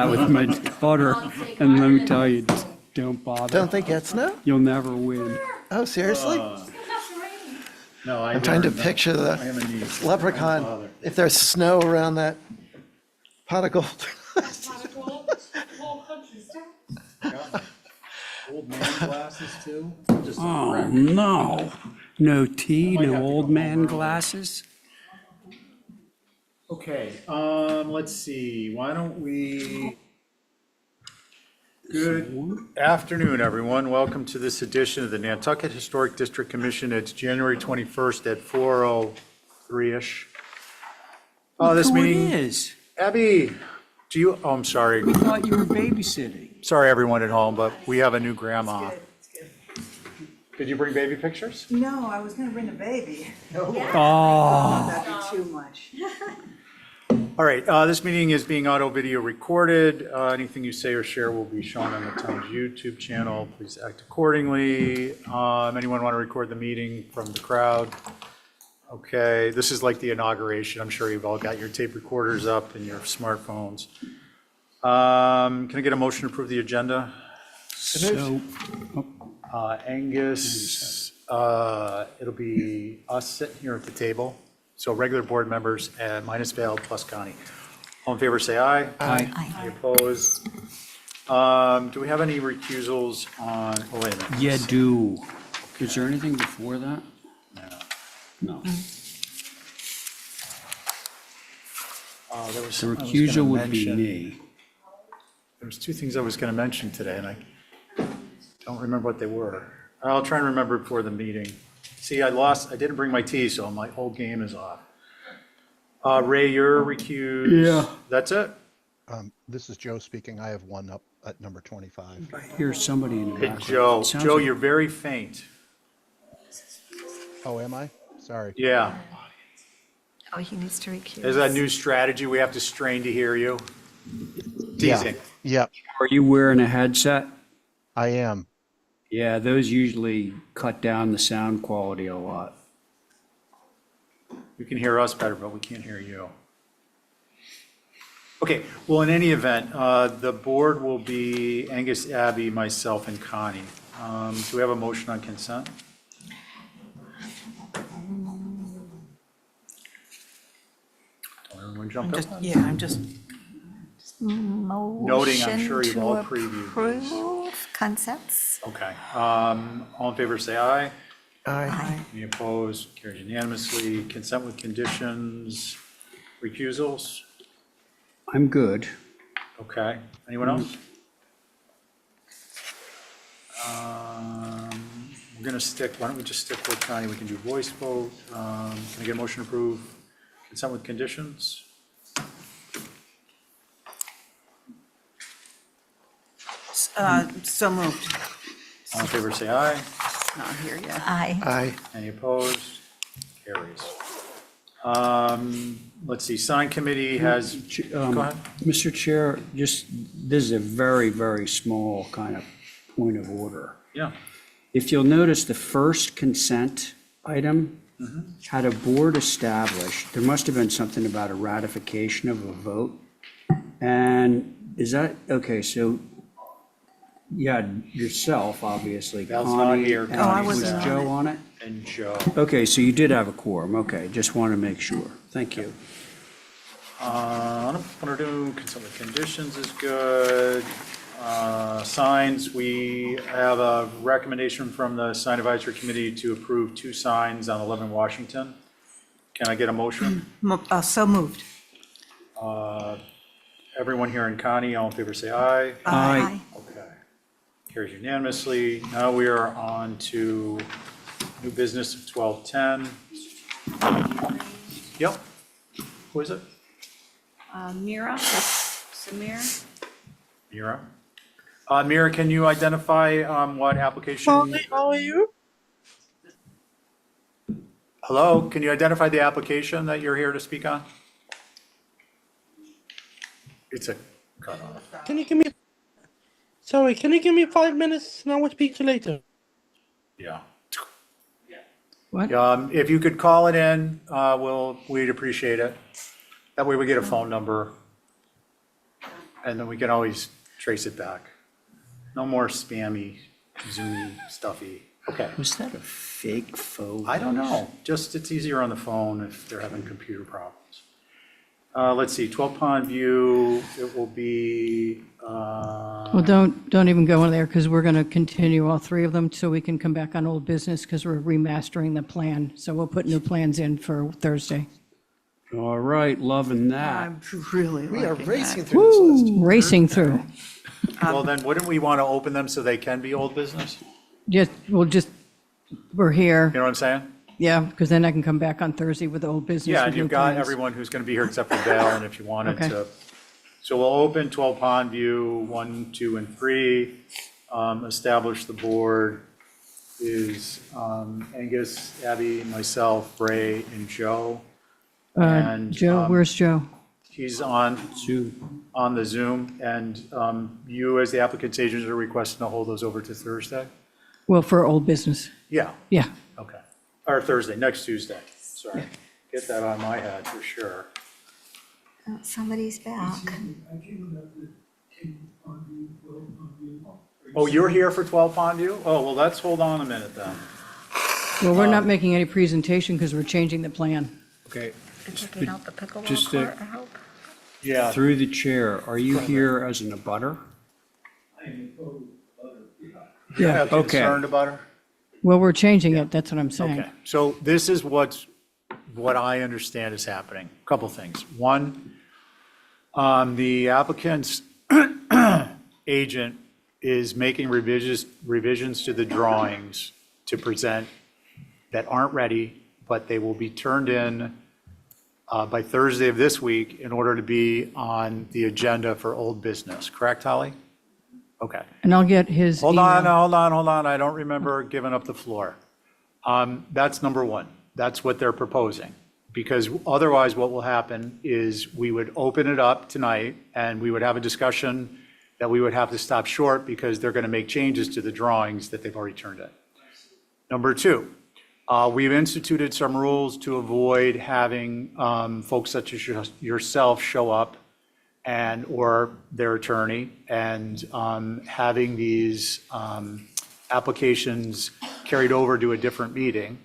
with my daughter, and let me tell you, just don't bother. Don't think it's snow? You'll never win. Oh, seriously? No, I'm trying to picture I am a the niece. leprechaun, if there's snow around that pot of gold. Old man glasses too? Just a Oh, wreck. no. No tea, Might have no to old go man home early. glasses? Okay, let's see, why don't we? Good afternoon, everyone. Welcome to this edition of the Nantucket Historic District Commission. It's January 21st at 4:03-ish. This Who it meeting, is? Abby, I'm sorry. We thought you were babysitting. Sorry, everyone at home, but we have a new grandma. Did you bring baby pictures? No, I was gonna bring a baby. Oh, That'd be too much. All right, this meeting is being audio-video recorded. Anything you say or share will be shown on the town's YouTube channel. Please act accordingly. Anyone want to record the meeting from the crowd? Okay, this is like the inauguration. I'm sure you've all got your tape recorders up and your smartphones. Can I get a motion to approve the agenda? so, Angus, it'll be us sitting here at the table. So regular board members, minus Val plus Connie. All in favor, say aye. Aye. Any opposed? Do we have any recusals on, oh, wait a minute. yeah, do. Is there anything before that? No. There was The something I was recusal gonna would be mention. me. There was two things I was going to mention today, and I don't remember what they were. I'll try and remember before the meeting. See, I didn't bring my tea, so my whole game is off. Ray, you're recused. Yeah. That's it? This is Joe speaking. I have one up at number 25. I hear somebody in the Hey, background. Joe, It sounds Joe, like- you're very faint. Oh, am I? Sorry. Yeah. Oh, he needs to recuse. There's a new strategy. We have to strain to hear you. Teasing. Yeah, Are you wearing a headset? I am. Yeah, those usually cut down the sound quality a lot. You can hear us better, but we can't hear you. Okay, well, in any event, the board will be Angus, Abby, myself, and Connie. Do we have a motion on consent? Don't everyone jump up. I'm just, Noting, I'm sure you've all Motion to previewed these. approve consents. Okay, all in favor, say aye. Aye. Any opposed? Carries unanimously. Consent with conditions, recusals? I'm good. Okay, anyone else? We're gonna stick, why don't we just stick with Connie, we can do voice vote. Can I get a motion to approve consent with conditions? so moved. All in favor, say aye. Not here yet. Aye. Aye. Any opposed? Carries. Let's see, sign committee has, go ahead. Mr. Chair, just, this is a very, very small kind of point of order. Yeah, If you'll notice, the first consent item had a board established. There must have been something about a ratification of a vote. And is that, okay, so, yeah, yourself, obviously. Val's not Connie, here. and Oh, I was wasn't on Joe it. on it? and Joe. Okay, so you did have a quorum. Okay, just want to make sure. Thank you. Consent with conditions is good. Signs, we have a recommendation from the sign advisory committee to approve 2 signs on 11 Washington. Can I get a motion? So moved. Everyone here in Connie, all in favor, say aye. Aye. Okay. Carries unanimously. Now we are on to new business of 12:10. Yep. Who is it? Mira, Samir. Mira. Mira, can you identify what application? How are you? Hello, can you identify the application that you're here to speak on? It's a cutoff. Can you give me 5 minutes and I will speak to you later? Yeah. What? If you could call it in, we'd appreciate it. That way we get a phone number. and then we can always trace it back. No more spammy, Zoomy, stuffy. Okay. Was that a fake faux? I don't know, just it's easier on the phone if they're having computer problems. Let's see, 12 Pond View, it will be, Well, don't even go in there because we're going to continue all three of them so we can come back on old business because we're remastering the plan. So we'll put new plans in for Thursday. All right, loving that. I'm really We are liking racing that. through this list. Racing through. well, then wouldn't we want to open them so they can be old business? We're here. You know what I'm saying? Yeah, because then I can come back on Thursday with old business. Yeah, with and you've new got plans. everyone who's going to be here except for Dale, and if you wanted Okay. to. So we'll open 12 Pond View, 1, 2, and 3. Establish the board is Angus, Abby, myself, Ray, and Joe. And Joe, where's Joe? he's on Zoom. the Zoom, and you as the applicant's agent are requesting to hold those over to Thursday? Well, for old business. Yeah, Yeah. okay. Or Thursday, next Tuesday, sorry. Get that on my head for sure. Oh, somebody's back. Oh, you're here for 12 Pond View? Oh, well, let's hold on a minute then. Well, we're not making any presentation because we're changing the plan. Okay, They're taking out the pickleball just court, I hope. Yeah, through the chair, are you here as an abutter? yeah, okay. concerned about her? Well, we're changing it, that's what I'm saying. Okay, so this is what I understand is happening. Couple things. One, the applicant's agent is making revisions to the drawings to present that aren't ready, but they will be turned in by Thursday of this week in order to be on the agenda for old business. Correct, Holly? Okay. And I'll get his Hold email. on. I don't remember giving up the floor. That's number one. That's what they're proposing. Because otherwise what will happen is we would open it up tonight and we would have a discussion that we would have to stop short because they're going to make changes to the drawings that they've already turned in. Number two, we've instituted some rules to avoid having folks such as yourself show up and or their attorney and having these applications carried over to a different meeting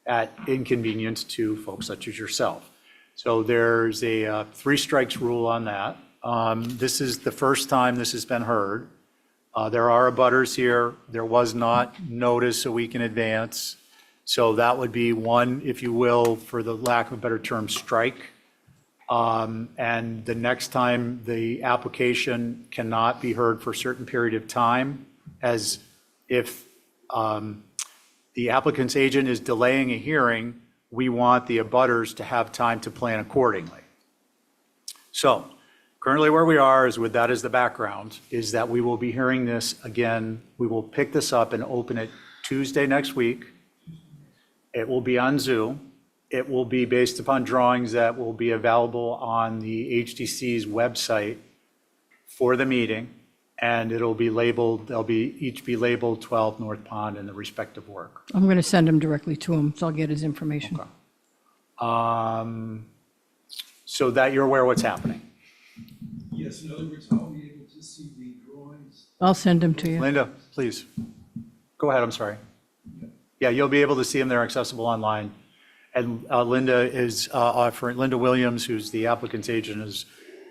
at inconvenience to folks such as yourself. So there's a 3 strikes rule on that. This is the first time this has been heard. There are abutters here. There was not notice a week in advance. So that would be one, if you will, for the lack of a better term, strike. And the next time the application cannot be heard for a certain period of time, as if the applicant's agent is delaying a hearing, we want the abutters to have time to plan accordingly. So currently where we are is with that as the background, is that we will be hearing this again. We will pick this up and open it Tuesday next week. It will be on Zoom. It will be based upon drawings that will be available on the HDC's website for the meeting. And it'll be labeled, they'll be each be labeled 12 North Pond in the respective work. I'm going to send him directly to him, so I'll get his information. So that you're aware of what's happening. Yes, in other words, I'll be able to see the drawings. I'll send him to you. Linda, please. Go ahead, I'm sorry. Yeah, you'll be able to see them, they're accessible online. And Linda is offering, Linda Williams, who's the applicant's agent, is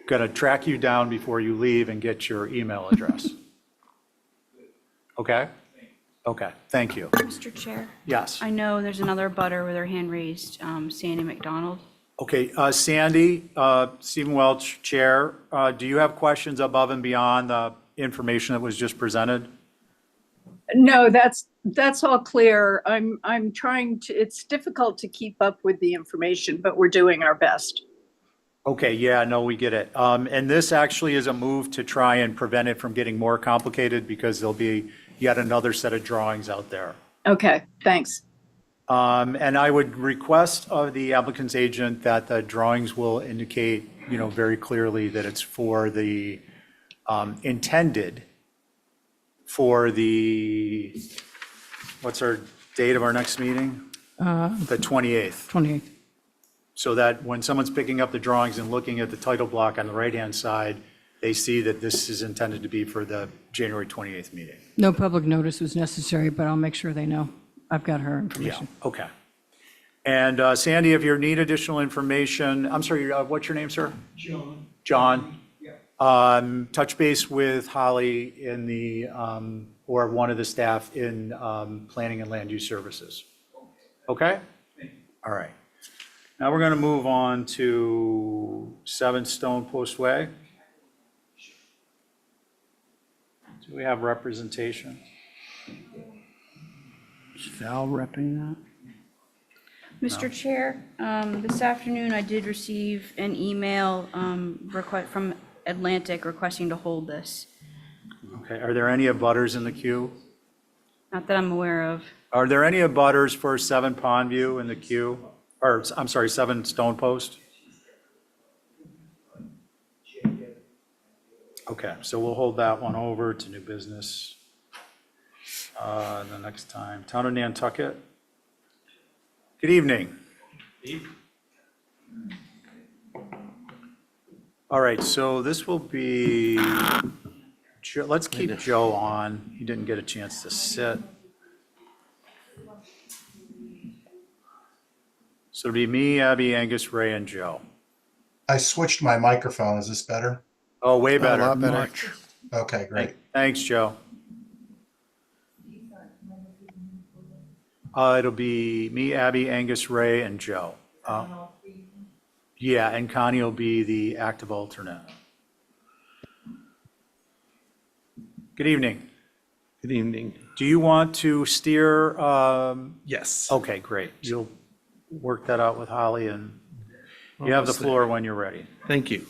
going to track you down before you leave and get your email address. Okay? Okay, thank you. Mr. Chair, Yes. I know there's another butter with her hand raised, Sandy McDonald. Okay, Sandy, Stephen Welch, Chair, do you have questions above and beyond the information that was just presented? No, that's all clear. I'm trying to, it's difficult to keep up with the information, but we're doing our best. Okay, yeah, no, we get it. And this actually is a move to try and prevent it from getting more complicated because there'll be yet another set of drawings out there. Okay, thanks. And I would request of the applicant's agent that the drawings will indicate, very clearly that it's for the, intended for the, what's our date of our next meeting? The 28th. 28th. So that when someone's picking up the drawings and looking at the title block on the right-hand side, they see that this is intended to be for the January 28th meeting. No public notice was necessary, but I'll make sure they know. I've got her Yeah, information. okay. And Sandy, if you need additional information, I'm sorry, what's your name, sir? John. John? Yeah. Touch base with Holly in the, or one of the staff in Planning and Land Use Services. Okay? All right. Now we're going to move on to 7 Stone Post Way. Do we have representation? Is Val repping that? Mr. Chair, this afternoon I did receive an email request from Atlantic requesting to hold this. Okay, are there any abutters in the queue? Not that I'm aware of. Are there any abutters for 7 Pondview in the queue? Or, I'm sorry, 7 Stone Post? Okay, so we'll hold that one over to new business the next time. Town of Nantucket. Good evening. All right, so this will be, let's keep Joe on. He didn't get a chance to sit. So it'll be me, Abby, Angus, Ray, and Joe. I switched my microphone. Is this better? Oh, way A better. lot better. Much. Okay, great. Thanks, Joe. It'll be me, Abby, Angus, Ray, and Joe. Yeah, and Connie will be the active alternate. Good evening. Good evening. Do you want to steer? Yes. Okay, great. You'll work that out with Holly, and you have the floor when you're ready. Thank you.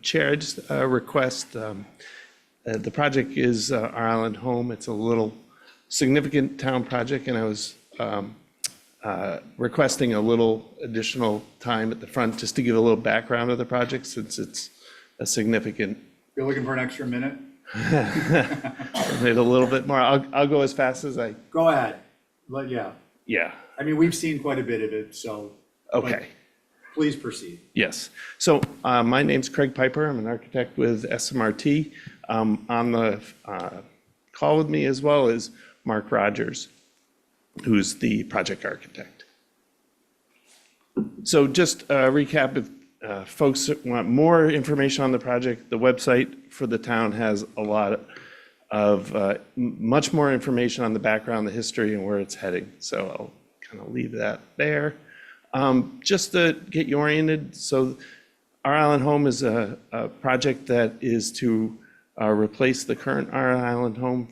Chair, I just request, the project is our island home. It's a little significant town project, and I was requesting a little additional time at the front just to give a little background of the project since it's a significant. You're looking for an extra minute? Need a little bit more. I'll go as fast as I, Go ahead. Yeah. yeah, I mean, we've seen quite a bit of it, so. okay. Please proceed. Yes. So my name's Craig Piper. I'm an architect with SMRT. On the call with me as well is Mark Rogers, who's the project architect. So just a recap, if folks want more information on the project, the website for the town has a lot of much more information on the background, the history, and where it's heading. So I'll kind of leave that there. Just to get you oriented, so our Island Home is a project that is to replace the current our Island Home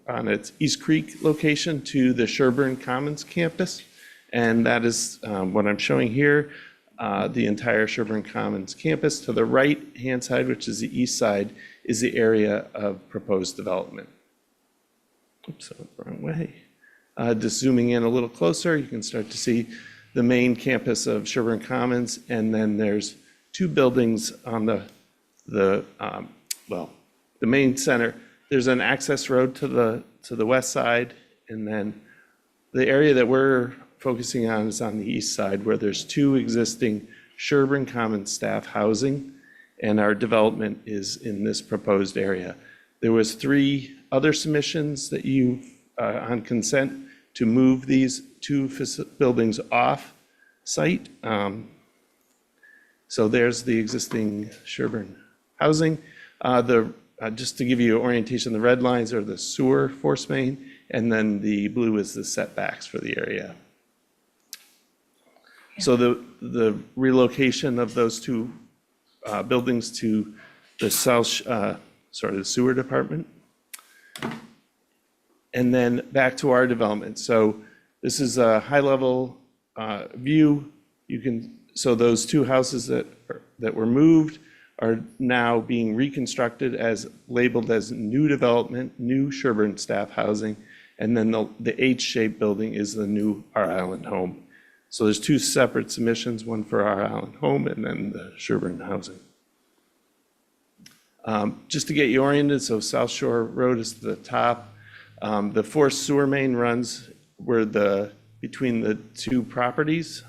on its East Creek location to the Sherburne Commons campus. And that is what I'm showing here, the entire Sherburne Commons campus. To the right-hand side, which is the east side, is the area of proposed development. Oops, I went the wrong way. Just zooming in a little closer, you can start to see the main campus of Sherburne Commons, and then there's 2 buildings on the main center. There's an access road to the west side, and then the area that we're focusing on is on the east side, where there's 2 existing Sherburne Commons staff housing, and our development is in this proposed area. There was 3 other submissions that you on consent to move these 2 buildings off site. So there's the existing Sherburne housing. Just to give you orientation, the red lines are the sewer force main, and then the blue is the setbacks for the area. So the relocation of those 2 buildings to the the sewer department. And then back to our development. So this is a high-level view. So those 2 houses that were moved are now being reconstructed as labeled as new development, new Sherburne staff housing, and then the H-shaped building is the new Our Island Home. So there's 2 separate submissions, one for Our Island Home and then the Sherburne housing. Just to get you oriented, so South Shore Road is the top. The forced sewer main runs between the 2 properties.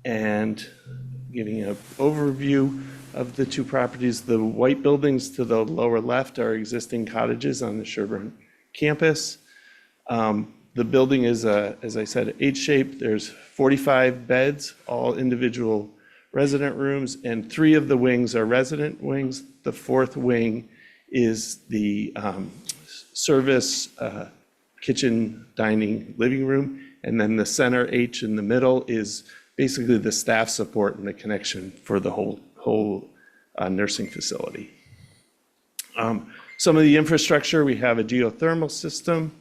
And giving an overview of the two properties, the white buildings to the lower left are existing cottages on the Sherburne campus. The building is, as I said, H-shaped. There's 45 beds, all individual resident rooms, and 3 of the wings are resident wings. The 4th wing is the service, kitchen, dining, living room, and then the center H in the middle is basically the staff support and the connection for the whole nursing facility. Some of the infrastructure, we have a geothermal system.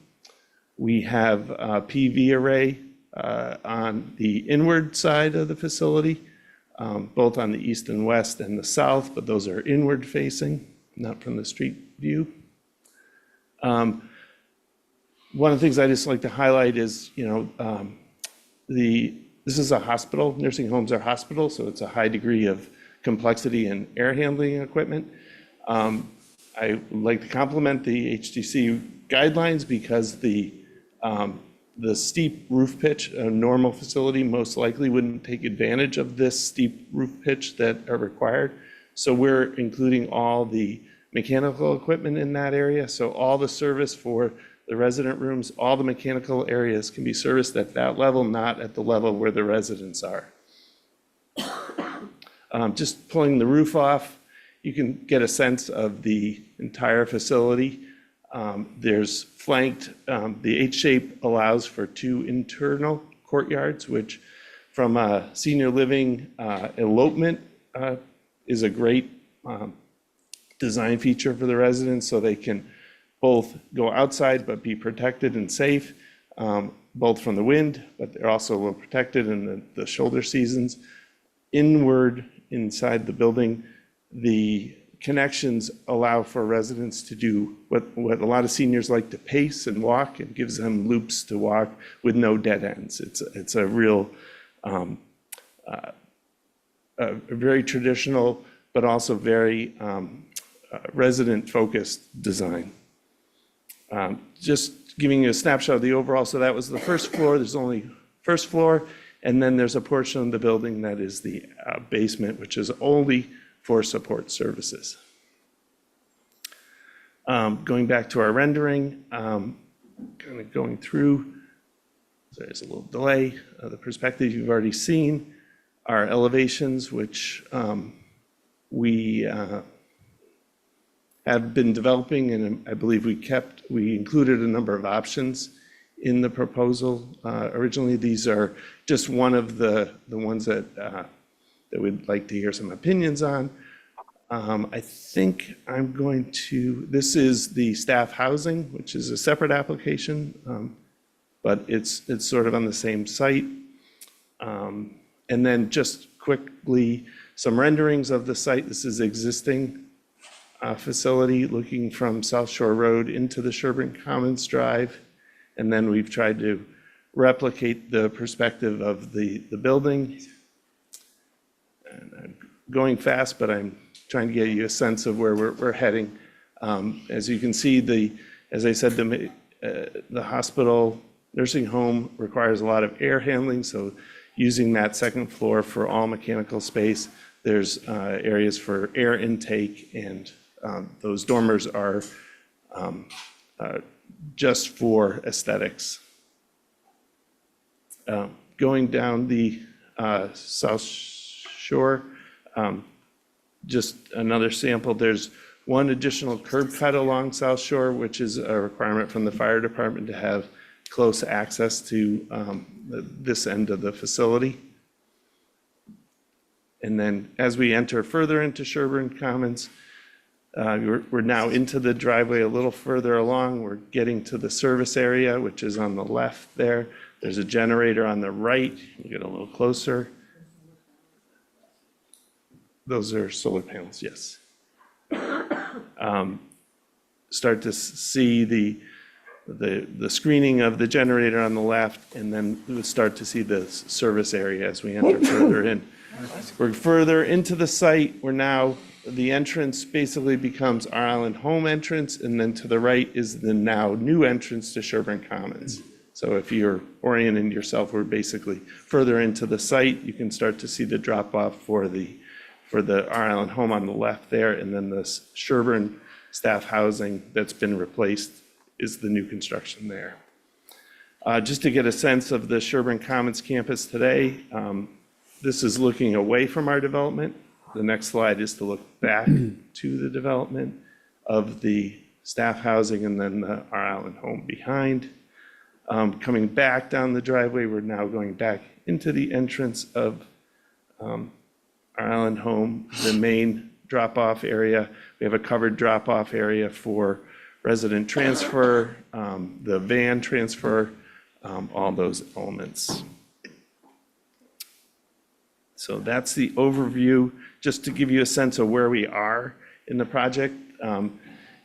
We have a PV array on the inward side of the facility, both on the east and west and the south, but those are inward facing, not from the street view. One of the things I just like to highlight is, this is a hospital. Nursing homes are hospitals, so it's a high degree of complexity in air handling equipment. I would like to compliment the HTC guidelines because the steep roof pitch, a normal facility most likely wouldn't take advantage of this steep roof pitch that are required. So we're including all the mechanical equipment in that area. So all the service for the resident rooms, all the mechanical areas can be serviced at that level, not at the level where the residents are. Just pulling the roof off, you can get a sense of the entire facility. There's flanked, the H shape allows for 2 internal courtyards, which from a senior living elopement is a great design feature for the residents, so they can both go outside but be protected and safe, both from the wind, but they're also well protected in the shoulder seasons. Inward inside the building, the connections allow for residents to do what a lot of seniors like to pace and walk, and gives them loops to walk with no dead ends. It's a real, a very traditional, but also very resident-focused design. Just giving you a snapshot of the overall, so that was the first floor. There's only first floor, and then there's a portion of the building that is the basement, which is only for support services. Going back to our rendering, kind of going through, there's a little delay. The perspective you've already seen, our elevations, which we have been developing, and I believe we included a number of options in the proposal. Originally, these are just one of the ones that we'd like to hear some opinions on. I think I'm going to, this is the staff housing, which is a separate application, but it's sort of on the same site. And then just quickly, some renderings of the site. This is existing facility looking from South Shore Road into the Sherburne Commons Drive. And then we've tried to replicate the perspective of the building. And I'm going fast, but I'm trying to get you a sense of where we're heading. As you can see, as I said, the hospital nursing home requires a lot of air handling. So using that second floor for all mechanical space, there's areas for air intake, and those dormers are just for aesthetics. Going down the South Shore, just another sample. There's one additional curb cut along South Shore, which is a requirement from the fire department to have close access to this end of the facility. And then as we enter further into Sherburne Commons, we're now into the driveway a little further along. We're getting to the service area, which is on the left there. There's a generator on the right. We'll get a little closer. Those are solar panels, yes. Start to see the screening of the generator on the left, and then we'll start to see the service area as we enter further in. We're further into the site. We're now, the entrance basically becomes our island home entrance, and then to the right is the now new entrance to Sherburne Commons. So if you're orienting yourself, we're basically further into the site. You can start to see the drop off for the R Island home on the left there, and then the Sherburne staff housing that's been replaced is the new construction there. Just to get a sense of the Sherburne Commons campus today, this is looking away from our development. The next slide is to look back to the development of the staff housing and then the R Island home behind. Coming back down the driveway, we're now going back into the entrance of our Island home, the main drop-off area. We have a covered drop-off area for resident transfer, the van transfer, all those elements. So that's the overview, just to give you a sense of where we are in the project.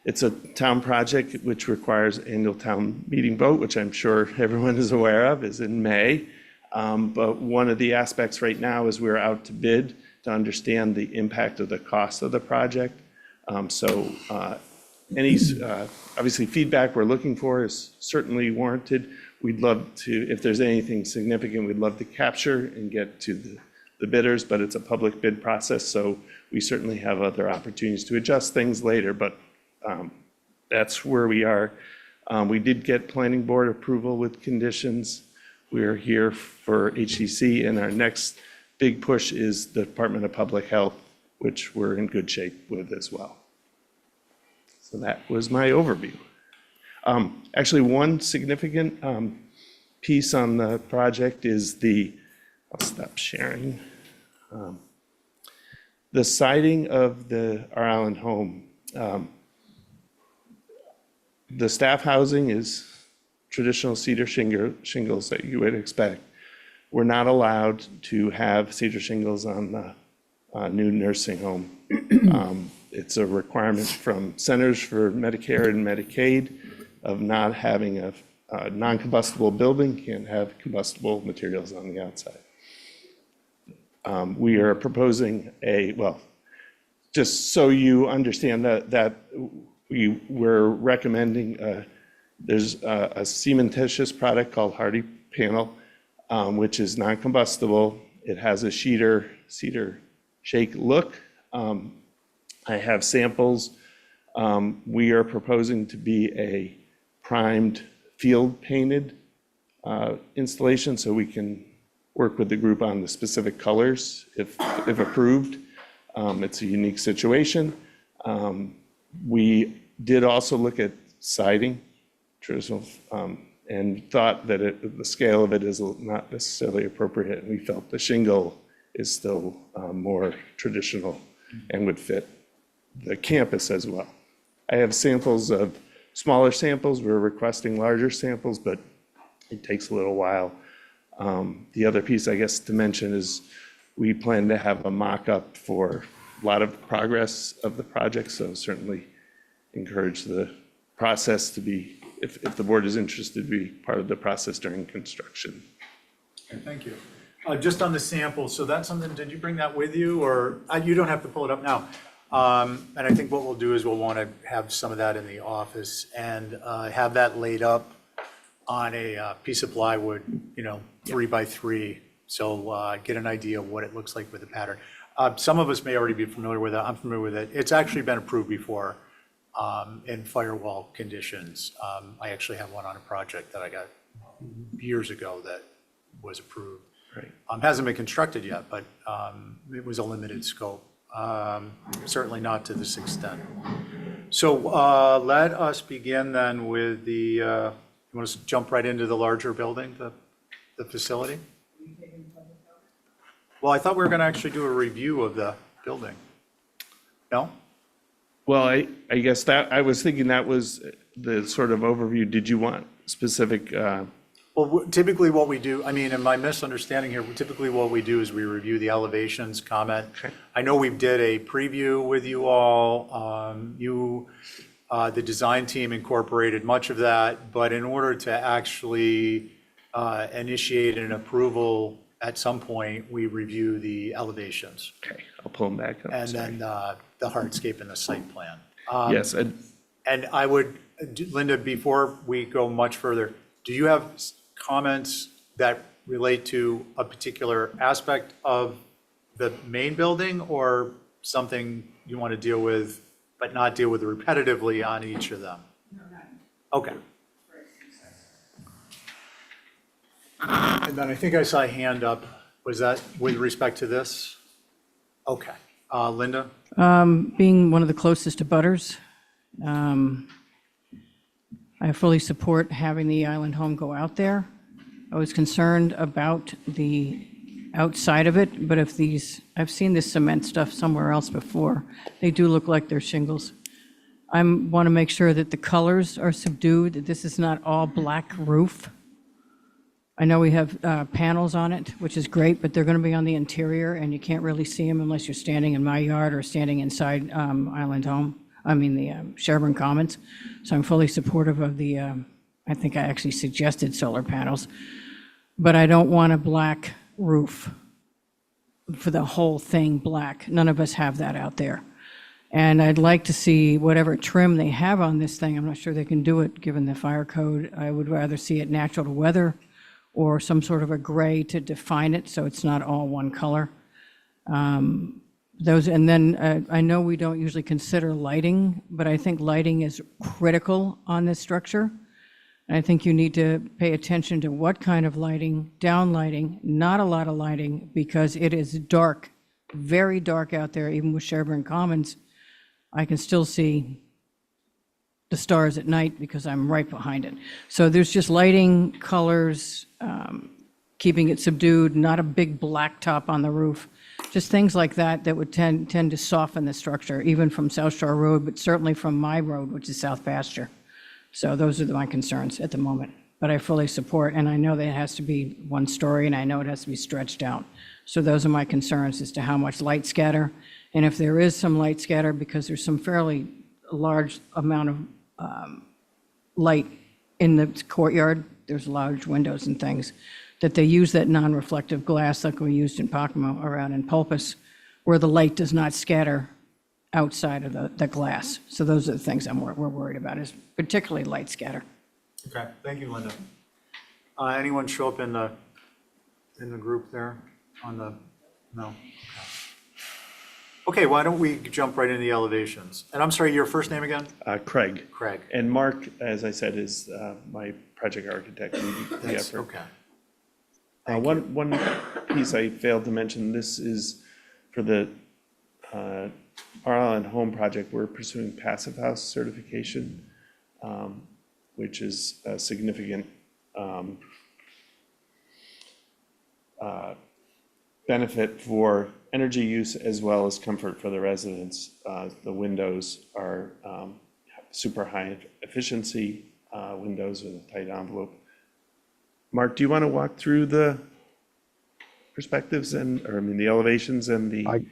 It's a town project which requires annual town meeting vote, which I'm sure everyone is aware of, is in May. But one of the aspects right now is we're out to bid to understand the impact of the cost of the project. Any obviously feedback we're looking for is certainly warranted. We'd love to, if there's anything significant, we'd love to capture and get to the bidders, but it's a public bid process, so we certainly have other opportunities to adjust things later, but that's where we are. We did get planning board approval with conditions. We're here for HCC, and our next big push is the Department of Public Health, which we're in good shape with as well. So that was my overview. Actually, one significant piece on the project is I'll stop sharing. The siding of the R Island home. The staff housing is traditional cedar shingles that you would expect. We're not allowed to have cedar shingles on the new nursing home. It's a requirement from Centers for Medicare and Medicaid of not having a non-combustible building, can't have combustible materials on the outside. We are proposing just so you understand that we're recommending, there's a cementitious product called Hardy Panel, which is non-combustible. It has a cedar shake look. I have samples. We are proposing to be a primed field painted installation, so we can work with the group on the specific colors if approved. It's a unique situation. We did also look at siding, traditional, and thought that the scale of it is not necessarily appropriate. And we felt the shingle is still more traditional and would fit the campus as well. I have samples of smaller samples. We're requesting larger samples, but it takes a little while. The other piece, I guess, to mention is we plan to have a mock-up for a lot of progress of the project, so certainly encourage the process to be, if the board is interested, to be part of the process during construction. Okay, thank you. Just on the sample, so that's something, did you bring that with you, or you don't have to pull it up now? And I think what we'll do is we'll want to have some of that in the office and have that laid up on a piece of plywood, 3x3, so get an idea of what it looks like with the pattern. Some of us may already be familiar with it. I'm familiar with it. It's actually been approved before in firewall conditions. I actually have one on a project that I got years ago that was approved. Right. Hasn't been constructed yet, but it was a limited scope. Certainly not to this extent. So let us begin then with the, you want us to jump right into the larger building, the facility? Well, I thought we were going to actually do a review of the building. No? Well, I guess that, I was thinking that was the sort of overview. Did you want specific? Well, typically what we do, I mean, in my misunderstanding here, typically what we do is we review the elevations, comment. Okay. I know we did a preview with you all. The design team incorporated much of that, but in order to actually initiate an approval at some point, we review the elevations. Okay, I'll pull them back up. And Sorry. then the hardscape and the site plan. Yes, And I would, Linda, before we go much further, do you have comments that relate to a particular aspect of the main building or something you want to deal with, but not deal with repetitively on each of them? Okay. And then I think I saw a hand up. Was that with respect to this? Okay. Linda? Being one of the closest to Butters, I fully support having the island home go out there. I was concerned about the outside of it, but if these, I've seen this cement stuff somewhere else before, they do look like they're shingles. I want to make sure that the colors are subdued, that this is not all black roof. I know we have panels on it, which is great, but they're going to be on the interior, and you can't really see them unless you're standing in my yard or standing inside Island Home, the Sherburne Commons. So I'm fully supportive of the, I think I actually suggested solar panels, but I don't want a black roof for the whole thing black. None of us have that out there. And I'd like to see whatever trim they have on this thing. I'm not sure they can do it, given the fire code. I would rather see it natural to weather or some sort of a gray to define it so it's not all one color. Those, and then I know we don't usually consider lighting, but I think lighting is critical on this structure. And I think you need to pay attention to what kind of lighting, down lighting, not a lot of lighting, because it is dark, very dark out there, even with Sherburne Commons. I can still see the stars at night because I'm right behind it. So there's just lighting, colors, keeping it subdued, not a big black top on the roof. Just things like that that would tend to soften the structure, even from South Shore Road, but certainly from my road, which is South Pasture. So those are my concerns at the moment. But I fully support, and I know that it has to be one story, and I know it has to be stretched out. So those are my concerns as to how much light scatter. And if there is some light scatter, because there's some fairly large amount of light in the courtyard, there's large windows and things, that they use that non-reflective glass like we used in Pocomo around in Pulpus, where the light does not scatter outside of the glass. So those are the things we're worried about, is particularly light scatter. Okay, thank you, Linda. Anyone show up in the group there on the, no? Okay, why don't we jump right into the elevations? And I'm sorry, your first name again? Craig. Craig. And Mark, as I said, is my project architect leading the That's effort. okay. One piece I failed to mention, this is for the our Island Home project, we're pursuing Passive House certification, which is a significant benefit for energy use as well as comfort for the residents. The windows are super high efficiency windows with a tight envelope. Mark, do you want to walk through the perspectives the elevations and the?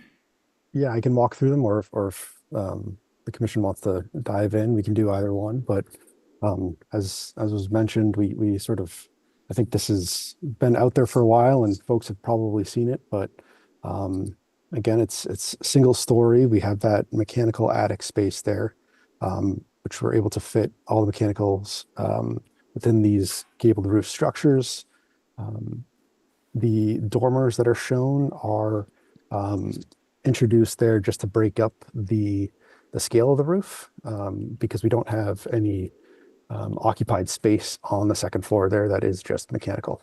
Yeah, I can walk through them, or if the commission wants to dive in, we can do either one. But as was mentioned, we sort of, I think this has been out there for a while and folks have probably seen it, but again, it's single story. We have that mechanical attic space there, which we're able to fit all the mechanicals within these gabled roof structures. The dormers that are shown are introduced there just to break up the scale of the roof, because we don't have any occupied space on the second floor there that is just mechanical.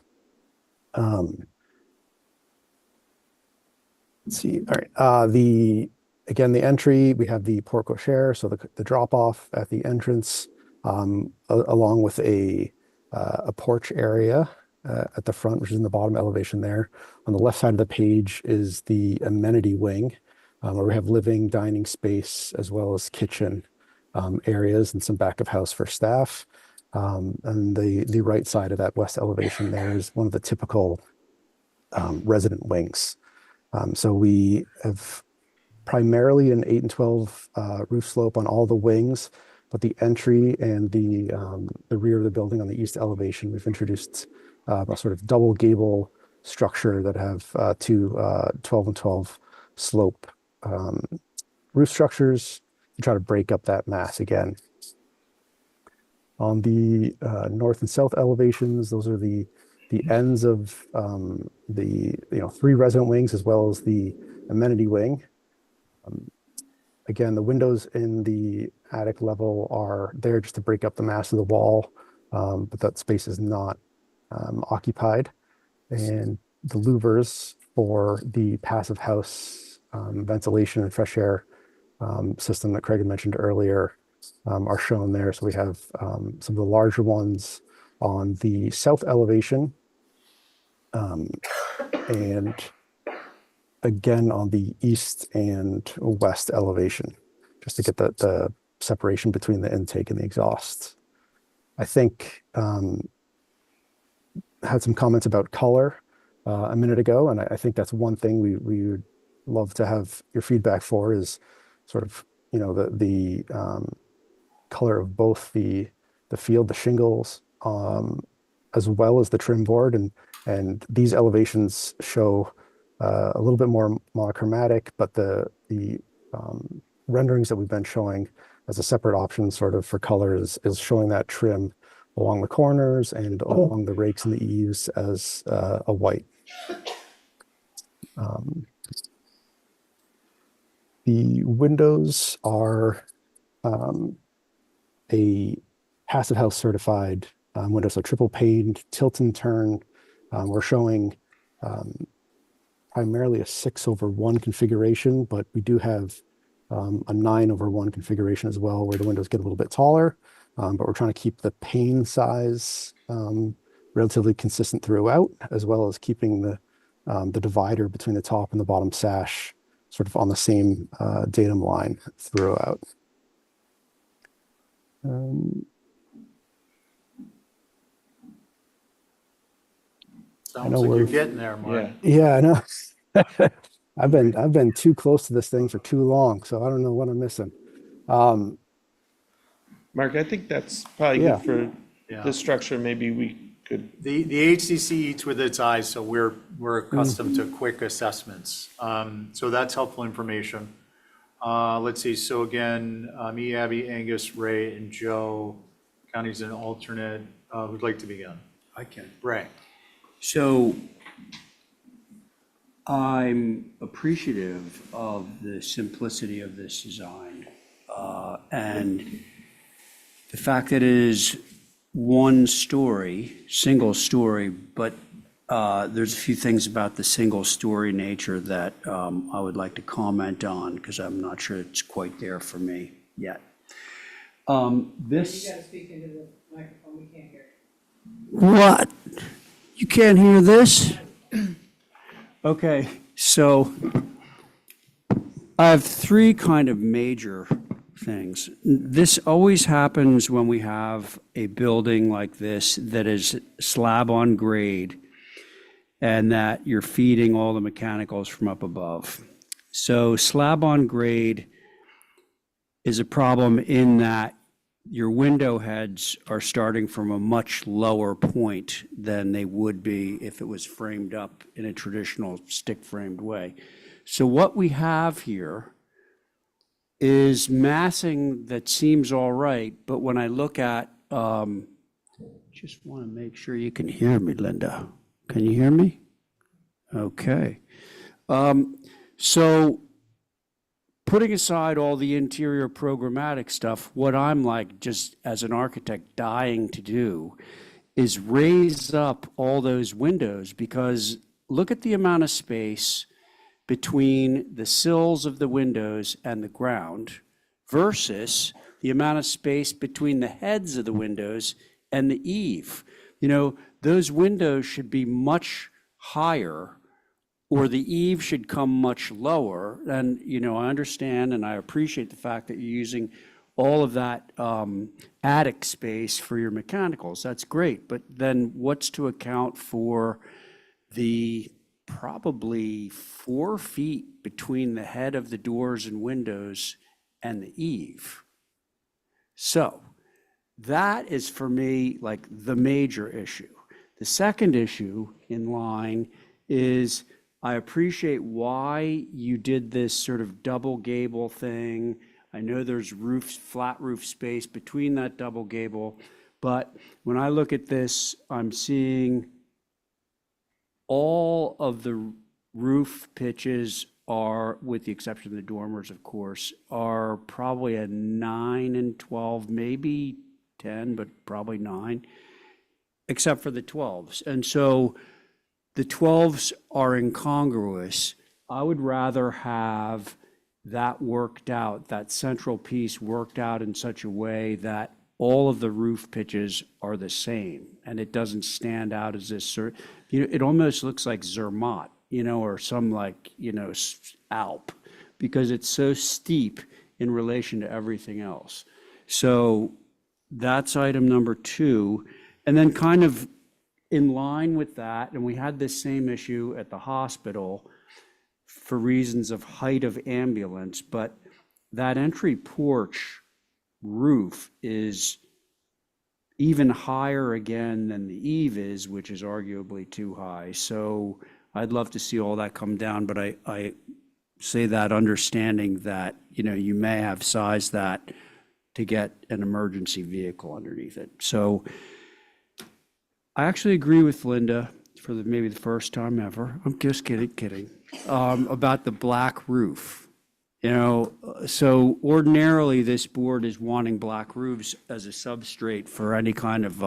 Let's see. All right. Again, the entry, we have the porte cochere, so the drop off at the entrance, along with a porch area at the front, which is in the bottom elevation there. On the left side of the page is the amenity wing, where we have living, dining space, as well as kitchen areas and some back of house for staff. And the right side of that west elevation there is one of the typical resident wings. So we have primarily an 8 and 12 roof slope on all the wings, but the entry and the rear of the building on the east elevation, we've introduced a sort of double gable structure that have two 12 and 12 slope roof structures to try to break up that mass again. On the north and south elevations, those are the ends of the 3 resident wings as well as the amenity wing. Again, the windows in the attic level are there just to break up the mass of the wall, but that space is not occupied. And the louvers for the passive house ventilation and fresh air system that Craig had mentioned earlier are shown there. So we have some of the larger ones on the south elevation and again on the east and west elevation, just to get the separation between the intake and the exhaust. I think had some comments about color a minute ago, and I think that's one thing we would love to have your feedback for is sort of the color of both the field, the shingles, as well as the trim board, and these elevations show a little bit more monochromatic, but the renderings that we've been showing as a separate option sort of for color is showing that trim along the corners and along the rakes and the eaves as a white. The windows are a passive house certified window, so triple paned, tilt and turn. We're showing primarily a 6/1 configuration, but we do have a 9/1 configuration as well, where the windows get a little bit taller, but we're trying to keep the pane size relatively consistent throughout, as well as keeping the divider between the top and the bottom sash sort of on the same datum line throughout. Sounds like you're getting there, Mark. Yeah, I know. I've been too close to this thing for too long, so I don't know what I'm missing. Mark, I think that's probably Yeah. good for Yeah. this structure. Maybe we could. The HCC eats with its eyes, so we're accustomed to quick assessments. So that's helpful information. Let's see, so again, me, Abby, Angus, Ray, and Joe. Connie's an alternate. Who'd like to begin? I can. Ray. So I'm appreciative of the simplicity of this design and the fact that it is one story, single story, but there's a few things about the single story nature that I would like to comment on because I'm not sure it's quite there for me yet. This. You gotta speak into the microphone, we can't hear. What? You can't hear this? Okay, so I have 3 kind of major things. This always happens when we have a building like this that is slab on grade and that you're feeding all the mechanicals from up above. So slab on grade is a problem in that your window heads are starting from a much lower point than they would be if it was framed up in a traditional stick-framed way. So what we have here is massing that seems all right, but when I look at, just want to make sure you can hear me, Linda. Can you hear me? Okay. So putting aside all the interior programmatic stuff, what I'm like, just as an architect, dying to do is raise up all those windows, because look at the amount of space between the sills of the windows and the ground versus the amount of space between the heads of the windows and the eave. Those windows should be much higher, or the eave should come much lower. And, I understand and I appreciate the fact that you're using all of that attic space for your mechanicals. That's great. But then what's to account for the probably 4 feet between the head of the doors and windows and the eave? So that is, for me, like the major issue. The second issue in line is, I appreciate why you did this sort of double gable thing. I know there's flat roof space between that double gable, But when I look at this, I'm seeing all of the roof pitches are, with the exception of the dormers, of course, are probably a 9 and 12, maybe 10, but probably 9, except for the 12s. And so the 12s are incongruous. I would rather have that worked out, that central piece worked out in such a way that all of the roof pitches are the same, and it doesn't stand out as this, it almost looks like Zermatt, or some like, Alp, because it's so steep in relation to everything else. So that's item number 2. And then kind of in line with that, and we had this same issue at the hospital for reasons of height of ambulance, but that entry porch roof is even higher again than the eave is, which is arguably too high. So I'd love to see all that come down, but I say that understanding that, you may have sized that to get an emergency vehicle underneath it. So I actually agree with Linda for maybe the first time ever. I'm just kidding, about the black roof. So ordinarily this board is wanting black roofs as a substrate for any kind of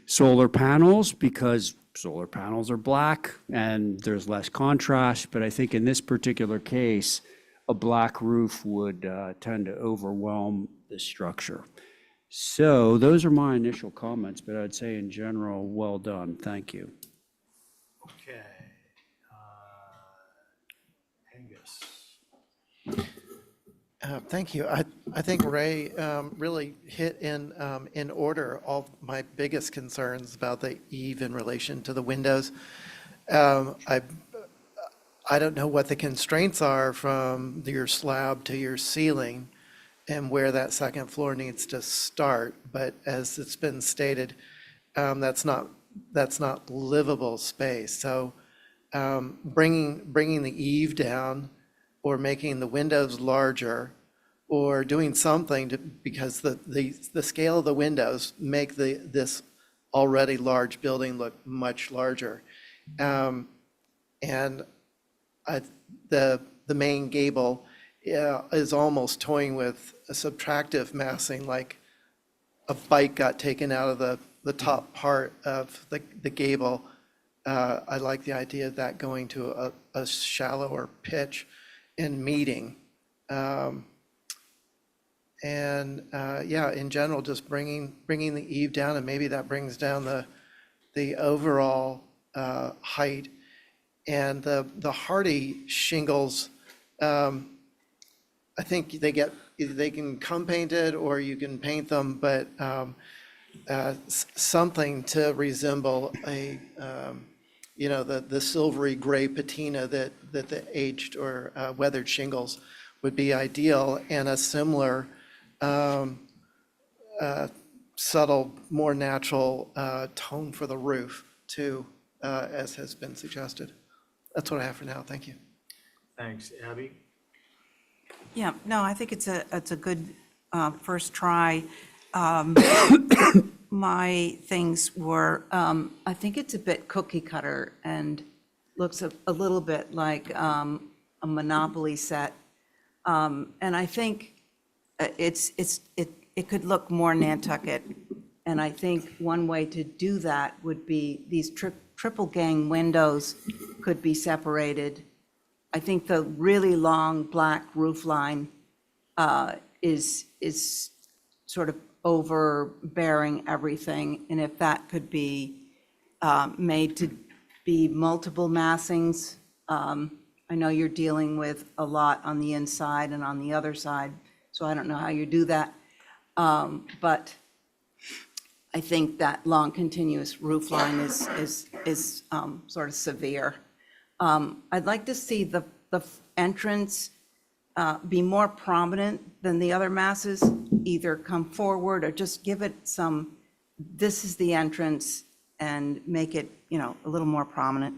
solar panels, because solar panels are black and there's less contrast. But I think in this particular case, a black roof would tend to overwhelm the structure. So those are my initial comments, but I'd say in general, well done. Thank you. Okay. Angus. Thank you. I think Ray really hit in order all my biggest concerns about the eave in relation to the windows. I don't know what the constraints are from your slab to your ceiling and where that second floor needs to start, but as it's been stated, that's not livable space. So bringing the eave down, or making the windows larger, or doing something because the scale of the windows make this already large building look much larger. And the main gable is almost toying with a subtractive massing, like a bite got taken out of the top part of the gable. I like the idea of that going to a shallower pitch and meeting. In general, just bringing the eave down, and maybe that brings down the overall height. And the hardy shingles, I think they can come painted or you can paint them, but something to resemble the silvery gray patina that the aged or weathered shingles would be ideal, and a similar subtle, more natural tone for the roof too, as has been suggested. That's what I have for now. Thank you. Thanks. Abby? Yeah, no, I think it's a good first try. My things were, I think it's a bit cookie cutter and looks a little bit like a Monopoly set. And I think it could look more Nantucket. And I think one way to do that would be these triple gang windows could be separated. I think the really long black roof line is sort of overbearing everything. And if that could be made to be multiple massings, I know you're dealing with a lot on the inside and on the other side, so I don't know how you do that. But I think that long continuous roof line is sort of severe. I'd like to see the entrance be more prominent than the other masses, either come forward or just give it some, this is the entrance, and make it, a little more prominent.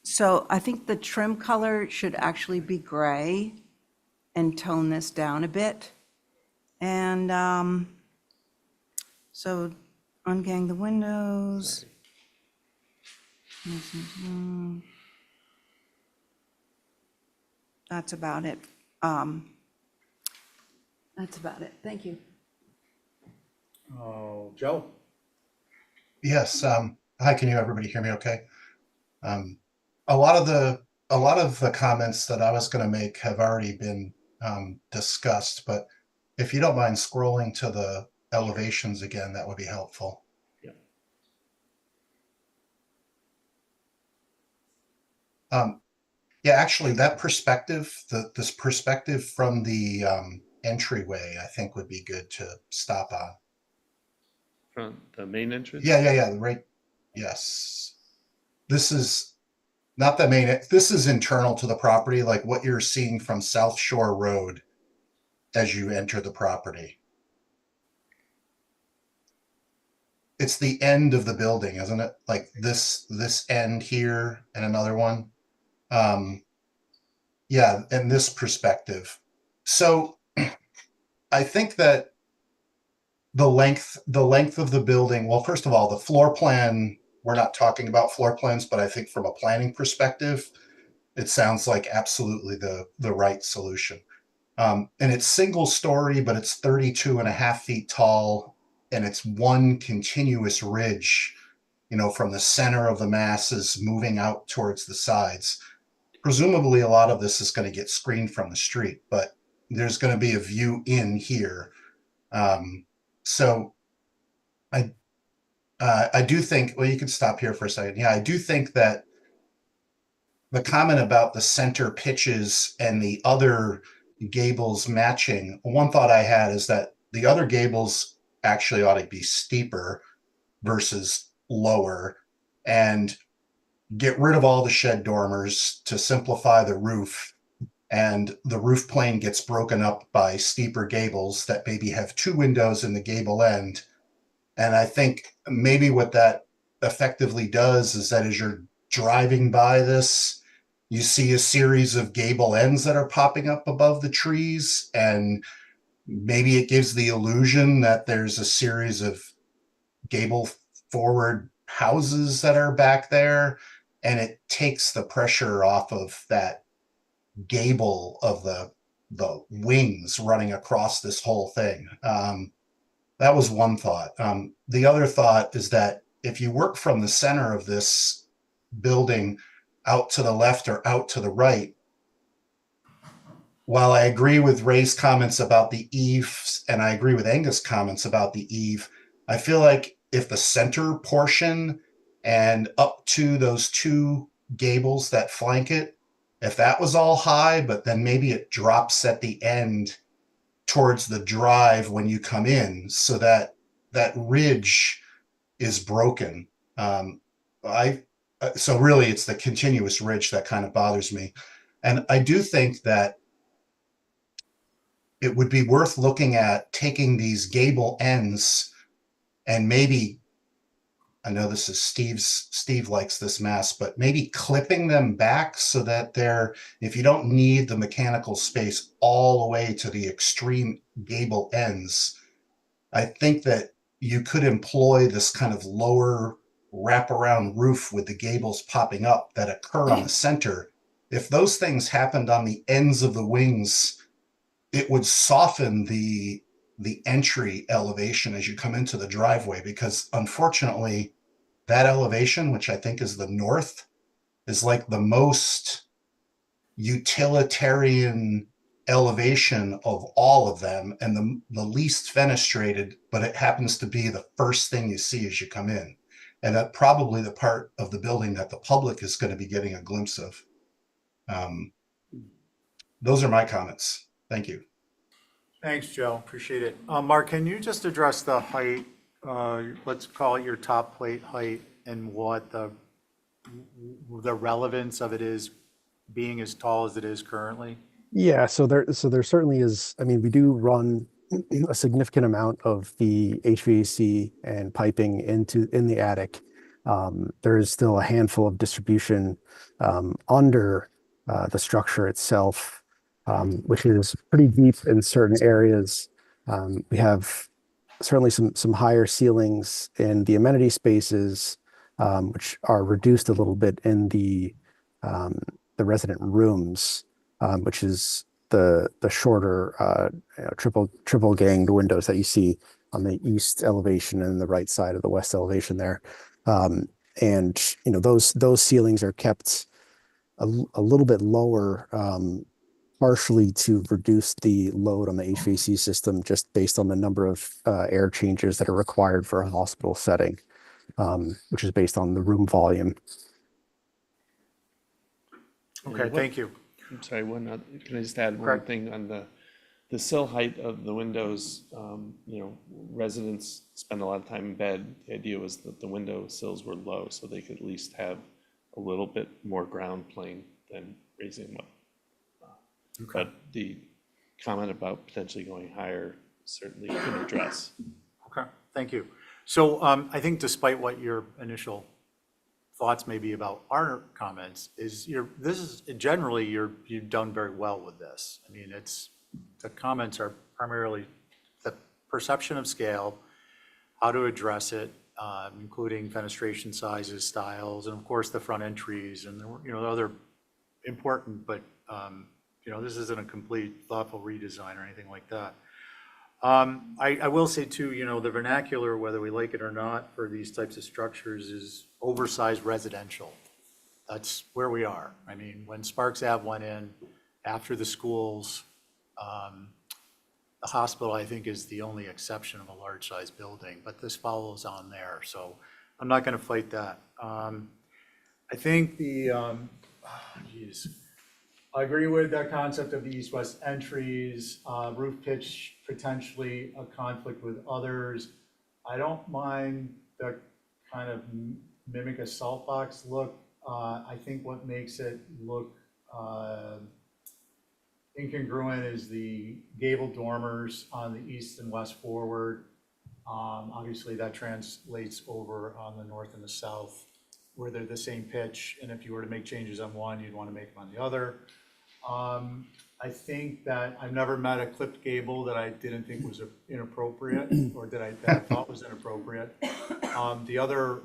So I think the trim color should actually be gray and tone this down a bit. And So ungang the windows. That's about it. That's about it. Thank you. Oh, Joe? Yes, hi, can you everybody hear me okay? Um, a lot of the comments that I was going to make have already been discussed, but if you don't mind scrolling to the elevations again, that would be helpful. Um, yeah, actually, that perspective, this perspective from the entryway, I think would be good to stop on. From the main entrance? Yeah, right. Yes. This is not the main, this is internal to the property, like what you're seeing from South Shore Road as you enter the property. It's the end of the building, isn't it? Like this end here and another one. Yeah, and this perspective. So I think that the length of the building, well, first of all, the floor plan, we're not talking about floor plans, but I think from a planning perspective, it sounds like absolutely the right solution. And it's single story, but it's 32 and a half feet tall, and it's one continuous ridge, from the center of the masses moving out towards the sides. Presumably, a lot of this is going to get screened from the street, but there's going to be a view in here. So I do think, well, you can stop here for a second. Yeah, I do think that the comment about the center pitches and the other gables matching, one thought I had is that the other gables actually ought to be steeper versus lower, and get rid of all the shed dormers to simplify the roof. And the roof plane gets broken up by steeper gables that maybe have two windows in the gable end. And I think maybe what that effectively does is that as you're driving by this, you see a series of gable ends that are popping up above the trees, and maybe it gives the illusion that there's a series of gable forward houses that are back there, and it takes the pressure off of that gable of the wings running across this whole thing. That was one thought. The other thought is that if you work from the center of this building out to the left or out to the right, while I agree with Ray's comments about the eaves, and I agree with Angus' comments about the eave, I feel like if the center portion and up to those two gables that flank it, if that was all high, but then maybe it drops at the end towards the drive when you come in, so that that ridge is broken. I so really it's the continuous ridge that kind of bothers me, and I do think that it would be worth looking at taking these gable ends and maybe, I know this is Steve likes this mass, but maybe clipping them back so that they're, if you don't need the mechanical space all the way to the extreme gable ends, I think that you could employ this kind of lower wraparound roof with the gables popping up that occur on the center. If those things happened on the ends of the wings, it would soften the entry elevation as you come into the driveway, because unfortunately that elevation, which I think is the north, is like the most utilitarian elevation of all of them, and the least fenestrated, but it happens to be the first thing you see as you come in. And that probably the part of the building that the public is going to be getting a glimpse of. Those are my comments. Thank you. Thanks, Joe. Appreciate it. Mark, can you just address the height, let's call it your top plate height, and what the relevance of it is being as tall as it is currently? Yeah, so there certainly is. I mean, we do run a significant amount of the HVAC and piping in the attic. There is still a handful of distribution under the structure itself, which is pretty deep in certain areas. We have certainly some higher ceilings in the amenity spaces, which are reduced a little bit in the resident rooms, which is the shorter triple ganged windows that you see on the east elevation and the right side of the west elevation there. And those ceilings are kept a little bit lower, partially to reduce the load on the HVAC system, just based on the number of air changes that are required for a hospital setting, which is based on the room volume. Okay, thank you. I'm sorry, can I just add one Correct. thing on the sill height of the windows? Residents spend a lot of time in bed. The idea was that the window sills were low, so they could at least have a little bit more ground plane than raising them up. But the comment about potentially going higher certainly can address. Okay, thank you. So I think despite what your initial thoughts may be about our comments, you've done very well with this. I mean, the comments are primarily the perception of scale, how to address it, including fenestration sizes, styles, and of course the front entries and the other important, but this isn't a complete thoughtful redesign or anything like that. I will say too, the vernacular, whether we like it or not, for these types of structures is oversized residential. That's where we are. I mean, when Sparks Ave went in after the schools, the hospital, I think, is the only exception of a large size building, but this follows on there. So I'm not going to fight that. I think I agree with that concept of the east-west entries, roof pitch, potentially a conflict with others. I don't mind the kind of mimic a salt box look. I think what makes it look incongruent is the gable dormers on the east and west forward. Obviously, that translates over on the north and the south, where they're the same pitch, and if you were to make changes on one, you'd want to make them on the other. I think that I've never met a clipped gable that I didn't think was inappropriate, or that I thought was inappropriate. The other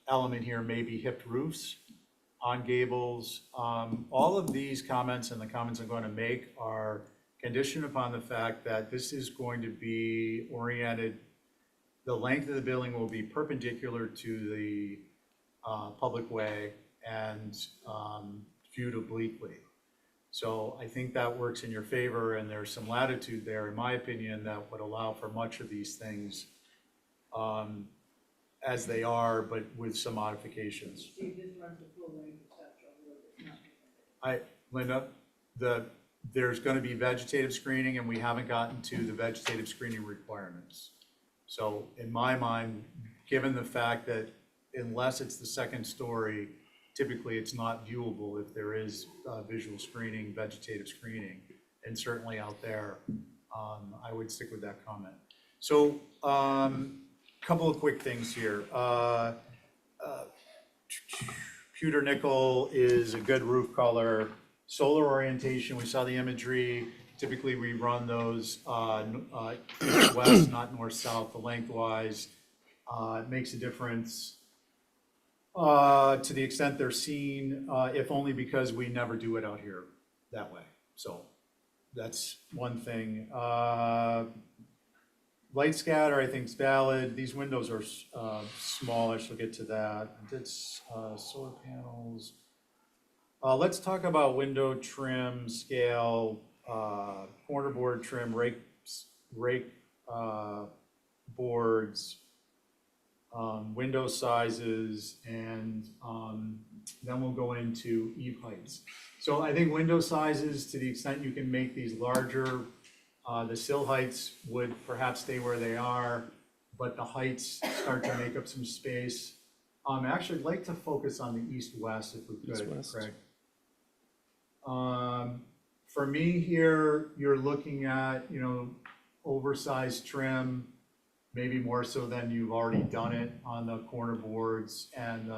element here may be hipped roofs on gables. All of these comments and the comments I'm going to make are conditioned upon the fact that this is going to be oriented, the length of the building will be perpendicular to the public way and viewed obliquely. So I think that works in your favor, and there's some latitude there, in my opinion, that would allow for much of these things as they are, but with some modifications. Linda, there's going to be vegetative screening, and we haven't gotten to the vegetative screening requirements. So in my mind, given the fact that unless it's the second story, typically it's not viewable if there is visual screening, vegetative screening, and certainly out there, I would stick with that comment. So couple of quick things here. Pewter nickel is a good roof color. Solar orientation, we saw the imagery. Typically we run those east-west, not north-south, the lengthwise. It makes a difference. To the extent they're seen, if only because we never do it out here that way. So that's one thing. Light scatter, I think, is valid. These windows are smallish. We'll get to that. It's solar panels. Let's talk about window trim, scale, corner board trim, rake boards, window sizes, and then we'll go into eave heights. So I think window sizes, to the extent you can make these larger, the sill heights would perhaps stay where they are, but the heights start to make up some space. Actually, I'd like to focus on the east-west if we could, Craig. For me here, you're looking at, oversized trim, maybe more so than you've already done it on the corner boards. And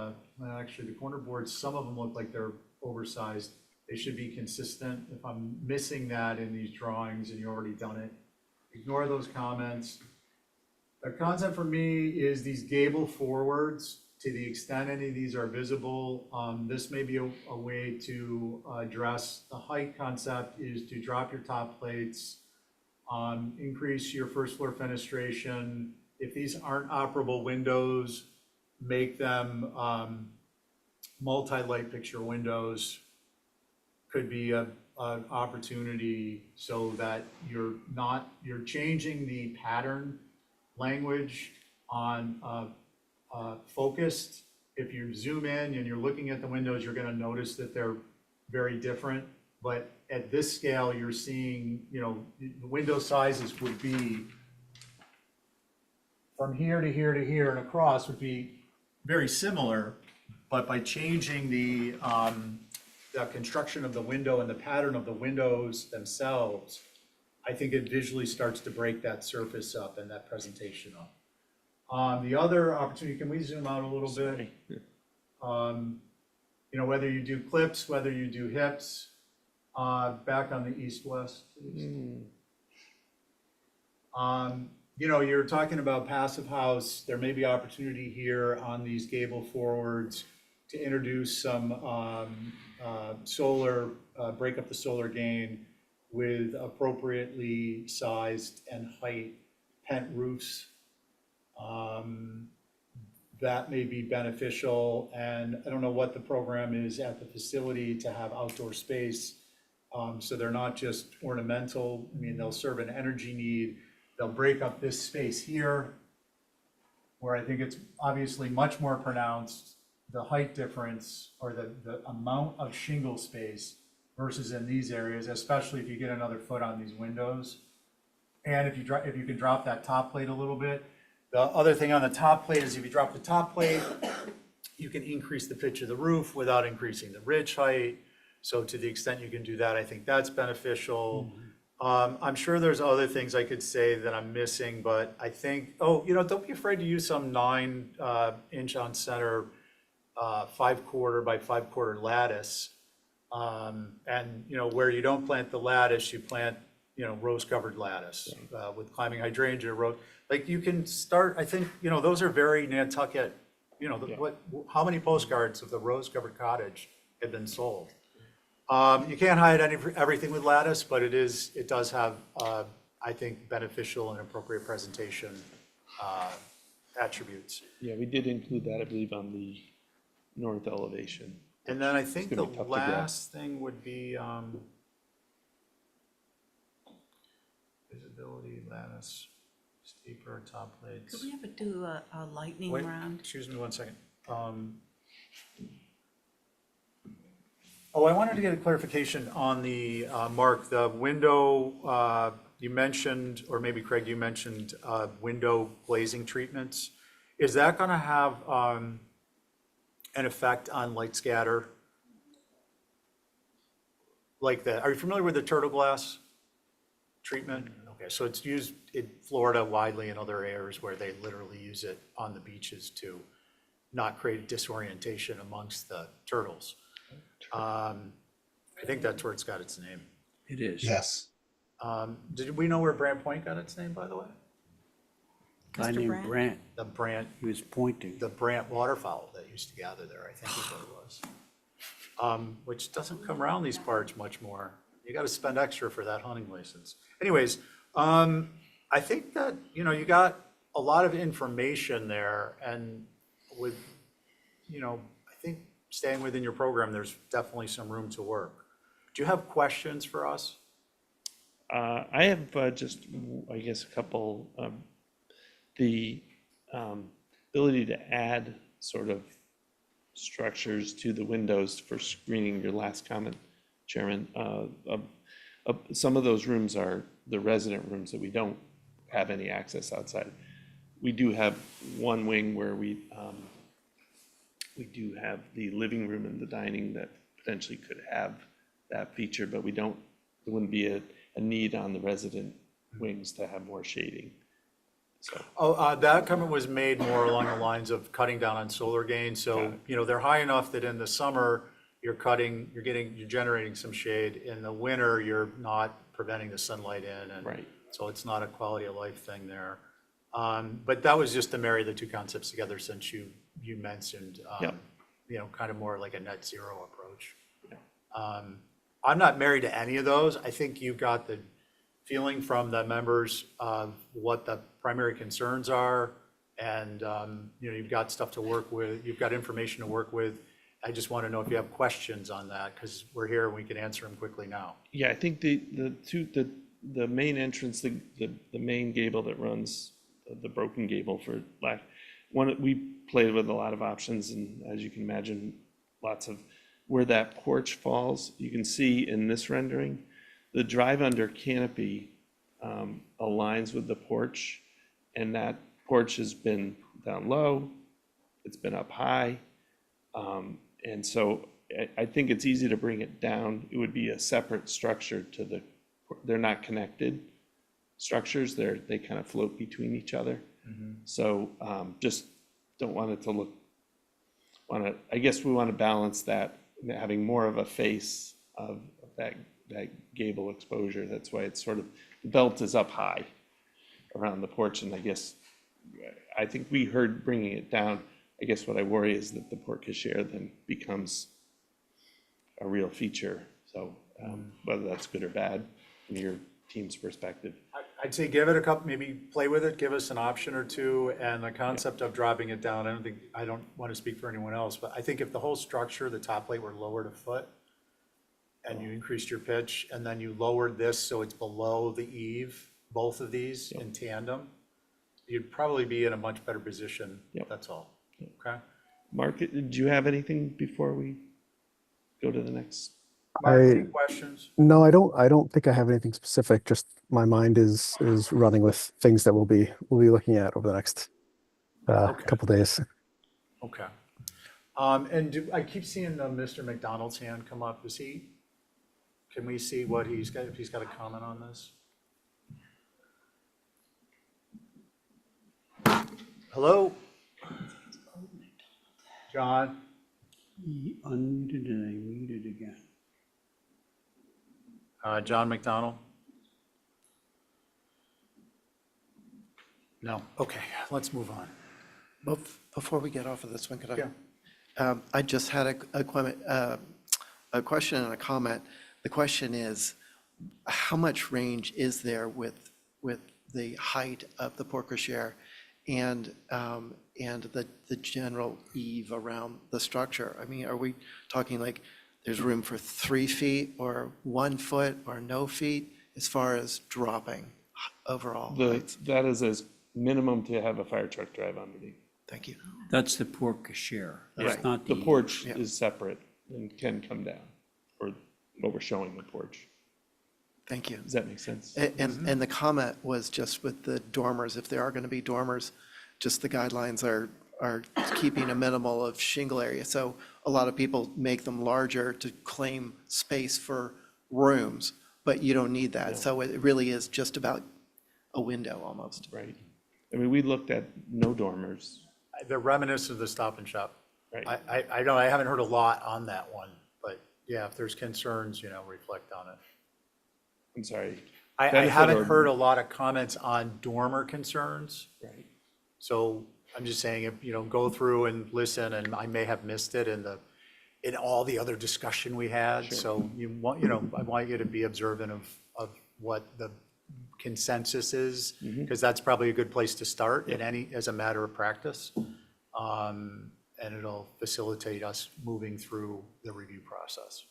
actually, the corner boards, some of them look like they're oversized. They should be consistent. If I'm missing that in these drawings and you've already done it, ignore those comments. The concept for me is these gable forwards, to the extent any of these are visible, this may be a way to address the height concept, is to drop your top plates, increase your first floor fenestration. If these aren't operable windows, make them multi-light fixture windows. Could be an opportunity so that you're changing the pattern language on focused. If you zoom in and you're looking at the windows, you're going to notice that they're very different. But at this scale, you're seeing, the window sizes would be from here to here to here and across would be very similar. But by changing the construction of the window and the pattern of the windows themselves, I think it visually starts to break that surface up and that presentation up. The other opportunity, can we zoom out a little bit? Whether you do clips, whether you do hips, back on the east-west, please. You're talking about passive house. There may be opportunity here on these gable forwards to introduce some solar, break up the solar gain with appropriately sized and height pent roofs. That may be beneficial, and I don't know what the program is at the facility to have outdoor space. So they're not just ornamental. I mean, they'll serve an energy need. They'll break up this space here, where I think it's obviously much more pronounced, the height difference or the amount of shingle space versus in these areas, especially if you get another foot on these windows. And if you can drop that top plate a little bit. The other thing on the top plate is if you drop the top plate, you can increase the pitch of the roof without increasing the ridge height. So to the extent you can do that, I think that's beneficial. I'm sure there's other things I could say that I'm missing, but I think, don't be afraid to use some 9-inch on center 5/4 by 5/4 lattice. And where you don't plant the lattice, you plant rose covered lattice with climbing hydrangea. Like you can start, I think, those are very Nantucket, how many postcards of the rose covered cottage have been sold? You can't hide everything with lattice, but it does have, I think, beneficial and appropriate presentation attributes. Yeah, we did include that, I believe, on the north elevation. And then I think gonna the be tough to grab. last thing would be visibility, lattice, steeper top plates. Could we ever do a lightning Wait, round? excuse me one second. I wanted to get a clarification on the, Mark, the window, you mentioned, or maybe Craig, you mentioned window glazing treatments. Is that going to have an effect on light scatter? Like are you familiar with the turtle glass treatment? Okay, so it's used in Florida widely and other areas where they literally use it on the beaches to not create disorientation amongst the turtles. I think that's where it's got its name. It is. Yes. Did we know where Brant Point got its name, by the way? Guy Mr. named Brandt? Brant, The Brant, he was pointing. the Brant waterfowl that used to gather there, I think is what it was. Which doesn't come around these parts much more. You got to spend extra for that hunting license. Anyways, I think that, you got a lot of information there, and with, I think staying within your program, there's definitely some room to work. Do you have questions for us? I have just, I guess, a couple. The ability to add sort of structures to the windows for screening, your last comment, Chairman. Some of those rooms are the resident rooms that we don't have any access outside. We do have one wing where we do have the living room and the dining that potentially could have that feature, but there wouldn't be a need on the resident wings to have more shading. So That comment was made more along the lines of cutting down on solar gain. So, they're high enough that in the summer, you're generating some shade. In the winter, you're not preventing the sunlight in. And Right. so it's not a quality of life thing there. But that was just to marry the two concepts together, since you mentioned, Yep. kind of more like a net zero approach. I'm not married to any of those. I think you got the feeling from the members of what the primary concerns are, and you've got stuff to work with, you've got information to work with. I just want to know if you have questions on that, because we're here and we can answer them quickly now. Yeah, I think the main entrance, the main gable that runs, the broken gable for lack, we played with a lot of options, and as you can imagine, lots of where that porch falls. You can see in this rendering, the drive under canopy aligns with the porch, and that porch has been down low, it's been up high, and so I think it's easy to bring it down. It would be a separate structure to they're not connected structures, they kind of float between each other. So just don't want it to look, I guess we want to balance that, having more of a face of that gable exposure. That's why it's sort of, the belt is up high around the porch, and I think we heard bringing it down. I guess what I worry is that the porte cochere then becomes a real feature. So whether that's good or bad from your team's perspective. I'd say give it a couple, maybe play with it, give us an option or two, and the concept of dropping it down, I don't want to speak for anyone else, but I think if the whole structure, the top plate were lowered a foot, and you increased your pitch, and then you lowered this so it's below the eave, both of these in tandem, you'd probably be in a much better position. That's all. Okay. Mark, did you have anything before we go to the next? Mark, any questions? No, I don't think I have anything specific. Just my mind is running with things that we'll be looking at over the next couple days. Okay. And I keep seeing Mr. McDonald's hand come up. Can we see what he's got, if he's got a comment on this? Hello? John? He unmuted and I muted again. John McDonald? No. Okay, let's move on. Before we get off of this one, could I? Yeah. I just had a question and a comment. The question is, how much range is there with the height of the porte cochere and the general eave around the structure? I mean, are we talking like there's room for 3 feet or 1 foot or no feet as far as dropping overall heights? That is as minimum to have a fire truck drive underneath. Thank you. That's the porte cochere. That's not The porch Yeah. is separate and can come down, or what we're showing the porch. Thank you. Does that make sense? And the comment was just with the dormers, if there are going to be dormers, just the guidelines are keeping a minimal of shingle area. So a lot of people make them larger to claim space for rooms, but you don't need that. So it really is just about a window almost. Right. I mean, we looked at no dormers. They're reminiscent of the Stop and Shop. Right. I know I haven't heard a lot on that one, but yeah, if there's concerns, reflect on it. I'm sorry. I Benefit haven't or- heard a lot of comments on dormer concerns. Right. So I'm just saying, if, go through and listen, and I may have missed it in all the other discussion we had. So I want you to be observant of what the consensus is, because that's probably a good place to start as a matter of practice. And it'll facilitate us moving through the review process.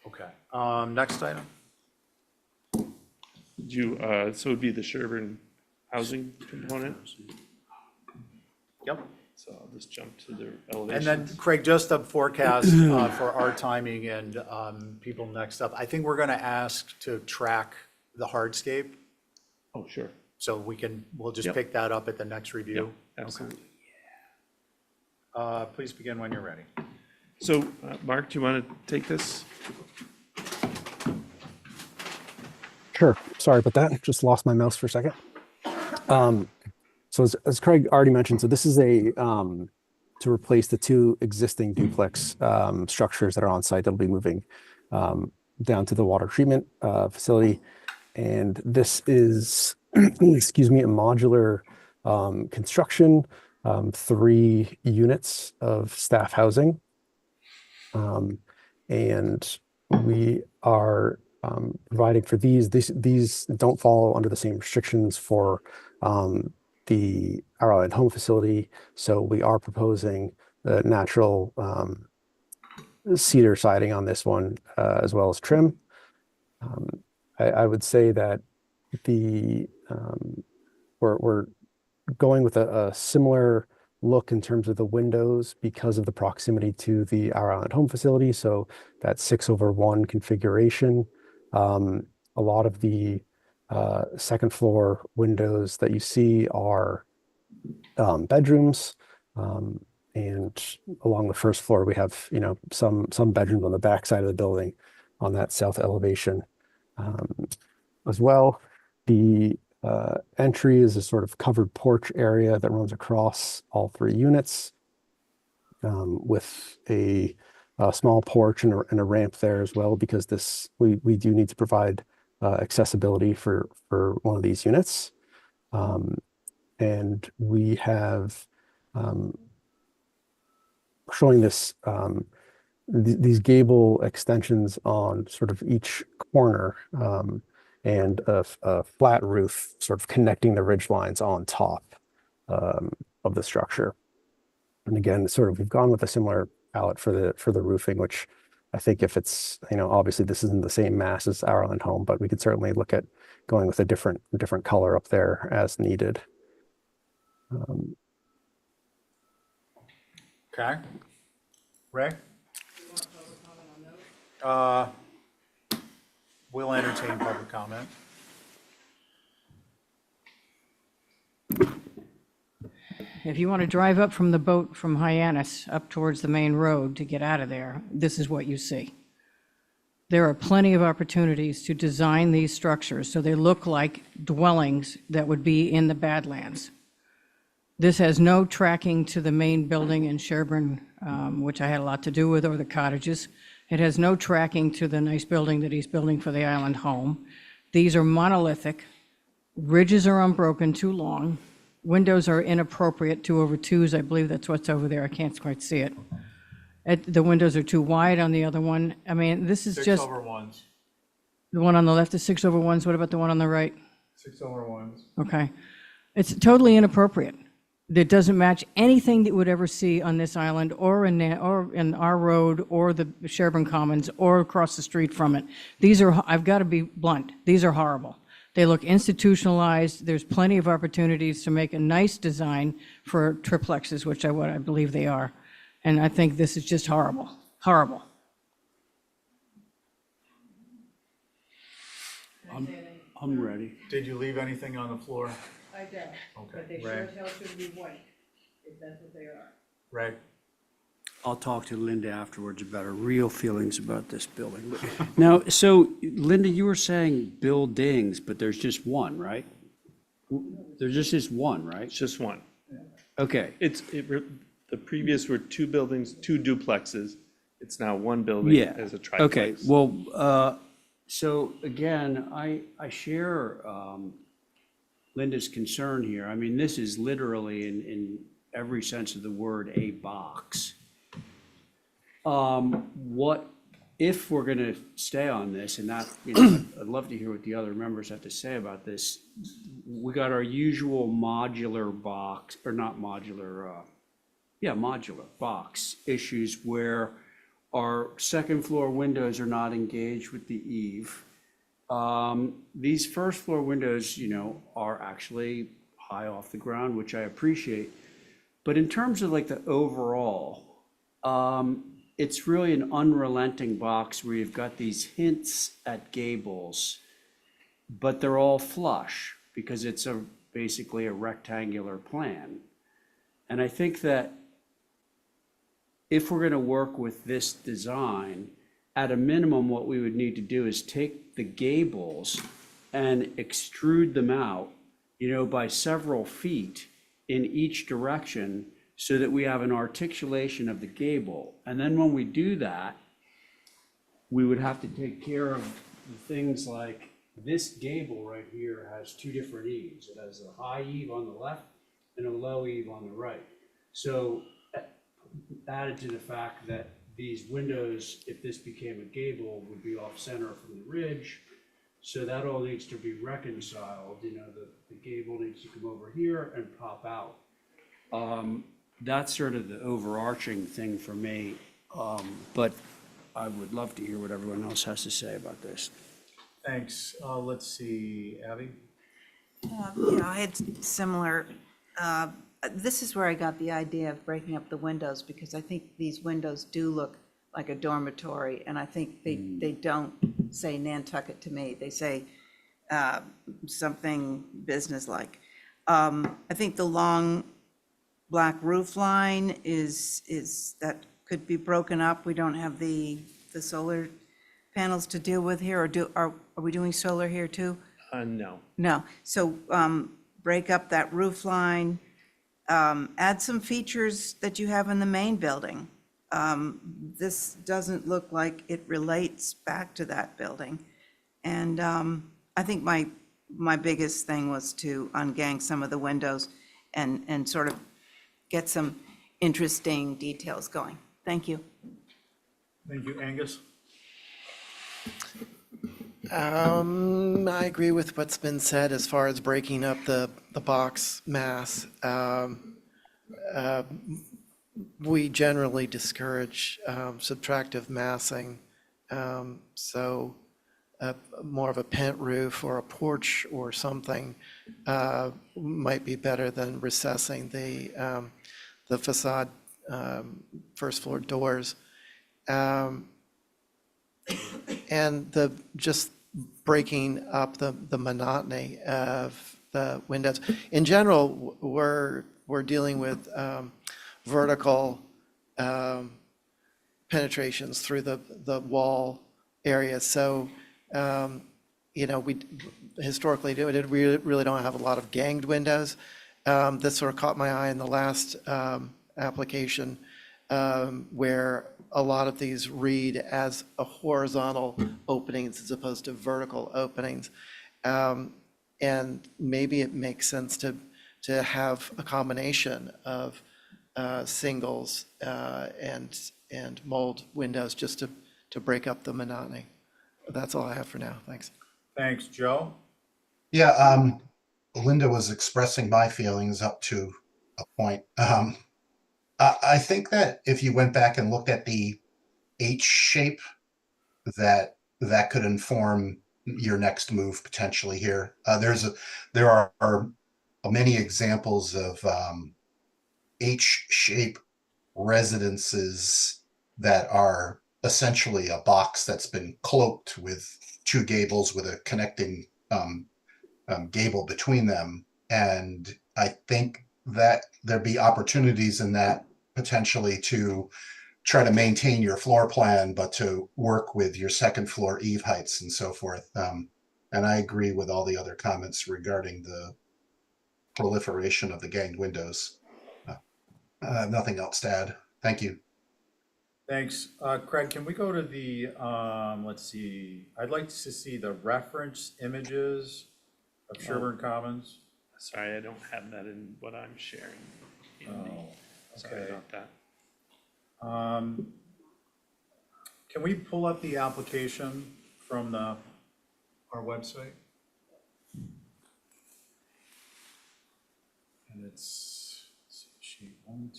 Okay, next item. So it'd be the Sherburne housing component. Yep. So I'll just jump to the And elevations. then Craig, just a forecast for our timing and people next up. I think we're going to ask to track the hardscape. Oh, sure. So we'll just Yep. pick that up at the next review. Absolutely. Please begin when you're ready. So, Mark, do you want to take this? Sure. Sorry about that. Just lost my mouse for a second. So as Craig already mentioned, so this is to replace the 2 existing duplex structures that are on site that'll be moving down to the water treatment facility. And this is, excuse me, a modular construction, 3 units of staff housing. And we are providing for these. These don't fall under the same restrictions for the Our Island Home facility. So we are proposing natural cedar siding on this one, as well as trim. I would say that we're going with a similar look in terms of the windows because of the proximity to the Our Island Home facility. So that 6/1 configuration. A lot of the second floor windows that you see are bedrooms. And along the first floor, we have, some bedrooms on the back side of the building on that south elevation. As well, the entry is a sort of covered porch area that runs across all 3 units, with a small porch and a ramp there as well, because we do need to provide accessibility for one of these units. And we have showing these gable extensions on sort of each corner, and a flat roof sort of connecting the ridge lines on top of the structure. And again, we've gone with a similar palette for the roofing, which I think if it's, obviously this isn't the same mass as Our Island Home, but we could certainly look at going with a different color up there as needed. Okay. Ray? We'll entertain public comment. If you want to drive up from the boat from Hyannis up towards the main road to get out of there, this is what you see. There are plenty of opportunities to design these structures so they look like dwellings that would be in the Badlands. This has no tracking to the main building in Sherburne, which I had a lot to do with, or the cottages. It has no tracking to the nice building that he's building for the Island Home. These are monolithic. Ridges are unbroken, too long. Windows are inappropriate, 2/2s. I believe that's what's over there. I can't quite see it. The windows are too wide on the other one. I mean, this is just. 6/1s. The one on the left is 6/1s. What about the one on the right? 6/1s. Okay. It's totally inappropriate. That doesn't match anything that you would ever see on this island or in our road or the Sherburne Commons or across the street from it. I've got to be blunt, these are horrible. They look institutionalized. There's plenty of opportunities to make a nice design for triplexes, which what I believe they are. And I think this is just horrible, horrible. I'm ready. Did you leave anything on the floor? I don't, Okay, but they Ray. sure as hell should be white, if that's what they are. Ray? I'll talk to Linda afterwards about her real feelings about this building. Now, so Linda, you were saying buildings, but there's just one, right? There's just one, right? It's just one. Okay, The previous were 2 buildings, 2 duplexes. It's now 1 building yeah. as a triplex. Okay, well, so again, I share Linda's concern here. I mean, this is literally in every sense of the word, a box. What, if we're gonna stay on this, and not, I'd love to hear what the other members have to say about this. We got our usual modular box, or not modular, modular box issues where our second floor windows are not engaged with the eave. These first floor windows, are actually high off the ground, which I appreciate. But in terms of like the overall, it's really an unrelenting box where you've got these hints at gables, but they're all flush because it's basically a rectangular plan. And I think that if we're going to work with this design, at a minimum, what we would need to do is take the gables and extrude them out, by several feet in each direction so that we have an articulation of the gable. And then when we do that, we would have to take care of things like this gable right here has 2 different eaves. It has a high eave on the left and a low eave on the right. So added to the fact that these windows, if this became a gable, would be off center from the ridge. So that all needs to be reconciled, the gable needs to come over here and pop out. That's sort of the overarching thing for me, but I would love to hear what everyone else has to say about this. Thanks. Let's see, Abby? I had similar, this is where I got the idea of breaking up the windows, because I think these windows do look like a dormitory, and I think they don't say Nantucket to me. They say something businesslike. I think the long black roof line is that could be broken up. We don't have the solar panels to deal with here, or are we doing solar here too? No. No, so break up that roof line, add some features that you have in the main building. This doesn't look like it relates back to that building. And I think my biggest thing was to ungang some of the windows and sort of get some interesting details going. Thank you. Thank you, Angus. I agree with what's been said as far as breaking up the box mass. We generally discourage subtractive massing. So more of a pent roof or a porch or something might be better than recessing the facade first floor doors. And just breaking up the monotony of the windows. In general, we're dealing with vertical penetrations through the wall area. So, we historically really don't have a lot of ganged windows. This sort of caught my eye in the last application where a lot of these read as a horizontal openings as opposed to vertical openings. And maybe it makes sense to have a combination of singles and mold windows just to break up the monotony. That's all I have for now. Thanks. Thanks, Joe. Yeah, Linda was expressing my feelings up to a point. I think that if you went back and looked at the H shape, that could inform your next move potentially here. There are many examples of H shape residences that are essentially a box that's been cloaked with two gables with a connecting gable between them. And I think that there'd be opportunities in that potentially to try to maintain your floor plan, but to work with your second floor eave heights and so forth. And I agree with all the other comments regarding the proliferation of the ganged windows. Nothing else to add. Thank you. Thanks. Craig, can we go to the, let's see, I'd like to see the reference images of Sherburne Commons. Sorry, I don't have that in what I'm sharing. Sorry Okay. about that. Can we pull up the application from our website? And it's, let's see, sheet 1,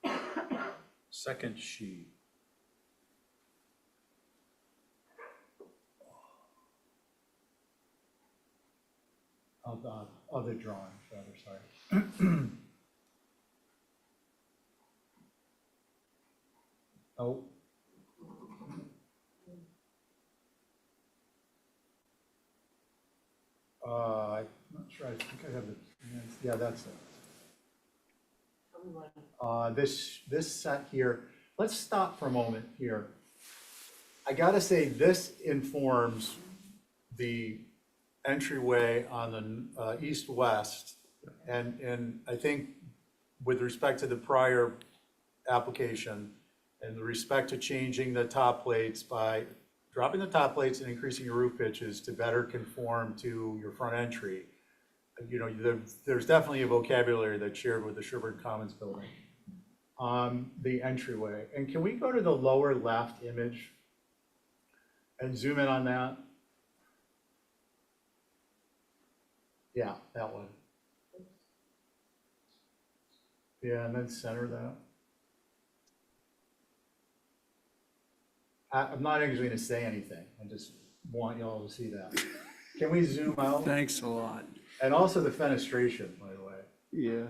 2, second sheet. Other drawings, rather, sorry. Oh. I'm not sure, I think I have it, yeah, that's it. This set here, let's stop for a moment here. I gotta say, this informs the entryway on the east-west, and I think with respect to the prior application, and with respect to changing the top plates by dropping the top plates and increasing your roof pitches to better conform to your front entry, you know, there's definitely a vocabulary that's shared with the Sherburne Commons building. The entryway. And can we go to the lower left image and zoom in on that? Yeah, that one. Yeah, and then center that. I'm not actually going to say anything. I just want y'all to see that. Can we zoom out? Thanks a lot. And also the fenestration, by the way. Yeah.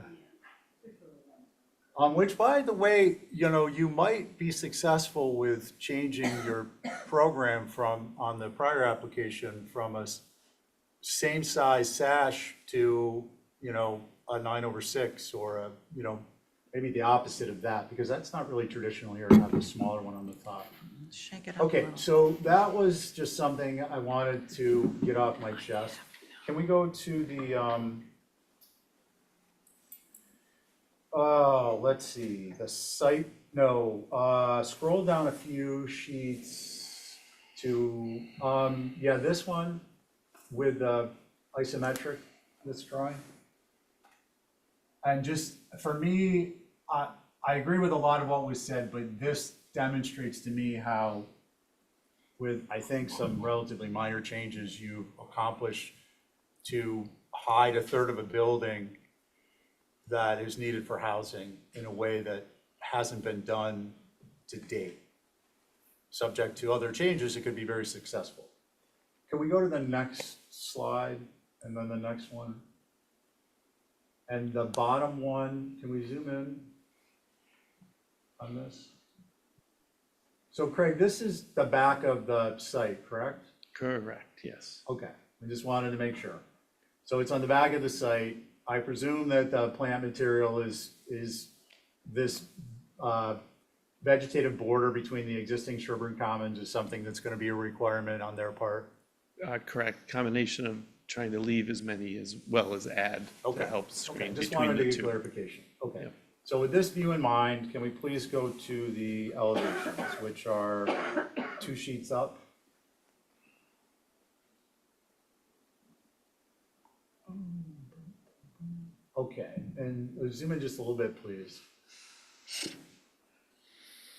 Which, by the way, you know, you might be successful with changing your program from, on the prior application, from a same size sash to, you know, a 9/6 or a, you know, maybe the opposite of that, because that's not really traditional here to have a smaller one on the top. Shake it up a Okay, little. so that was just something I wanted to get off my chest. Can we go to the, let's see, the site, no, scroll down a few sheets to, yeah, this one with isometric, this drawing. And just, for me, I agree with a lot of what was said, but this demonstrates to me how, with, I think, some relatively minor changes, you've accomplished to hide a third of a building that is needed for housing in a way that hasn't been done to date. Subject to other changes, it could be very successful. Can we go to the next slide and then the next one? And the bottom one, can we zoom in on this? So Craig, this is the back of the site, correct? Correct, yes. Okay, we just wanted to make sure. So it's on the back of the site. I presume that the plant material is this vegetative border between the existing Sherburne Commons is something that's going to be a requirement on their part? Correct. Combination of trying to leave as many as well as add Okay. to help Okay, screen just between wanted to the get two. clarification. Okay. Yep. So with this view in mind, can we please go to the elevations, which are 2 sheets up? Okay, and zoom in just a little bit, please.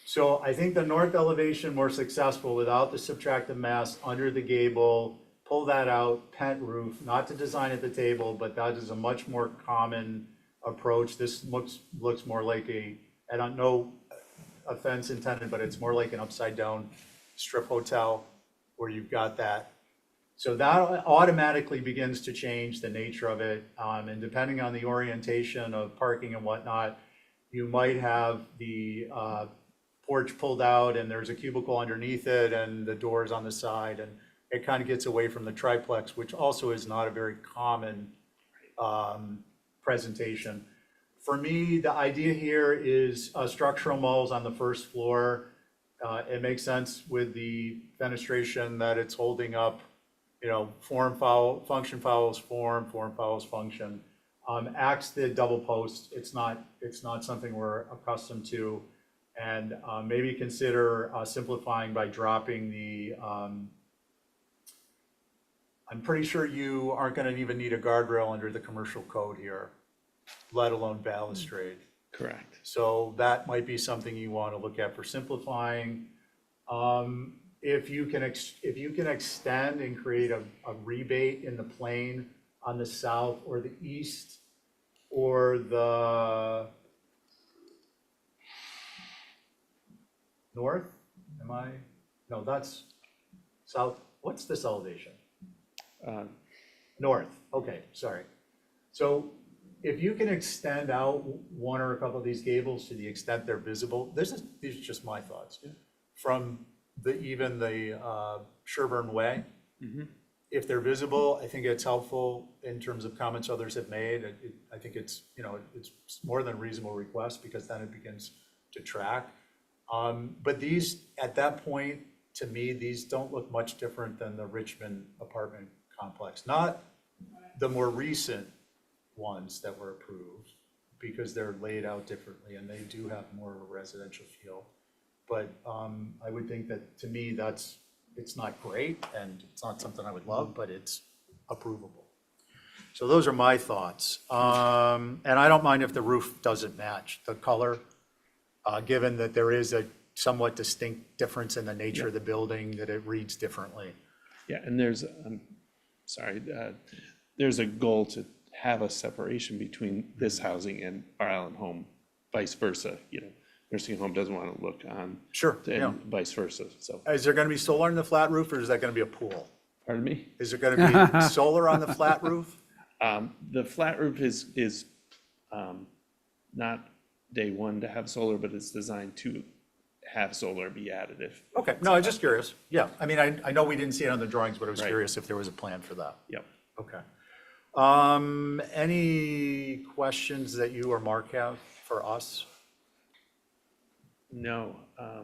So I think the north elevation more successful without the subtractive mass under the gable, pull that out, pent roof, not to design at the table, but that is a much more common approach. This looks more like a, I don't know, offense intended, but it's more like an upside down strip hotel where you've got that. So that automatically begins to change the nature of it. And depending on the orientation of parking and whatnot, you might have the porch pulled out and there's a cubicle underneath it and the doors on the side. And it kind of gets away from the triplex, which also is not a very common presentation. For me, the idea here is structural moles on the first floor. It makes sense with the fenestration that it's holding up, you know, function follows form follows function. Acts the double post, it's not something we're accustomed to. And maybe consider simplifying by dropping the, I'm pretty sure you aren't gonna even need a guardrail under the commercial code here, let alone balustrade. Correct. So that might be something you want to look at for simplifying. If you can extend and create a rebate in the plane on the south or the east or the north, no, that's south. What's this elevation? North, okay, sorry. So if you can extend out one or a couple of these gables to the extent they're visible, these are just my thoughts. From even the Sherburne Way, if they're visible, I think it's helpful in terms of comments others have made. I think it's, you know, it's more than a reasonable request because then it begins to track. But these, at that point, to me, these don't look much different than the Richmond apartment complex. Not the more recent ones that were approved because they're laid out differently and they do have more of a residential feel. But I would think that, to me, it's not great and it's not something I would love, but it's approvable. So those are my thoughts. And I don't mind if the roof doesn't match the color, given that there is a somewhat distinct difference in the nature of the building, that it reads differently. Yeah, and there's, there's a goal to have a separation between this housing and our island home, vice versa, you know. Nursing home doesn't want to look on. Sure, And yeah. vice versa, so, Is there going to be solar in the flat roof, or is that going to be a pool? pardon me? Is there going to be solar on the flat roof? The flat roof is not day one to have solar, but it's designed to have solar be additive. Okay, no, I'm just curious. Yeah, I mean, I know we didn't see it on the drawings, but I was Right. curious if there was a plan for that. Yep. Okay. Any questions that you or Mark have for us? No, I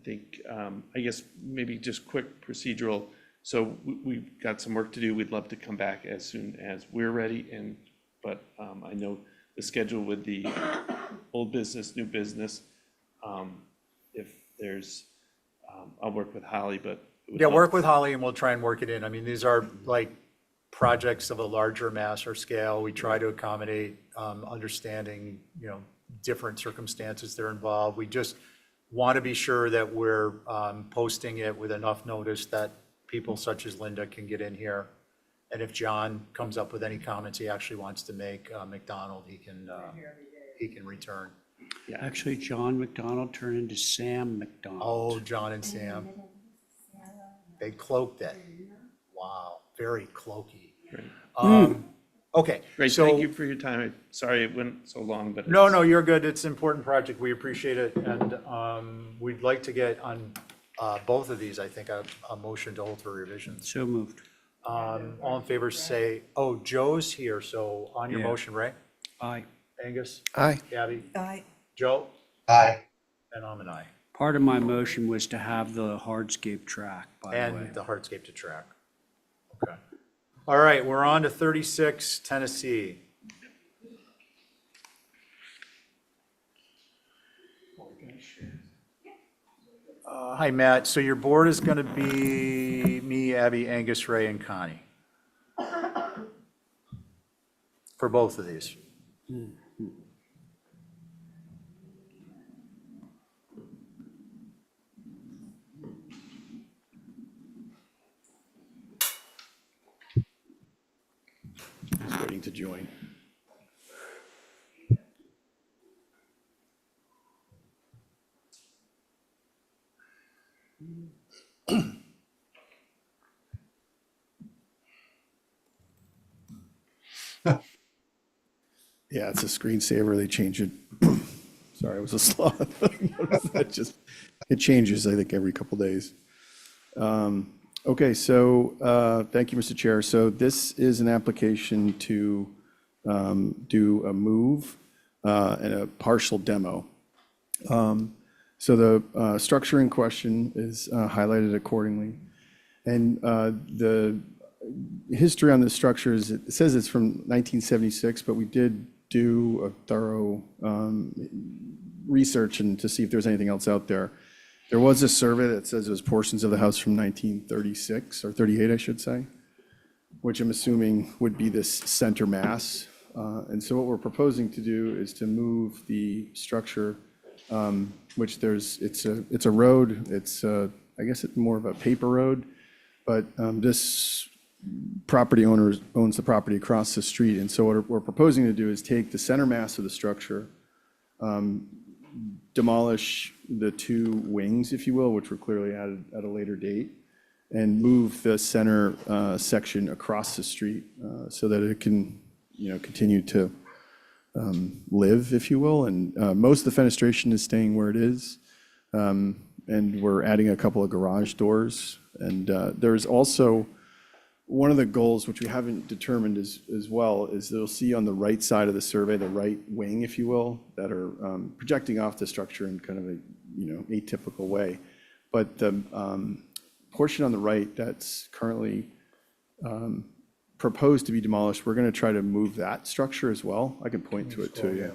think, I guess maybe just quick procedural. So we've got some work to do. We'd love to come back as soon as we're ready, but I know the schedule with the old business, new business, if there's, I'll work with Holly, but. Yeah, work with Holly and we'll try and work it in. I mean, these are like projects of a larger mass or scale. We try to accommodate understanding, you know, different circumstances that are involved. We just want to be sure that we're posting it with enough notice that people such as Linda can get in here. And if John comes up with any comments he actually wants to make, McDonald, he can return. Actually, John McDonald turned into Sam McDonald. Oh, John and Sam. They cloaked it. Wow, very cloaky. Okay. Great, so- thank you for your time. Sorry it went so long, but. No, no, you're good. It's an important project. We appreciate it. And we'd like to get on both of these, I think, a motion to alter revisions. So moved. All in favor say, oh, Joe's here, so on your Yeah. motion, Ray? Aye. Angus? Aye. Gabby? Aye. Joe? Aye. And I'm an aye. Part of my motion was to have the hardscape track, by the way. And the hardscape to track. Okay. All right, we're on to 36 Tennessee. Hi, Matt. So your board is going to be me, Abby, Angus, Ray, and Connie. For both of these. Just waiting to join. Yeah, it's a screensaver. They change it. Sorry, it was a sloth. It changes, I think, every couple days. Okay, so thank you, Mr. Chair. So this is an application to do a move and a partial demo. So the structure in question is highlighted accordingly. And the history on this structure is, it says it's from 1976, but we did do a thorough research and to see if there's anything else out there. There was a survey that says it was portions of the house from 1936, or 38, I should say, which I'm assuming would be this center mass. And so what we're proposing to do is to move the structure, which it's a road, I guess it's more of a paper road, but this property owner owns the property across the street. And so what we're proposing to do is take the center mass of the structure, demolish the two wings, if you will, which were clearly added at a later date, and move the center section across the street so that it can, continue to live, if you will. And most of the fenestration is staying where it is. And we're adding a couple of garage doors. And there's also one of the goals, which we haven't determined as well, is that you'll see on the right side of the survey, the right wing, if you will, that are projecting off the structure in kind of a atypical way. But the portion on the right that's currently proposed to be demolished, we're going to try to move that structure as well. I can point to it too, yeah.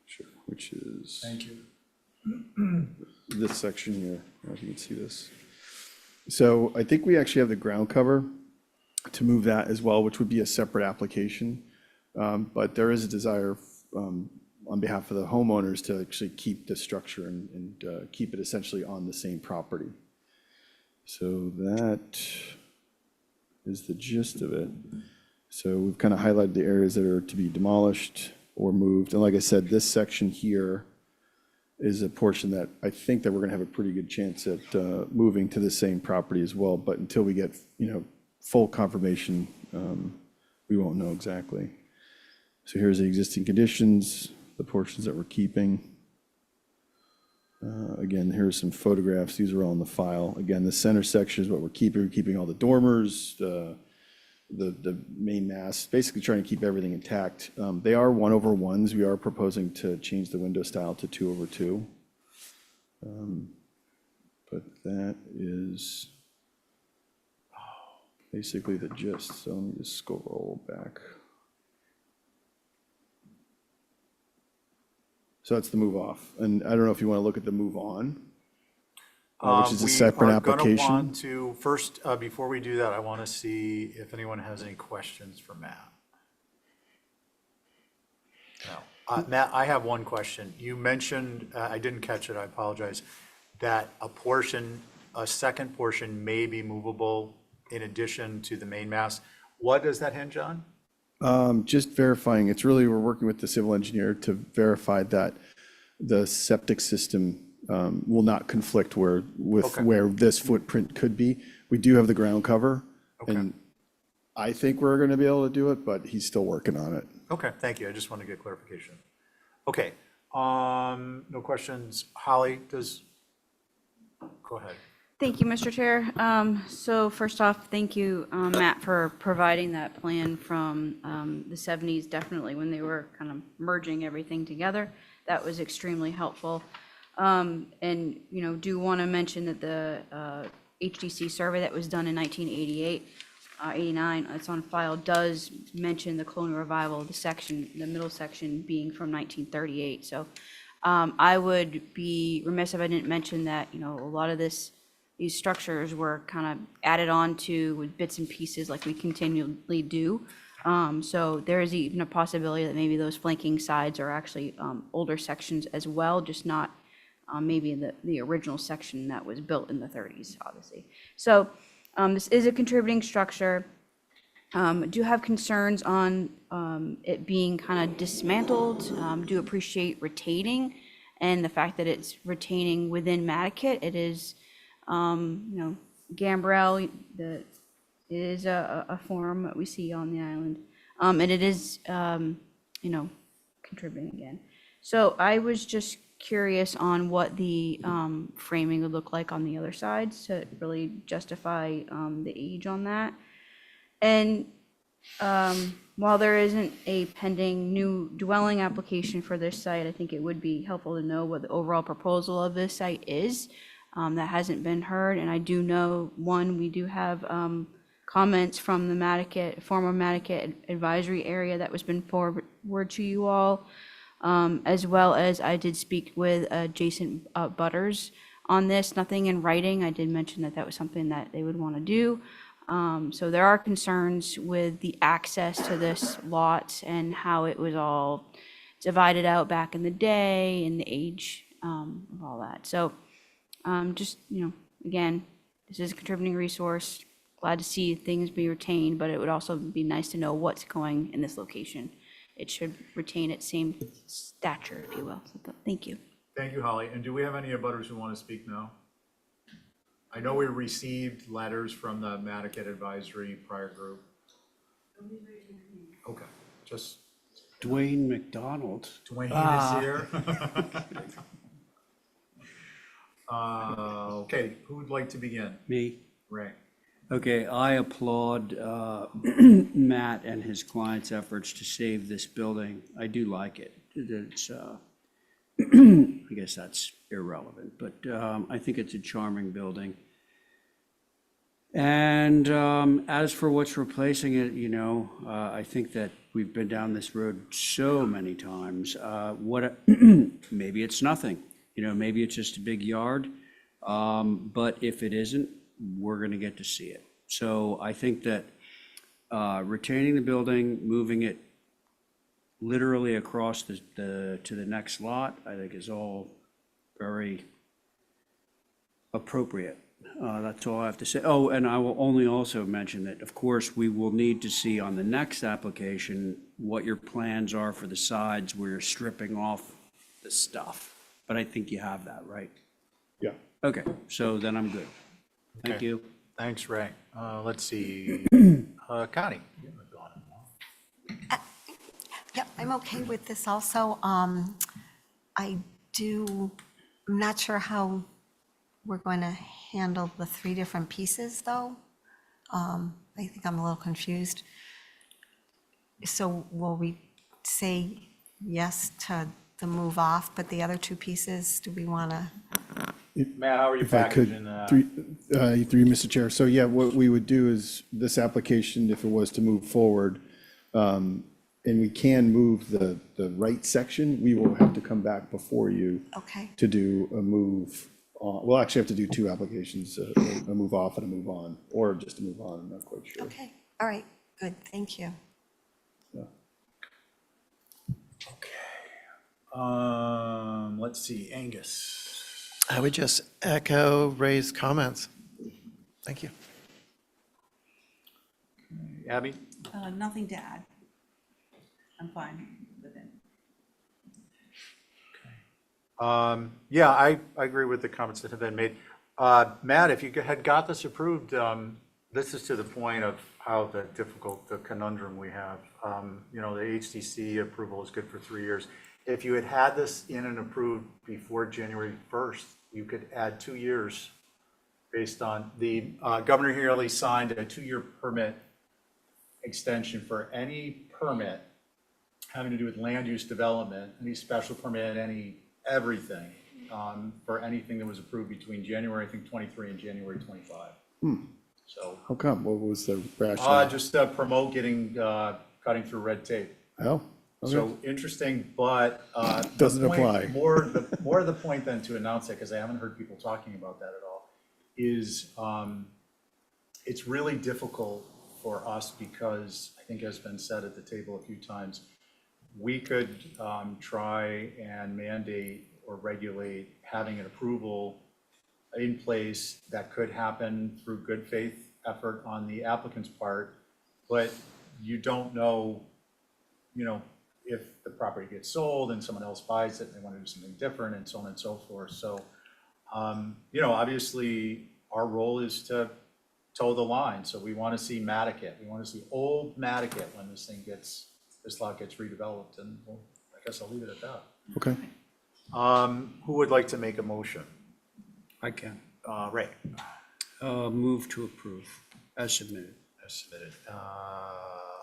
Sure. Which is. Thank you. This section here, I don't know if you can see this. So I think we actually have the ground cover to move that as well, which would be a separate application. But there is a desire on behalf of the homeowners to actually keep the structure and keep it essentially on the same property. So that is the gist of it. So we've kind of highlighted the areas that are to be demolished or moved. And like I said, this section here is a portion that I think that we're going to have a pretty good chance at moving to the same property as well. But until we get, full confirmation, we won't know exactly. So here's the existing conditions, the portions that we're keeping. Again, here's some photographs. These are all in the file. Again, the center section is what we're keeping. We're keeping all the dormers, the main mast, basically trying to keep everything intact. They are 1/1s. We are proposing to change the window style to 2/2. But that is basically the gist. So let me just scroll back. So that's the move off. And I don't know if you want to look at the move on, which is a separate application. We are going to want to, first, before we do that, I want to see if anyone has any questions for Matt. No. Matt, I have one question. You mentioned, I didn't catch it, I apologize, that a second portion may be movable in addition to the main mast. What does that hinge on? Just verifying, we're working with the civil engineer to verify that the septic system will not conflict with where this footprint could be. We do have the ground cover, and I think we're going to be able to do it, but he's still working on it. Okay, thank you. I just want to get clarification. Okay, no questions. Holly, go ahead. Thank you, Mr. Chair. So first off, thank you, Matt, for providing that plan from the 70s, definitely when they were kind of merging everything together. That was extremely helpful. And, do want to mention that the HDC survey that was done in 1988, 89, it's on file, does mention the colonial revival, the middle section being from 1938. So I would be remiss if I didn't mention that, a lot of these structures were kind of added on to with bits and pieces like we continually do. So there is even a possibility that maybe those flanking sides are actually older sections as well, just not maybe the original section that was built in the 30s, obviously. So this is a contributing structure. I do have concerns on it being kind of dismantled. Do appreciate retaining and the fact that it's retaining within Nantucket. It is gambrel, it is a form that we see on the island. And it is, contributing again. So I was just curious on what the framing would look like on the other side to really justify the age on that. And while there isn't a pending new dwelling application for this site, I think it would be helpful to know what the overall proposal of this site is. That hasn't been heard, and I do know, we do have comments from the former Nantucket advisory area that was been forwarded to you all, as well as I did speak with adjacent butters on this, nothing in writing. I did mention that was something that they would want to do. So there are concerns with the access to this lot and how it was all divided out back in the day and the age of all that. So just, again, this is a contributing resource. Glad to see things be retained, but it would also be nice to know what's going in this location. It should retain its same stature, if you will. So, thank you. Thank you, Holly. And do we have any abutters who want to speak now? I know we received letters from the Nantucket Advisory prior group. Okay, just Dwayne McDonald. Dwayne is here. Okay, who would like to begin? Me. Ray. Okay, I applaud Matt and his client's efforts to save this building. I do like it. It's, I guess that's irrelevant, but I think it's a charming building. And as for what's replacing it, I think that we've been down this road so many times. Maybe it's nothing, maybe it's just a big yard. But if it isn't, we're going to get to see it. So I think that retaining the building, moving it literally across to the next lot, I think is all very appropriate. That's all I have to say. Oh, and I will only also mention that, of course, we will need to see on the next application what your plans are for the sides where you're stripping off the stuff. But I think you have that, right? Yeah. Okay, so then I'm good. Thank Okay. you. Thanks, Ray. Let's see. Connie? Yep, I'm okay with this also. I'm not sure how we're going to handle the three different pieces, though. I think I'm a little confused. So will we say yes to the move off, but the other two pieces, do we want to? Matt, how are you If I could, packaging that? through you, Mr. Chair. So yeah, what we would do is this application, if it was to move forward, and we can move the right section, we will have to come back before you Okay, to do a move. We'll actually have to do two applications, a move off and a move on, or just a move on, I'm not quite sure. okay, all right, good, thank you. Yeah. Let's see, Angus. I would just echo Ray's comments. Thank you. Abby? Nothing to add. I'm fine with it. Yeah, I agree with the comments that have been made. Matt, if you had got this approved, this is to the point of how the conundrum we have. You know, the HDC approval is good for 3 years. If you had had this in and approved before January 1st, you could add 2 years based on the, Governor Healy signed a 2-year permit extension for any permit having to do with land use development, any special permit, everything, for anything that was approved between January, I think, 23 and January 25. So, How come? What was the rationale? just promote cutting through red tape. Oh, okay. So interesting, but Doesn't the point- apply. More of the point then to announce it, because I haven't heard people talking about that at all, is it's really difficult for us because I think has been said at the table a few times, we could try and mandate or regulate having an approval in place that could happen through good faith effort on the applicant's part, but you don't know, you know, if the property gets sold and someone else buys it and they want to do something different and so on and so forth. So, you know, obviously our role is to toe the line. So we want to see Nantucket. We want to see old Nantucket when this lot gets redeveloped, and well, I guess I'll leave it at that. Okay. Who would like to make a motion? I can. Ray, Move to approve as submitted. as submitted.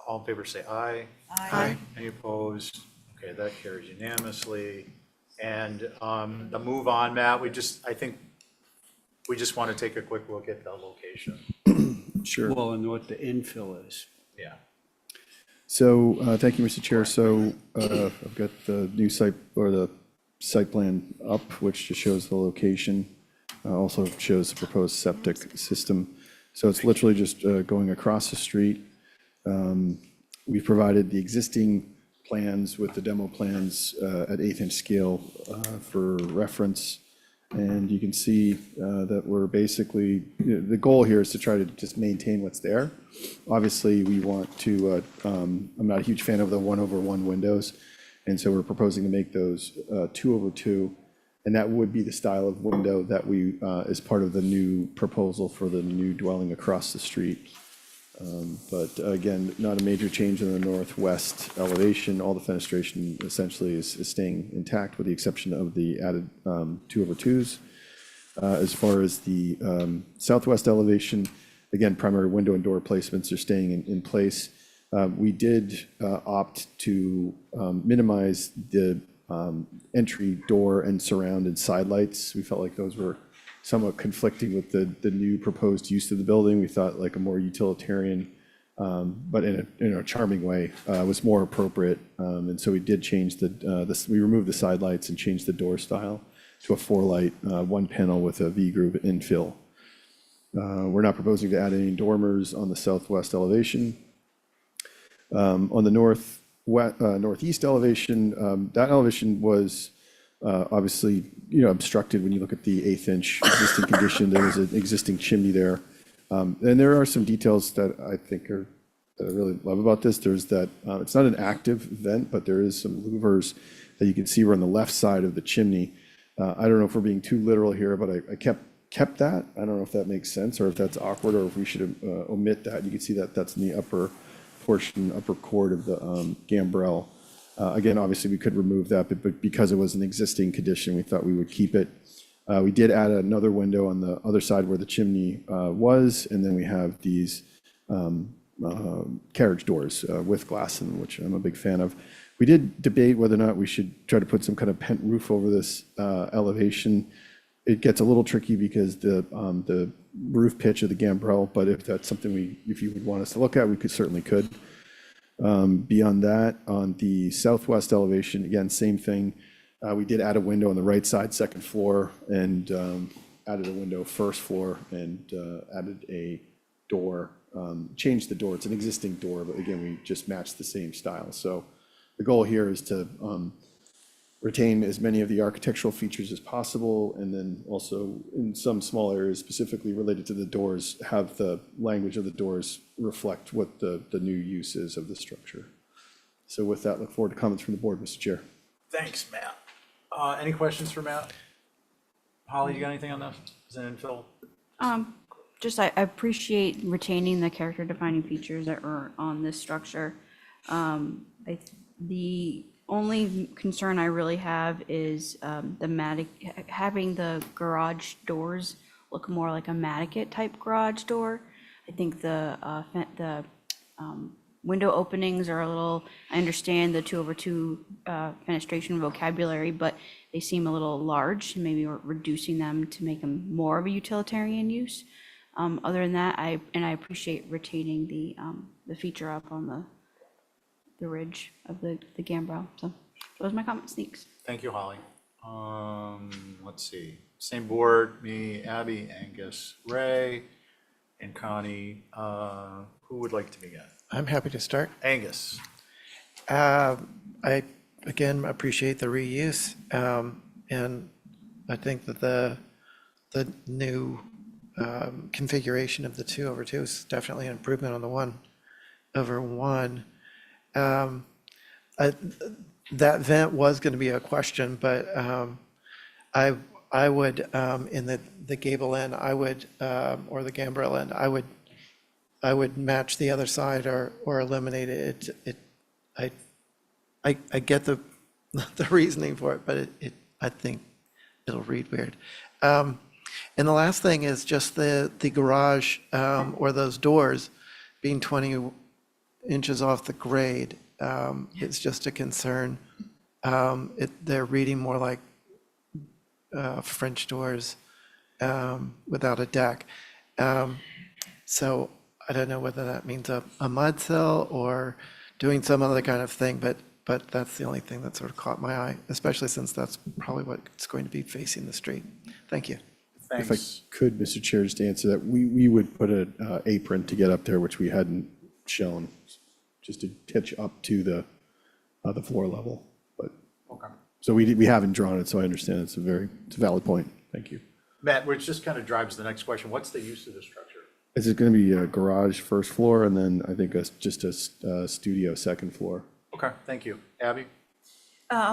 All in favor, say aye. Aye. Any opposed? Okay, that carries unanimously. And the move on, Matt, I think we just want to take a quick look at the location. Sure. Well, and what the infill is. Yeah. So, thank you, Mr. Chair. So, I've got the new site, or the site plan up, which just shows the location. Also shows the proposed septic system. So it's literally just going across the street. We've provided the existing plans with the demo plans at 1/8" scale for reference. And you can see that we're basically, the goal here is to try to just maintain what's there. Obviously, we want to, I'm not a huge fan of the 1/1 windows. And so we're proposing to make those 2/2. And that would be the style of window that we, is part of the new proposal for the new dwelling across the street. But again, not a major change in the northwest elevation. All the fenestration essentially is staying intact with the exception of the added 2/2s. As far as the southwest elevation, again, primary window and door placements are staying in place. We did opt to minimize the entry door and surround and side lights. We felt like those were somewhat conflicting with the new proposed use of the building. We thought like a more utilitarian, but in a charming way, was more appropriate. And so we did change we removed the side lights and changed the door style to a 4-light, 1 panel with a V-groove infill. We're not proposing to add any dormers on the southwest elevation. On the northeast elevation, that elevation was obviously, obstructed when you look at the 1/8-inch existing condition. There was an existing chimney there. And there are some details that I think that I really love about this. There's that, it's not an active vent, but there is some louvers that you can see were on the left side of the chimney. I don't know if we're being too literal here, but I kept that. I don't know if that makes sense or if that's awkward or if we should omit that. You can see that that's in the upper portion, upper chord of the gambrel. Again, obviously, we could remove that, but because it was an existing condition, we thought we would keep it. We did add another window on the other side where the chimney was, and then we have these carriage doors with glass in them, which I'm a big fan of. We did debate whether or not we should try to put some kind of pent roof over this elevation. It gets a little tricky because the roof pitch of the gambrel, but if that's something if you would want us to look at, we certainly could. Beyond that, on the southwest elevation, again, same thing. We did add a window on the right side, second floor, and added a window first floor, and added a door, changed the door. It's an existing door, but again, we just matched the same style. So the goal here is to retain as many of the architectural features as possible, and then also in some small areas specifically related to the doors, have the language of the doors reflect what the new use is of the structure. So with that, look forward to comments from the board, Mr. Chair. Thanks, Matt. Any questions for Matt? Holly, you got anything on this? And Phil? Just I appreciate retaining the character defining features that are on this structure. The only concern I really have is having the garage doors look more like a Nantucket type garage door. I think the window openings are a little, I understand the 2/2 fenestration vocabulary, but they seem a little large. Maybe we're reducing them to make them more of a utilitarian use. Other than that, I appreciate retaining the feature up on the ridge of the gambrel. So those are my comments. Thanks. Thank you, Holly. Let's see. Same board, me, Abby, Angus, Ray, and Connie. Who would like to begin? I'm happy to start. Angus. I, again, appreciate the reuse. And I think that the new configuration of the 2/2 is definitely an improvement on the 1/1. That vent was going to be a question, but I would, in the gable end, or the gambrel end, I would match the other side or eliminate it. I get the reasoning for it, but I think it'll read weird. And the last thing is just the garage or those doors being 20 inches off the grade. It's just a concern. They're reading more like French doors without a deck. So I don't know whether that means a mud cell or doing some other kind of thing, but that's the only thing that sort of caught my eye, especially since that's probably what's going to be facing the street. Thank you. Thanks. If I could, Mr. Chair, just to answer that, we would put an apron to get up there, which we hadn't shown, just to pitch up to the floor level. But Okay. so we haven't drawn it, so I understand it's a valid point. Thank you. Matt, which just kind of drives the next question. What's the use of the structure? Is it going to be a garage first floor and then I think just a studio second floor? Okay, thank you. Abby?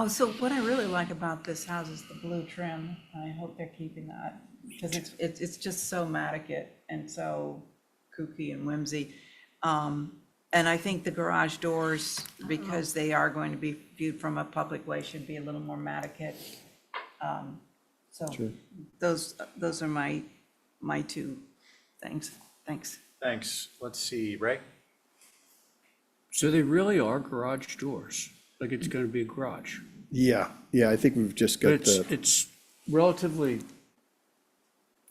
So what I really like about this house is the blue trim. I hope they're keeping that because it's just so Nantucket and so kooky and whimsy. And I think the garage doors, because they are going to be viewed from a public way, should be a little more Nantucket. So those are my two things. Thanks. Thanks. Let's see. Ray? So they really are garage doors, like it's going to be a garage. Yeah, I think we've just But got it's relatively,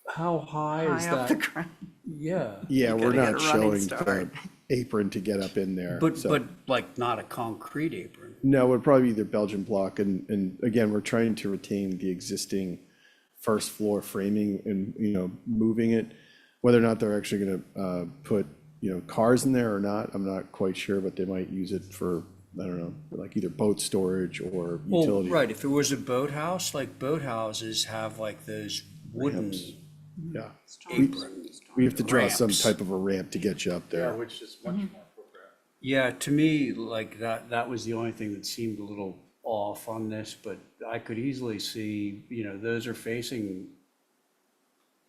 how high is High off the that? ground. Yeah. Yeah, we're gotta get not a running showing the start. apron to get up in there. But so- like not a concrete apron. No, it would probably be the Belgian block. And again, we're trying to retain the existing first floor framing and, moving it. Whether or not they're actually going to put cars in there or not, I'm not quite sure, but they might use it for, I don't know, like either boat storage or Well, utility. right, if it was a boathouse, like boathouses have like those wooden Ramps. Yeah. aprons. We have to draw some Ramps. type of a ramp to get you up Yeah, there. which is much more appropriate. Yeah, to me, like that was the only thing that seemed a little off on this, but I could easily see, those are facing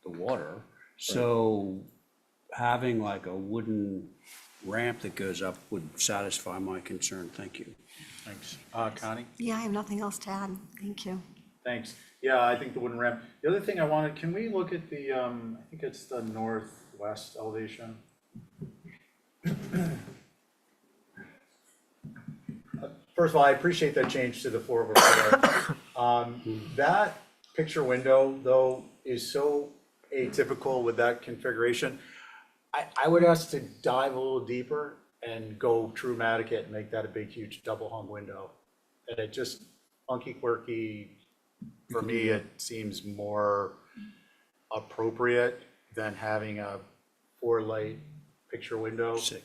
the water. So having like a wooden ramp that goes up would satisfy my concern. Thank you. Thanks. Connie? Yeah, I have nothing else to add. Thank you. Thanks. Yeah, I think the wooden ramp. The other thing I wanted, can we look at the, I think it's the northwest elevation? First of all, I appreciate that change to the 4/4. That picture window, though, is so atypical with that configuration. I would ask to dive a little deeper and go true Nantucket and make that a big, huge double hung window. And it just funky, quirky, for me, it seems more appropriate than having a 4 light picture window. Six.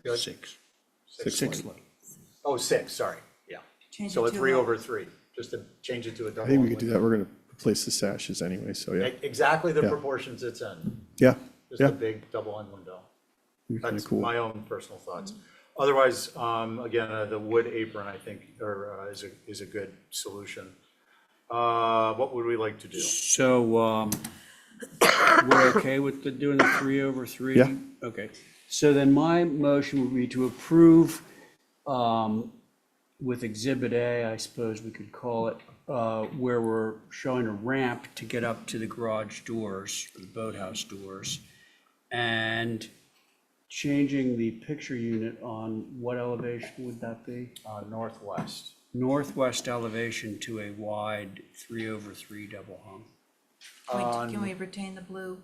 Good? Six. Six light. Oh, 6, sorry, yeah. Change So it a to 3/3, just to change it to a double. I think we hung could do window. that. We're going to replace the sashes anyway, so yeah. Exactly the Yeah. proportions it's in, Yeah, just yeah. a big double hung window. Kind of That's cool. my own personal thoughts. Otherwise, again, the wood apron, I think, is a good solution. What would we like to do? So, we're okay with doing the 3/3? Yeah. Okay, so then my motion would be to approve, with Exhibit A, I suppose we could call it, where we're showing a ramp to get up to the garage doors, the boathouse doors, and changing the picture unit on what elevation would that be? Northwest. Northwest elevation to a wide 3/3 double hung. Can we retain the blue?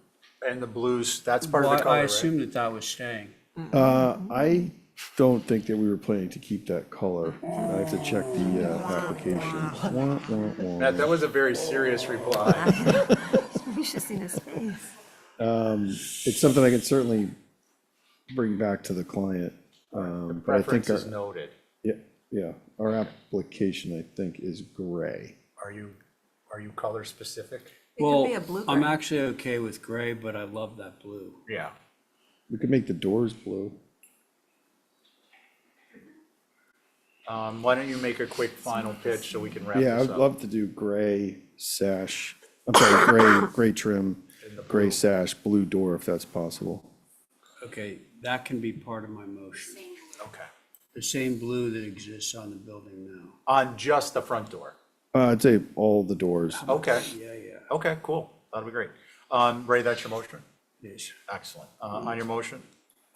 And the blues, that's part of the Well, color, I right? assumed that was staying. I don't think that we were planning to keep that color. I have to check the application. Wah, wah, wah. Matt, that was a very serious reply. You should see his face. It's something I can certainly bring back to the client. But I think Preference is our, noted. yeah, our application, I think, is gray. Are you color specific? It could Well, be a blue I'm gray. actually okay with gray, but I love that blue. Yeah. We could make the doors blue. Why don't you make a quick final pitch so we can wrap Yeah, this I'd up? love to do gray sash, I'm sorry, gray trim, gray sash, blue door if that's possible. Okay, that can be part of my motion. Okay. The same blue that exists on the building now. On just the front door? I'd say all the doors. Okay, Yeah, yeah, okay, cool. That'll be great. Ray, that's your motion? yes. Excellent. On your motion?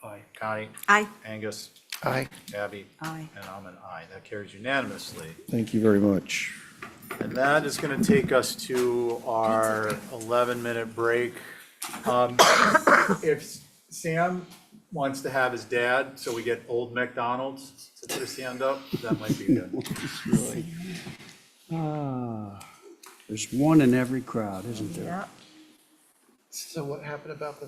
Aye. Connie? Aye. Angus? Aye. Abby? Aye. And I'm an aye. That carries unanimously. Thank you very much. And that is going to take us to our 11-minute break. If Sam wants to have his dad, so we get old McDonald's to put his hand up, that might be good. There's one in every crowd, isn't there? Yeah. So what happened about the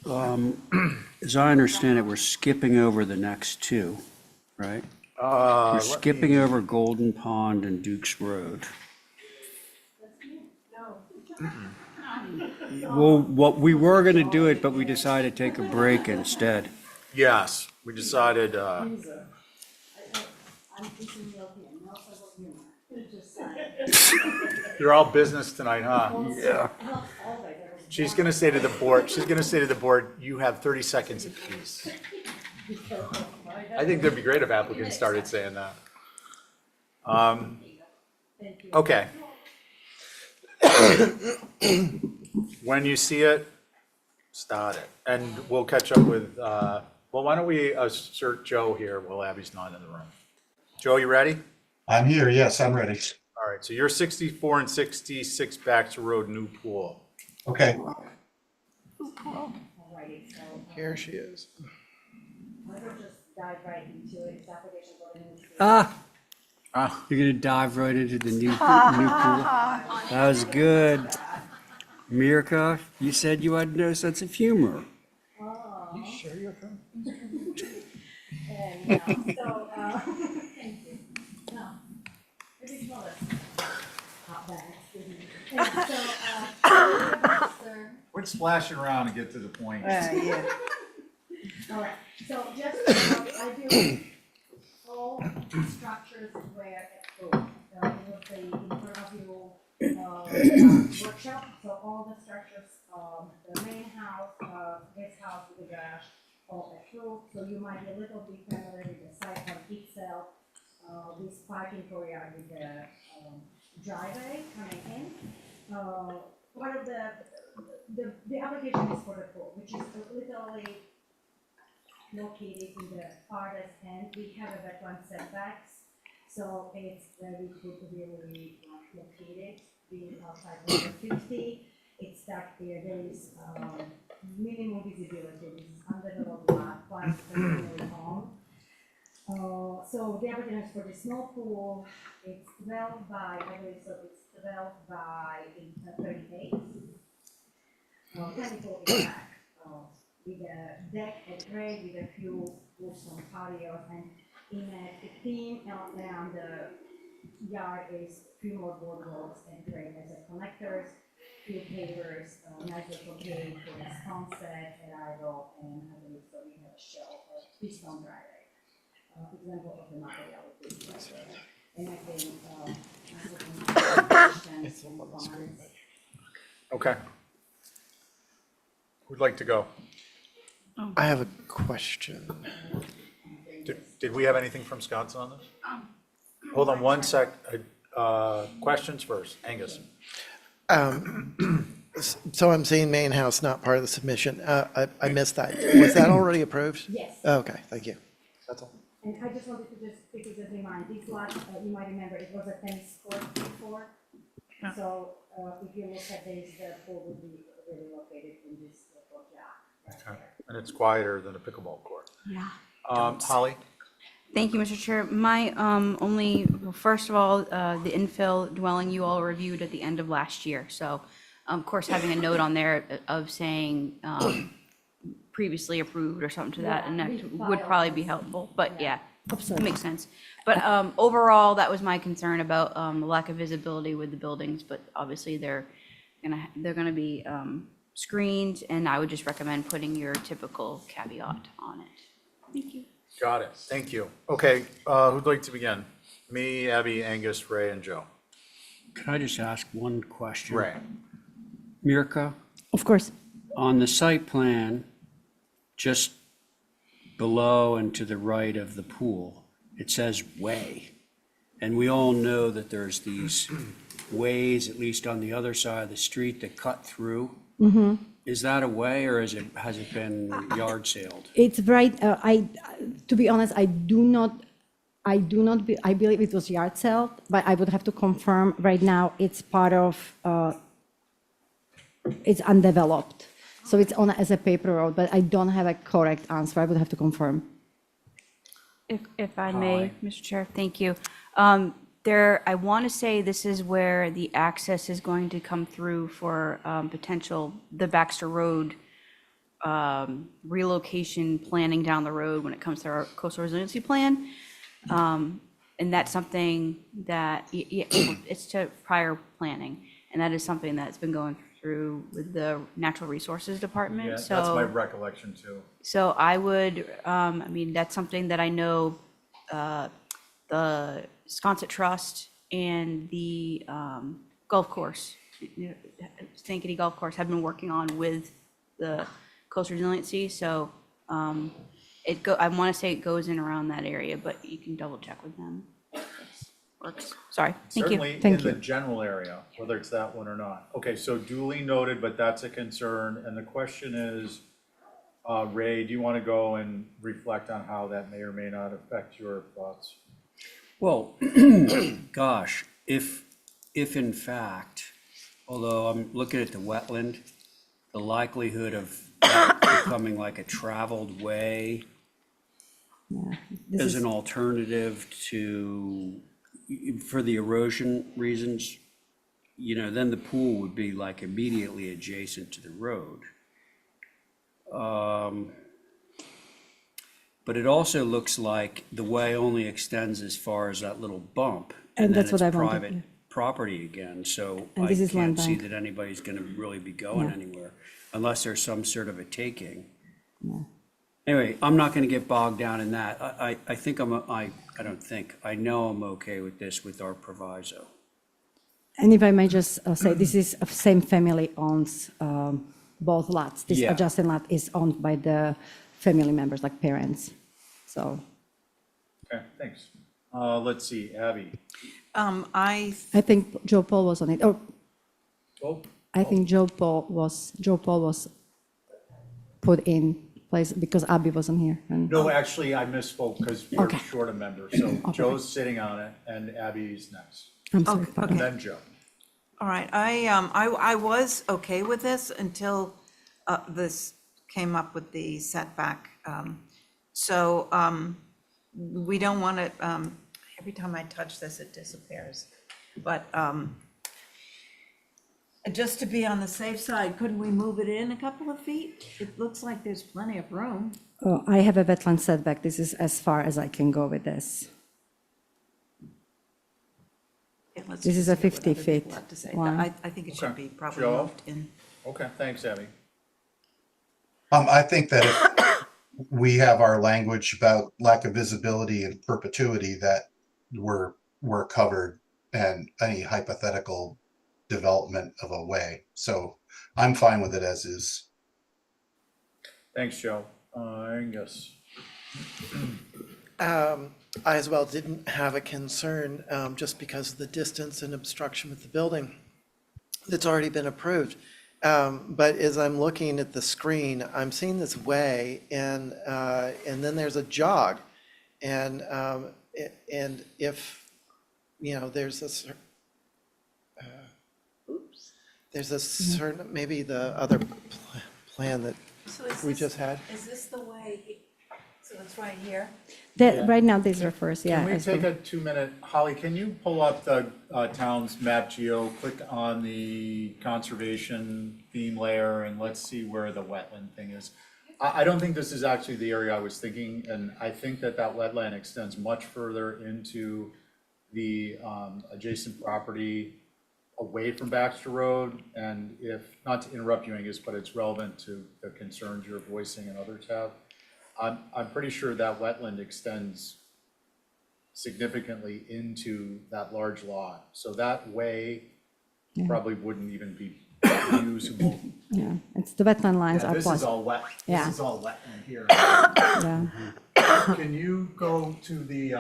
As I understand it, we're skipping over the next two, right? We're Let skipping me- over Golden Pond and Duke's Road. Well, what, we were gonna do it, but we decided to take a break instead. Yes, we decided, you're all business tonight, huh? Yeah. She's gonna say to the board, you have 30 seconds apiece. I think that'd be great if applicants started saying that. Okay. When you see it, start it. And we'll catch up with, well, why don't we assert Joe here while Abby's not in the room? Joe, you ready? I'm here. Yes, I'm ready. All right, so you're 64 and 66 Baxter Road, New Pool. Okay. Here she is. Ah, Ah, you're gonna dive right into the new pool? That was good. Mirka, you said you had no sense of humor. you sure you're coming? We're splashing around and get to the point. Yeah. All right, so just, I do all structures were approved. It was the interview workshop, so all the structures, the main house, guest house with the garage, all approved. So you might be a little bit familiar with the site plan itself, this parking courtyard with the driveway coming in. Part of the application is for the pool, which is literally located in the farthest end. We have a wetland setbacks, so it's where we could really locate it, being outside of the 50. It's stuck there. There is minimum visibility. This is undeveloped lot, quite family home. So the application is for the small pool. It's 12 by, I believe, so it's 12 by 38. 24 in back, with a deck and grade with a few roofs on patios, and in a 15 and the yard is few more boardwalks and grade as a connectors, few pavers, nice little pave for the sunset arrival, and I believe so we have a shell of Keystone driveway. Example of the material would be right there. And I think, It's on the screen. Okay. Who'd like to go? I have a question. Did we have anything from Scott's on this? Hold on one sec. Questions first. Angus. So I'm seeing main house not part of the submission. I missed that. Was that already approved? yes. Okay, thank you. That's all. And I just wanted to just quickly just remind, this lot, you might remember, it was a tennis court before. So, if you look at this, the pool would be really located in this courtyard. Okay. And it's quieter than a pickleball court. Yeah. Holly? Thank you, Mr. Chair. My only, well, first of all, the infill dwelling you all reviewed at the end of last year. So, of course, having a note on there of saying previously approved or something to that and would probably be helpful. But yeah, it makes sense. But overall, that was my concern about the lack of visibility with the buildings. But obviously, they're gonna be screened, and I would just recommend putting your typical caveat on it. Thank you. Got it. Thank you. Okay, who'd like to begin? Me, Abby, Angus, Ray, and Joe. Can I just ask one question? Ray. Mirka, Of course. on the site plan, just below and to the right of the pool, it says way. And we all know that there's these ways, at least on the other side of the street, that cut through. Is that a way, or has it been yard saled? It's right, to be honest, I believe it was yard sale, but I would have to confirm. Right now, it's part of, it's undeveloped. So it's on as a paper road, but I don't have a correct answer. I would have to confirm. If I may, Mr. Chair, thank you. I want to say this is where the access is going to come through for potential, the Baxter Road relocation planning down the road when it comes to our coastal resiliency plan. And that's something that, it's to prior planning. And that is something that's been going through with the Natural Resources Yeah, Department. that's my So, recollection too. so I would, I mean, that's something that I know the Sconset Trust and the golf course, Stanky Golf Course, have been working on with the coastal resiliency. So I want to say it goes in around that area, but you can double check with them. Works. Sorry. Thank you. Certainly in Thank the you. general area, whether it's that one or not. Okay, so duly noted, but that's a concern. And the question is, Ray, do you want to go and reflect on how that may or may not affect your thoughts? Well, gosh, if in fact, although I'm looking at the wetland, the likelihood of that becoming like a traveled way This as is, an alternative to, for the erosion reasons, then the pool would be like immediately adjacent to the road. But it also looks like the way only extends as far as that little bump. And then that's what it's I wanted, private yeah. property again, so And I this is land can't see bank. that anybody's gonna really be going Yeah. anywhere unless there's some sort of a taking. Anyway, I'm not gonna get bogged down in that. I think I don't think, I know I'm okay with this with our proviso. and if I may just say, this is, same family owns both lots. This Yeah. adjacent lot is owned by the family members, like parents. So Okay, thanks. Let's see, Abby. I I think Joe Paul was on it. Oh, Oh, I think Joe Paul was put in place because Abby wasn't here. And no, actually, I misspoke because we're Okay. short a member. So Joe's sitting on it and Abby's next. I'm sorry. Okay, And then Joe. all right, I was okay with this until this came up with the setback. So we don't want it, every time I touch this, it disappears. But just to be on the safe side, couldn't we move it in a couple of feet? It looks like there's plenty of room. Oh, I have a wetland setback. This is as far as I can go with this. Yeah, let's This is just a hear what 50 other people feet have to say. line. I think it should Okay. be probably Joe? moved in. Okay, thanks, Abby. I think that if we have our language about lack of visibility and perpetuity, that we're covered and any hypothetical development of a way. So I'm fine with it as is. Thanks, Joe. Angus. I as well didn't have a concern just because of the distance and obstruction with the building that's already been approved. But as I'm looking at the screen, I'm seeing this way and then there's a jog. And if, there's a certain, maybe the other plan that we just had. Is this the way, so it's right here? That, right now, this refers, yeah. Can we as take for- a 2-minute, Holly, can you pull up the town's map geo, click on the conservation theme layer, and let's see where the wetland thing is. I don't think this is actually the area I was thinking, and I think that wetland extends much further into the adjacent property away from Baxter Road, and if, not to interrupt you, Angus, but it's relevant to the concerns you're voicing and others have. I'm pretty sure that wetland extends significantly into that large lot. So that way probably wouldn't even be usable. Yeah, it's the wetland lines Yeah, are this plus. is all wet. Yeah. This is all wetland here. Yeah. Can you go to the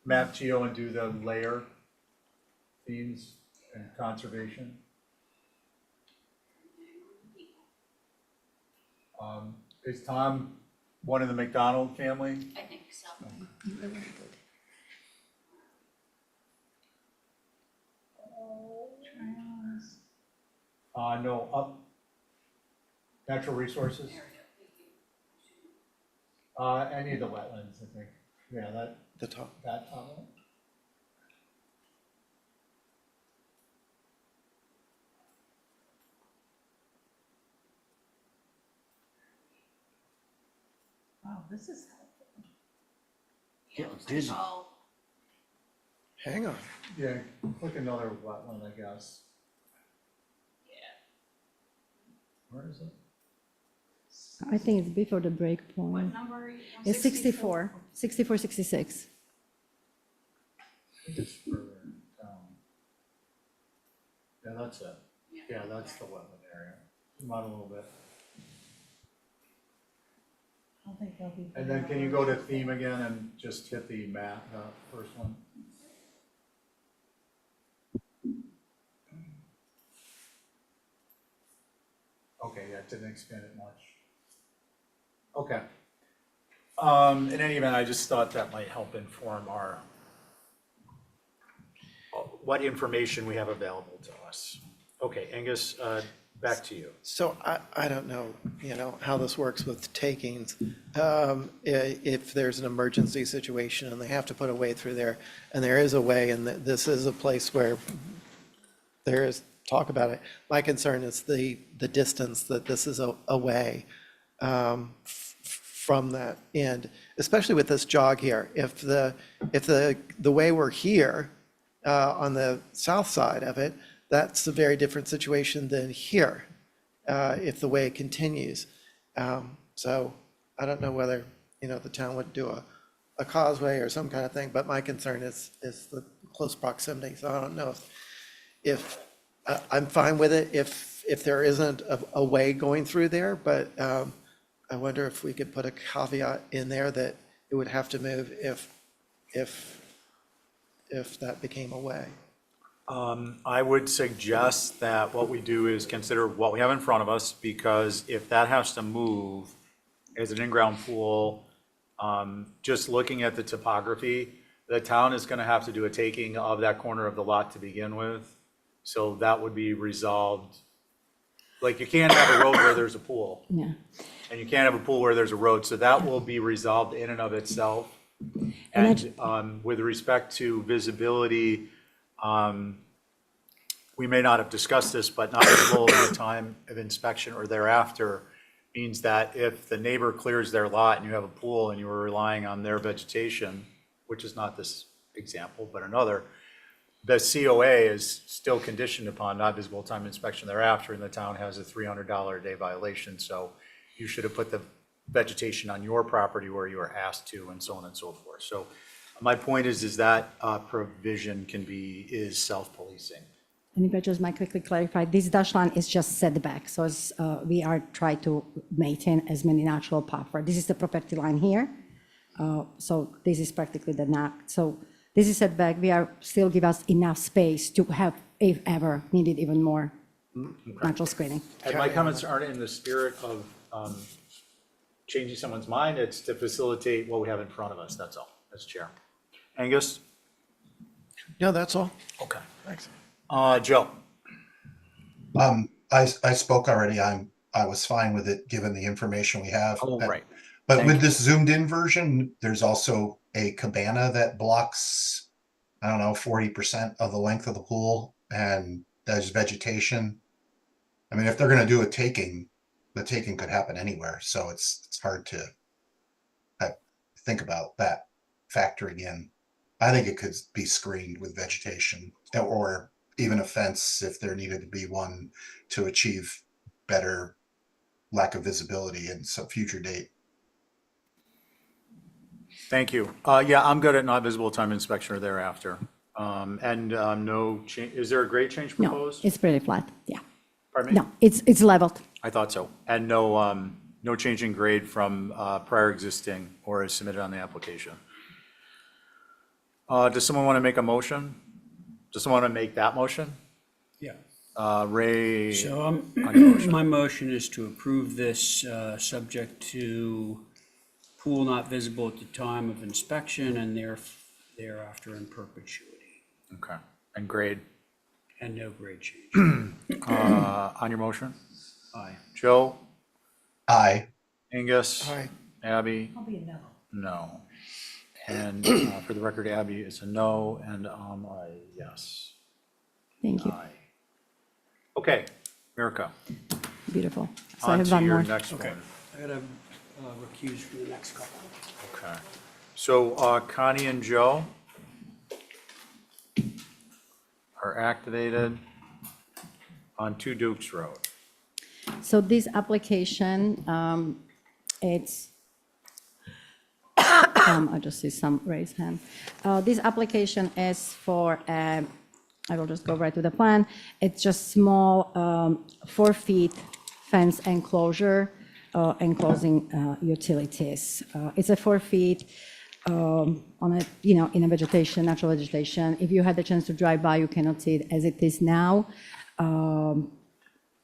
map geo and do the layer themes and conservation? Is Tom one of the McDonald family? I think so. No, up. Natural resources? Any of the wetlands, I think. Yeah, The top. that. Wow, this is Getting busy. Hang on. Yeah, click another wetland, I guess. Where is it? I think it's before the break point. What number are you? It's 64, 64, 66. It's further down. Yeah, that's it. Yeah, that's the wetland area. Come on a little bit. I don't think they'll be. And then can you go to theme again and just hit the map, first one? Okay, yeah, it didn't expand it much. Okay. In any event, I just thought that might help inform our, what information we have available to us. Okay, Angus, back to you. So I don't know, how this works with takings. If there's an emergency situation and they have to put a way through there, and there is a way, and this is a place where there is talk about it. My concern is the distance that this is away from that end, especially with this jog here. If the way we're here on the south side of it, that's a very different situation than here, if the way continues. So I don't know whether, the town would do a causeway or some kind of thing, but my concern is the close proximity. So I don't know if I'm fine with it if there isn't a way going through there, but I wonder if we could put a caveat in there that it would have to move if that became a way. I would suggest that what we do is consider what we have in front of us, because if that has to move as an in-ground pool, just looking at the topography, the town is going to have to do a taking of that corner of the lot to begin with. So that would be resolved. Like, you can't have a road where there's a pool, Yeah. and you can't have a pool where there's a road. So that will be resolved in and of itself. And with respect to visibility, we may not have discussed this, but not visible at the time of inspection or thereafter means that if the neighbor clears their lot and you have a pool and you were relying on their vegetation, which is not this example, but another, the COA is still conditioned upon not visible time inspection thereafter, and the town has a $300 a day violation. So you should have put the vegetation on your property where you were asked to, and so on and so forth. So my point is that provision is self-policing. And if I just might quickly clarify, this dash line is just setback, so we are trying to maintain as many natural buffer. This is the property line here, so this is practically so this is setback. We are still give us enough space to have, if ever needed, even more natural screening. And my comments aren't in the spirit of changing someone's mind. It's to facilitate what we have in front of us. That's all, as chair. Angus? No, that's all. Okay. Thanks. Joe? I spoke already. I was fine with it, given the information we have. Oh, right. But Thank with you. this zoomed in version, there's also a cabana that blocks, 40% of the length of the pool, and there's vegetation. I mean, if they're going to do a taking, the taking could happen anywhere. So it's hard to think about that factoring in. I think it could be screened with vegetation, or even a fence if there needed to be one to achieve better lack of visibility in some future date. Thank you. Yeah, I'm good at not visible time inspection or thereafter. And no change, is there a grade change No, proposed? it's pretty flat, yeah. Pardon me? No, it's leveled. I thought so. And no change in grade from prior existing or as submitted on the application. Does someone want to make a motion? Does someone want to make that motion? Yeah. Ray? So on your motion. my motion is to approve this, subject to pool not visible at the time of inspection and thereafter in perpetuity, Okay. And grade? and no grade change. On your motion? Aye. Joe? Aye. Angus? Aye. Abby? I'll be a no. No. And for the record, Abby is a no, and a yes. Thank you, Aye. Okay, Mirica, beautiful. So I on have to one your more. next Okay. one. I got a recuse from the next couple. Okay. So Connie and Joe are activated on 2 Dukes Road. So this application, it's, I just see some raised hand. This application is for, I will just go right to the plan. It's just small, 4 feet fence enclosure, enclosing utilities. It's a 4 feet on a, in a vegetation, natural vegetation. If you had the chance to drive by, you cannot see it as it is now.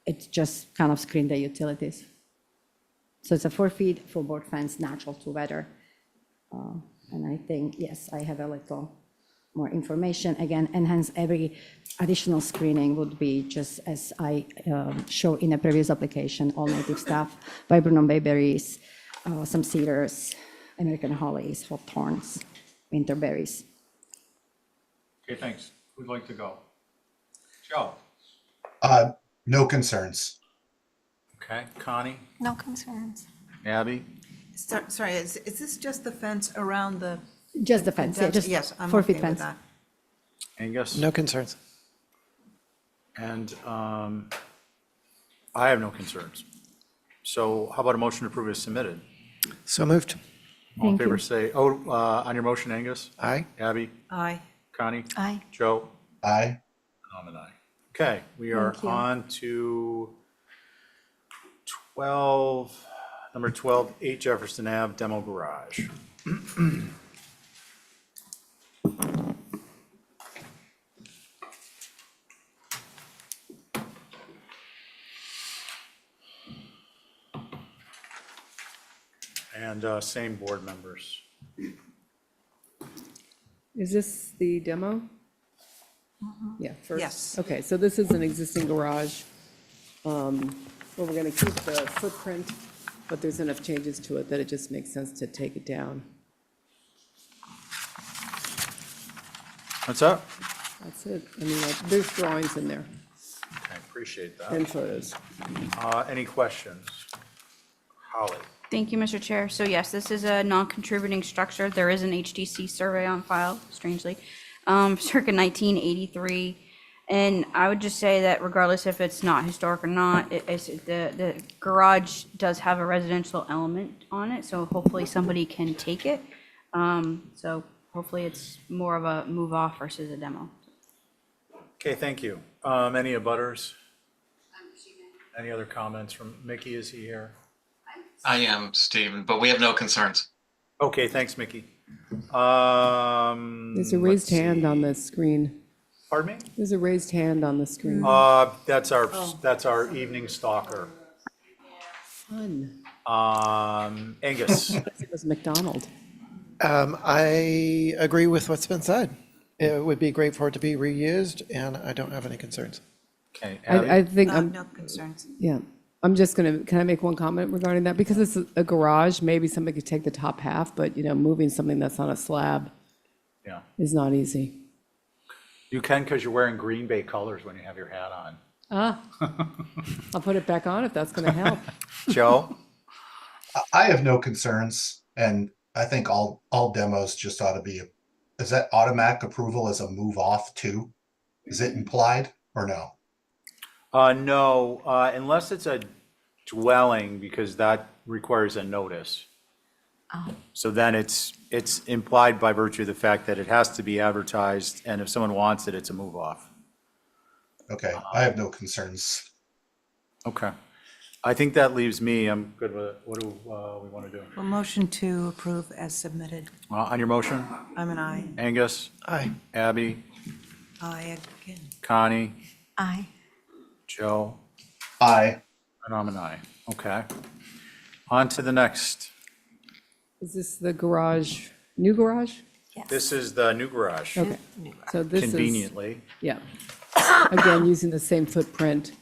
It just kind of screen the utilities. So it's a 4 feet full board fence, natural to weather. And I think, yes, I have a little more information. Again, and hence every additional screening would be just as I show in a previous application, all native stuff, viburnum bayberries, some cedars, American hollies, hawthorns, winterberries. Okay, thanks. Who'd like to go? Joe? No concerns. Okay, Connie? No concerns. Abby? Sorry, is this just the fence around the? Just the fence, yeah, just Yes, I'm 4 feet okay with fence. that. Angus? No concerns. And I have no concerns. So how about a motion to approve as submitted? So moved. All in Thank favor you. say, on your motion, Angus? Aye. Abby? Aye. Connie? Aye. Joe? Aye. I'm an aye. Okay, we are Thank you. on to 12, number 12, 8 Jefferson Ave, demo garage. And same board members. Is this the demo? Yeah, first. Yes. Okay, so this is an existing garage. Well, we're gonna keep the footprint, but there's enough changes to it that it just makes sense to take it down. What's up? That's it. I mean, there's drawings in there Okay, appreciate and that. photos. Any questions? Holly? Thank you, Mr. Chair. So yes, this is a non-contributing structure. There is an HDC survey on file, strangely, circa 1983. And I would just say that regardless if it's not historic or not, the garage does have a residential element on it, so hopefully somebody can take it. So hopefully it's more of a move off versus a demo. Okay, thank you. Any abutters? Any other comments from Mickey? Is he here? I am, Stephen, but we have no concerns. Okay, thanks, Mickey. There's a raised hand on the screen. Pardon me? There's a raised hand on the screen. That's our evening stalker. Fun. Angus. It was McDonald. I agree with what's been said. It would be great for it to be reused, and I don't have any concerns. Okay, I Abby? think, No concerns. yeah, I'm just gonna, can I make one comment regarding that? Because it's a garage, maybe somebody could take the top half, but, moving something that's on a slab Yeah. is not easy. You can because you're wearing Green Bay colors when you have your hat on. I'll put it back on if that's gonna help. Joe? I have no concerns, and I think all demos just ought to be, is that automatic approval as a move off too? Is it implied or no? No, unless it's a dwelling, because that requires a notice. So then it's implied by virtue of the fact that it has to be advertised, and if someone wants it, it's a move off. Okay, I have no concerns. Okay. I think that leaves me, I'm good with it. What do we want to do? A motion to approve as submitted. On your motion, I'm an aye. Angus, Aye. Abby, Aye again. Connie, Aye. Joe, Aye. and I'm an aye. Okay. On to the next. Is this the garage, new garage? This is the new garage, Okay, so this is. conveniently. Yeah. Again, using the same footprint,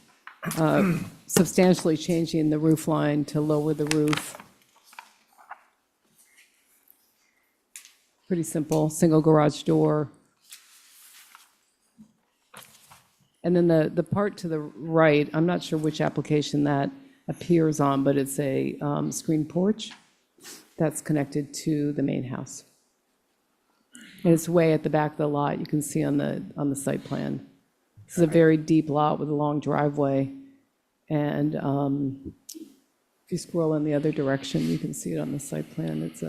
substantially changing the roof line to lower the roof. Pretty simple, single garage door. And then the part to the right, I'm not sure which application that, appears on, but it's a screen porch that's connected to the main house. And it's way at the back of the lot. You can see on the site plan. This is a very deep lot with a long driveway. And if you scroll in the other direction, you can see it on the site plan. It's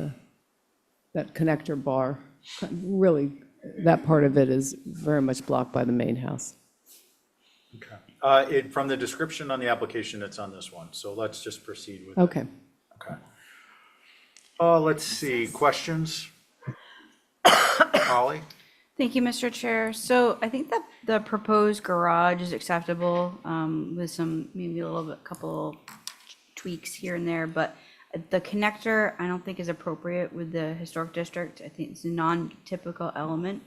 that connector bar. Really, that part of it is very much blocked by the main house. Okay. From the description on the application, it's on this one, so let's just proceed with it. Okay. Okay. Let's see, questions? Holly? Thank you, Mr. Chair. So I think that the proposed garage is acceptable with some, maybe a little bit, couple tweaks here and there, but the connector, I don't think is appropriate with the historic district. I think it's a non-typical element.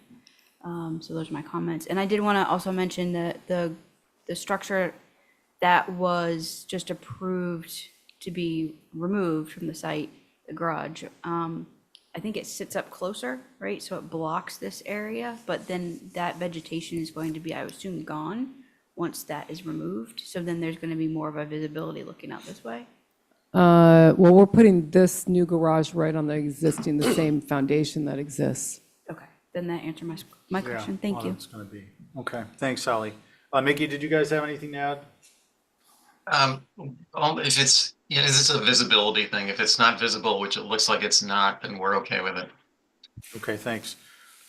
So those are my comments. And I did want to also mention that the structure that was just approved to be removed from the site, the garage, I think it sits up closer, right? So it blocks this area, but then that vegetation is going to be, I would assume, gone once that is removed. So then there's going to be more of a visibility looking out this way. Well, we're putting this new garage right on the same foundation that exists. Okay, then that answered my question. Thank you. It's going to be, okay, thanks, Sally. Mickey, did you guys have anything to add? If it's a visibility thing, if it's not visible, which it looks like it's not, then we're okay with it. Okay, thanks.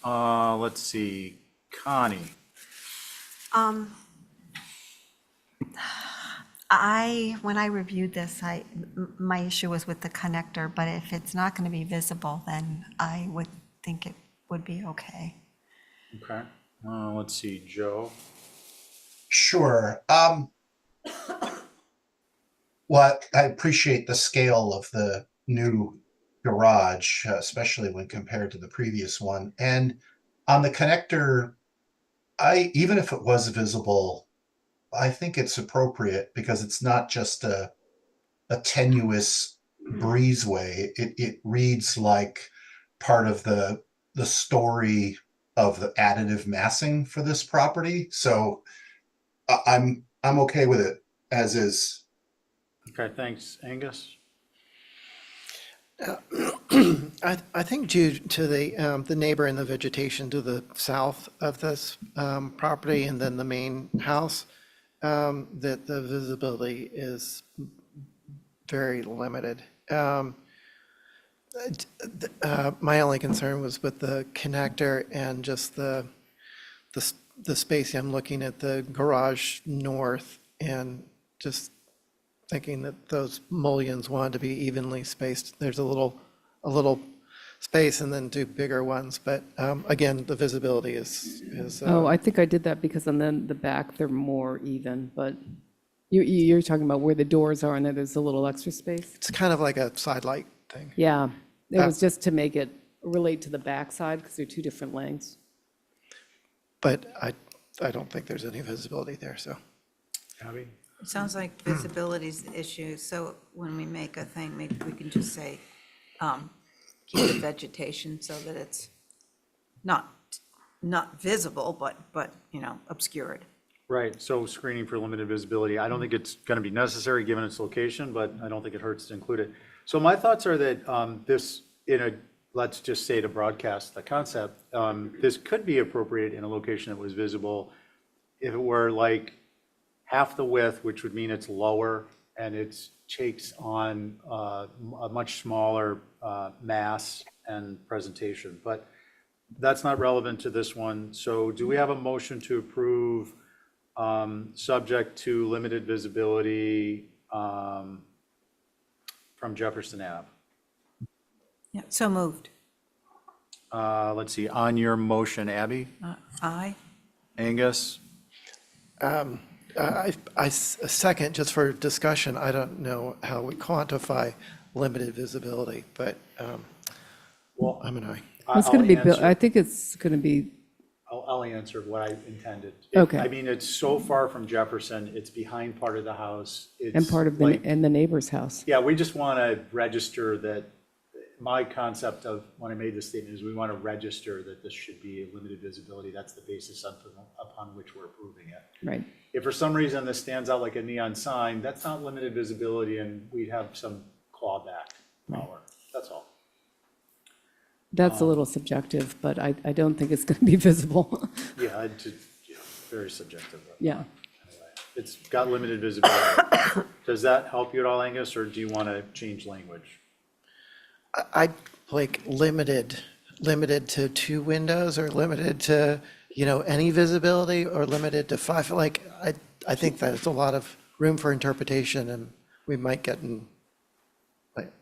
Let's see, Connie. When I reviewed this, my issue was with the connector, but if it's not going to be visible, then I would think it would be okay. Okay, let's see, Joe. Sure. Well, I appreciate the scale of the new garage, especially when compared to the previous one. And on the connector, even if it was visible, I think it's appropriate because it's not just a tenuous breezeway. It reads like part of the story of the additive massing for this property. So I'm okay with it as is. Okay, thanks. Angus? I think due to the neighbor and the vegetation to the south of this property and then the main house, that the visibility is very limited. My only concern was with the connector and just the spacing. I'm looking at the garage north and just thinking that those mullions wanted to be evenly spaced. There's a little space and then two bigger ones, but again, the visibility is. I think I did that because on the back, they're more even, but you're talking about where the doors are and then there's a little extra space? It's kind of like a side light thing. Yeah, it was just to make it relate to the back side because they're two different lengths. But I don't think there's any visibility there, so. Abby? It sounds like visibility's the issue, so when we make a thing, maybe we can just say, keep the vegetation so that it's not visible, but, obscured. Right, so screening for limited visibility, I don't think it's going to be necessary given its location, but I don't think it hurts to include it. So my thoughts are that let's just say to broadcast the concept, this could be appropriate in a location that was visible if it were like half the width, which would mean it's lower and it takes on a much smaller mass and presentation. But that's not relevant to this one. So do we have a motion to approve subject to limited visibility from Jefferson Ave? Yeah, so moved. Let's see, on your motion, Abby? Aye. Angus? I second, just for discussion, I don't know how we quantify limited visibility, but Well, I'm an aye. It's going to be built, I think it's going to be, I'll answer what I intended. Okay. I mean, it's so far from Jefferson, it's behind part of the house. and part of the neighbor's house. Yeah, we just want to register that my concept of when I made this statement is we want to register that this should be a limited visibility. That's the basis upon which we're approving it. Right. If for some reason this stands out like a neon sign, that's not limited visibility and we'd have some clawback power. That's all. That's a little subjective, but I don't think it's going to be visible. Yeah, very subjective. Yeah. It's got limited visibility. Does that help you at all, Angus, or do you want to change language? I like limited to 2 windows or limited to, any visibility or limited to 5. Like, I think there's a lot of room for interpretation and we might get in,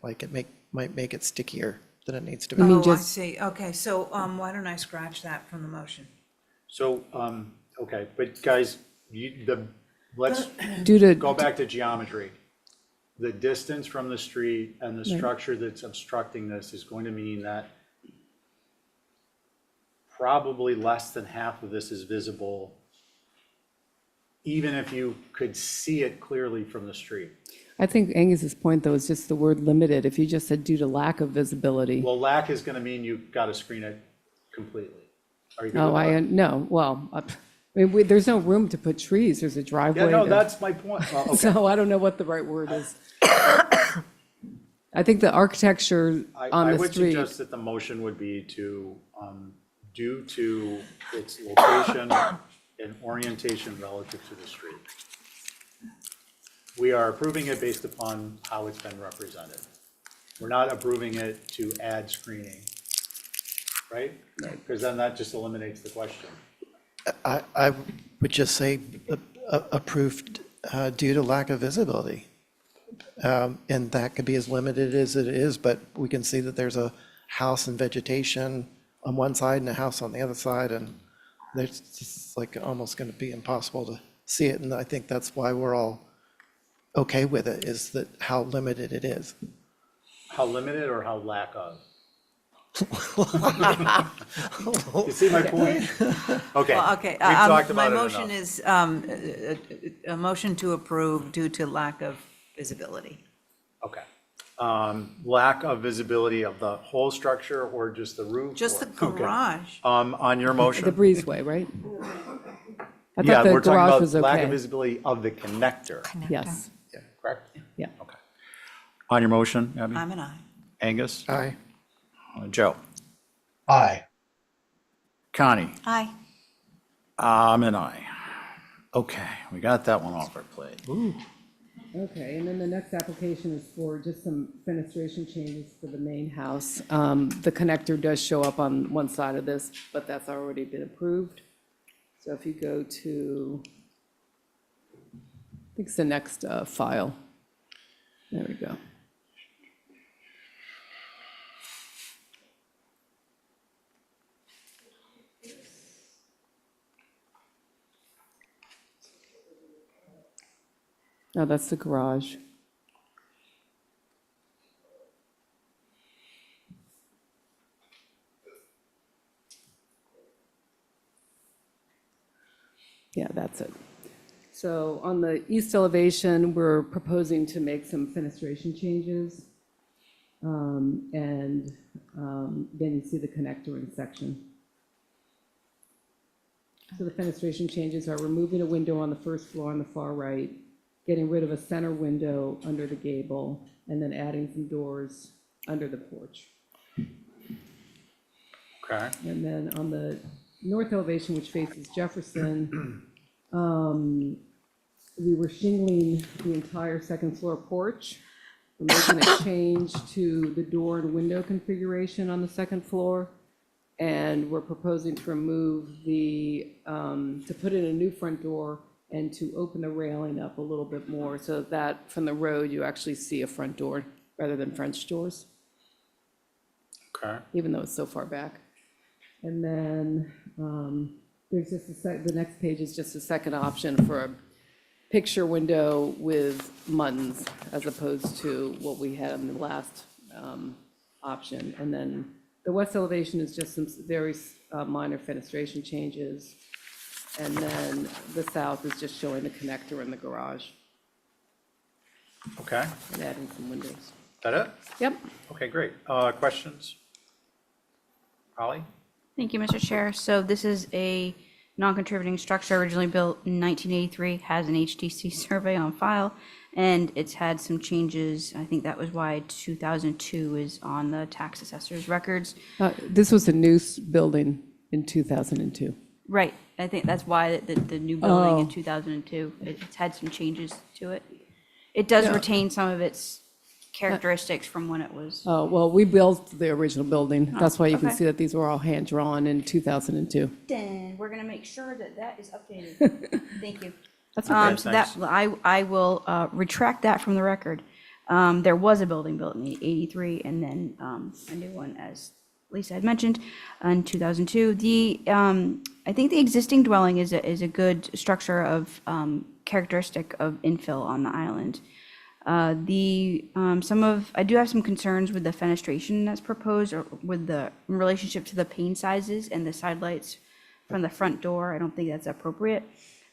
like might make it stickier than it needs to be. mean Oh, I just- see. Okay, so why don't I scratch that from the motion? So, okay, but guys, let's Due to, go back to geometry. The distance from the street and the structure that's obstructing this is going to mean that probably less than half of this is visible, even if you could see it clearly from the street. I think Angus's point, though, is just the word limited. If you just said due to lack of visibility. Well, lack is going to mean you've got to screen it completely. Are you good Oh, with that? no, well, I mean, there's no room to put trees. There's a driveway. Yeah, no, there. that's my point. Well, okay. So I don't know what the right word is. I think the architecture on I the would street, suggest that the motion would be to, due to its location and orientation relative to the street. We are approving it based upon how it's been represented. We're not approving it to add screening, right? Because then that just eliminates the question. I would just say approved due to lack of visibility. And that could be as limited as it is, but we can see that there's a house and vegetation on one side and a house on the other side, and there's just like almost going to be impossible to see it. And I think that's why we're all okay with it, is that how limited it is. How limited or how lack of? You see my point? Okay. Well, okay, We've talked my about it motion enough. is a motion to approve due to lack of visibility. Okay. Lack of visibility of the whole structure or just the roof? Just the or- okay. garage. On your motion? the breezeway, right? I Yeah, thought the we're talking garage about was lack of okay. visibility of the connector. Yes, Yeah, correct? yeah. Okay. On your motion, Abby? I'm an aye. Angus? Aye. Joe? Aye. Connie? Aye. I'm an aye. Okay, we got that one off our plate. Okay, and then the next application is for just some fenestration changes for the main house. The connector does show up on one side of this, but that's already been approved. So if you go to, I think it's the next file. There we go. No, that's the garage. Yeah, that's it. So on the east elevation, we're proposing to make some fenestration changes. Then you see the connector in section. So the fenestration changes are removing a window on the first floor on the far right, getting rid of a center window under the gable, and then adding some doors under the porch. Okay. And then on the north elevation, which faces Jefferson, we were shingling the entire second floor porch. We're making a change to the door and window configuration on the second floor. And we're proposing to remove to put in a new front door and to open the railing up a little bit more so that from the road, you actually see a front door rather than French doors, Okay. even though it's so far back. And then there's just the next page is just a second option for a picture window with muttons as opposed to what we had in the last option. And then the west elevation is just some very minor fenestration changes. And then the south is just showing the connector in the garage Okay. and adding some windows. That it? Yep. Okay, great. Questions? Holly? Thank you, Mr. Chair. So this is a non-contributing structure originally built in 1983, has an HTC survey on file, and it's had some changes. I think that was why 2002 is on the tax assessor's records. This was a new building in 2002. Right, I think that's why the new building in Oh. 2002, it's had some changes to it. It does Yeah. retain some of its characteristics from when it was. Oh, well, we built the original building. That's why you can okay. see that these were all hand-drawn in 2002. Then we're gonna make sure that that is updated. Thank you. That's okay. So that, Thanks. I will retract that from the record. There was a building built in 83 and then a new one, as Lisa had mentioned, in 2002. I think the existing dwelling is a good structure of characteristic of infill on the island. I do have some concerns with the fenestration that's proposed or with the in relationship to the pane sizes and the side lights from the front door. I don't think that's appropriate.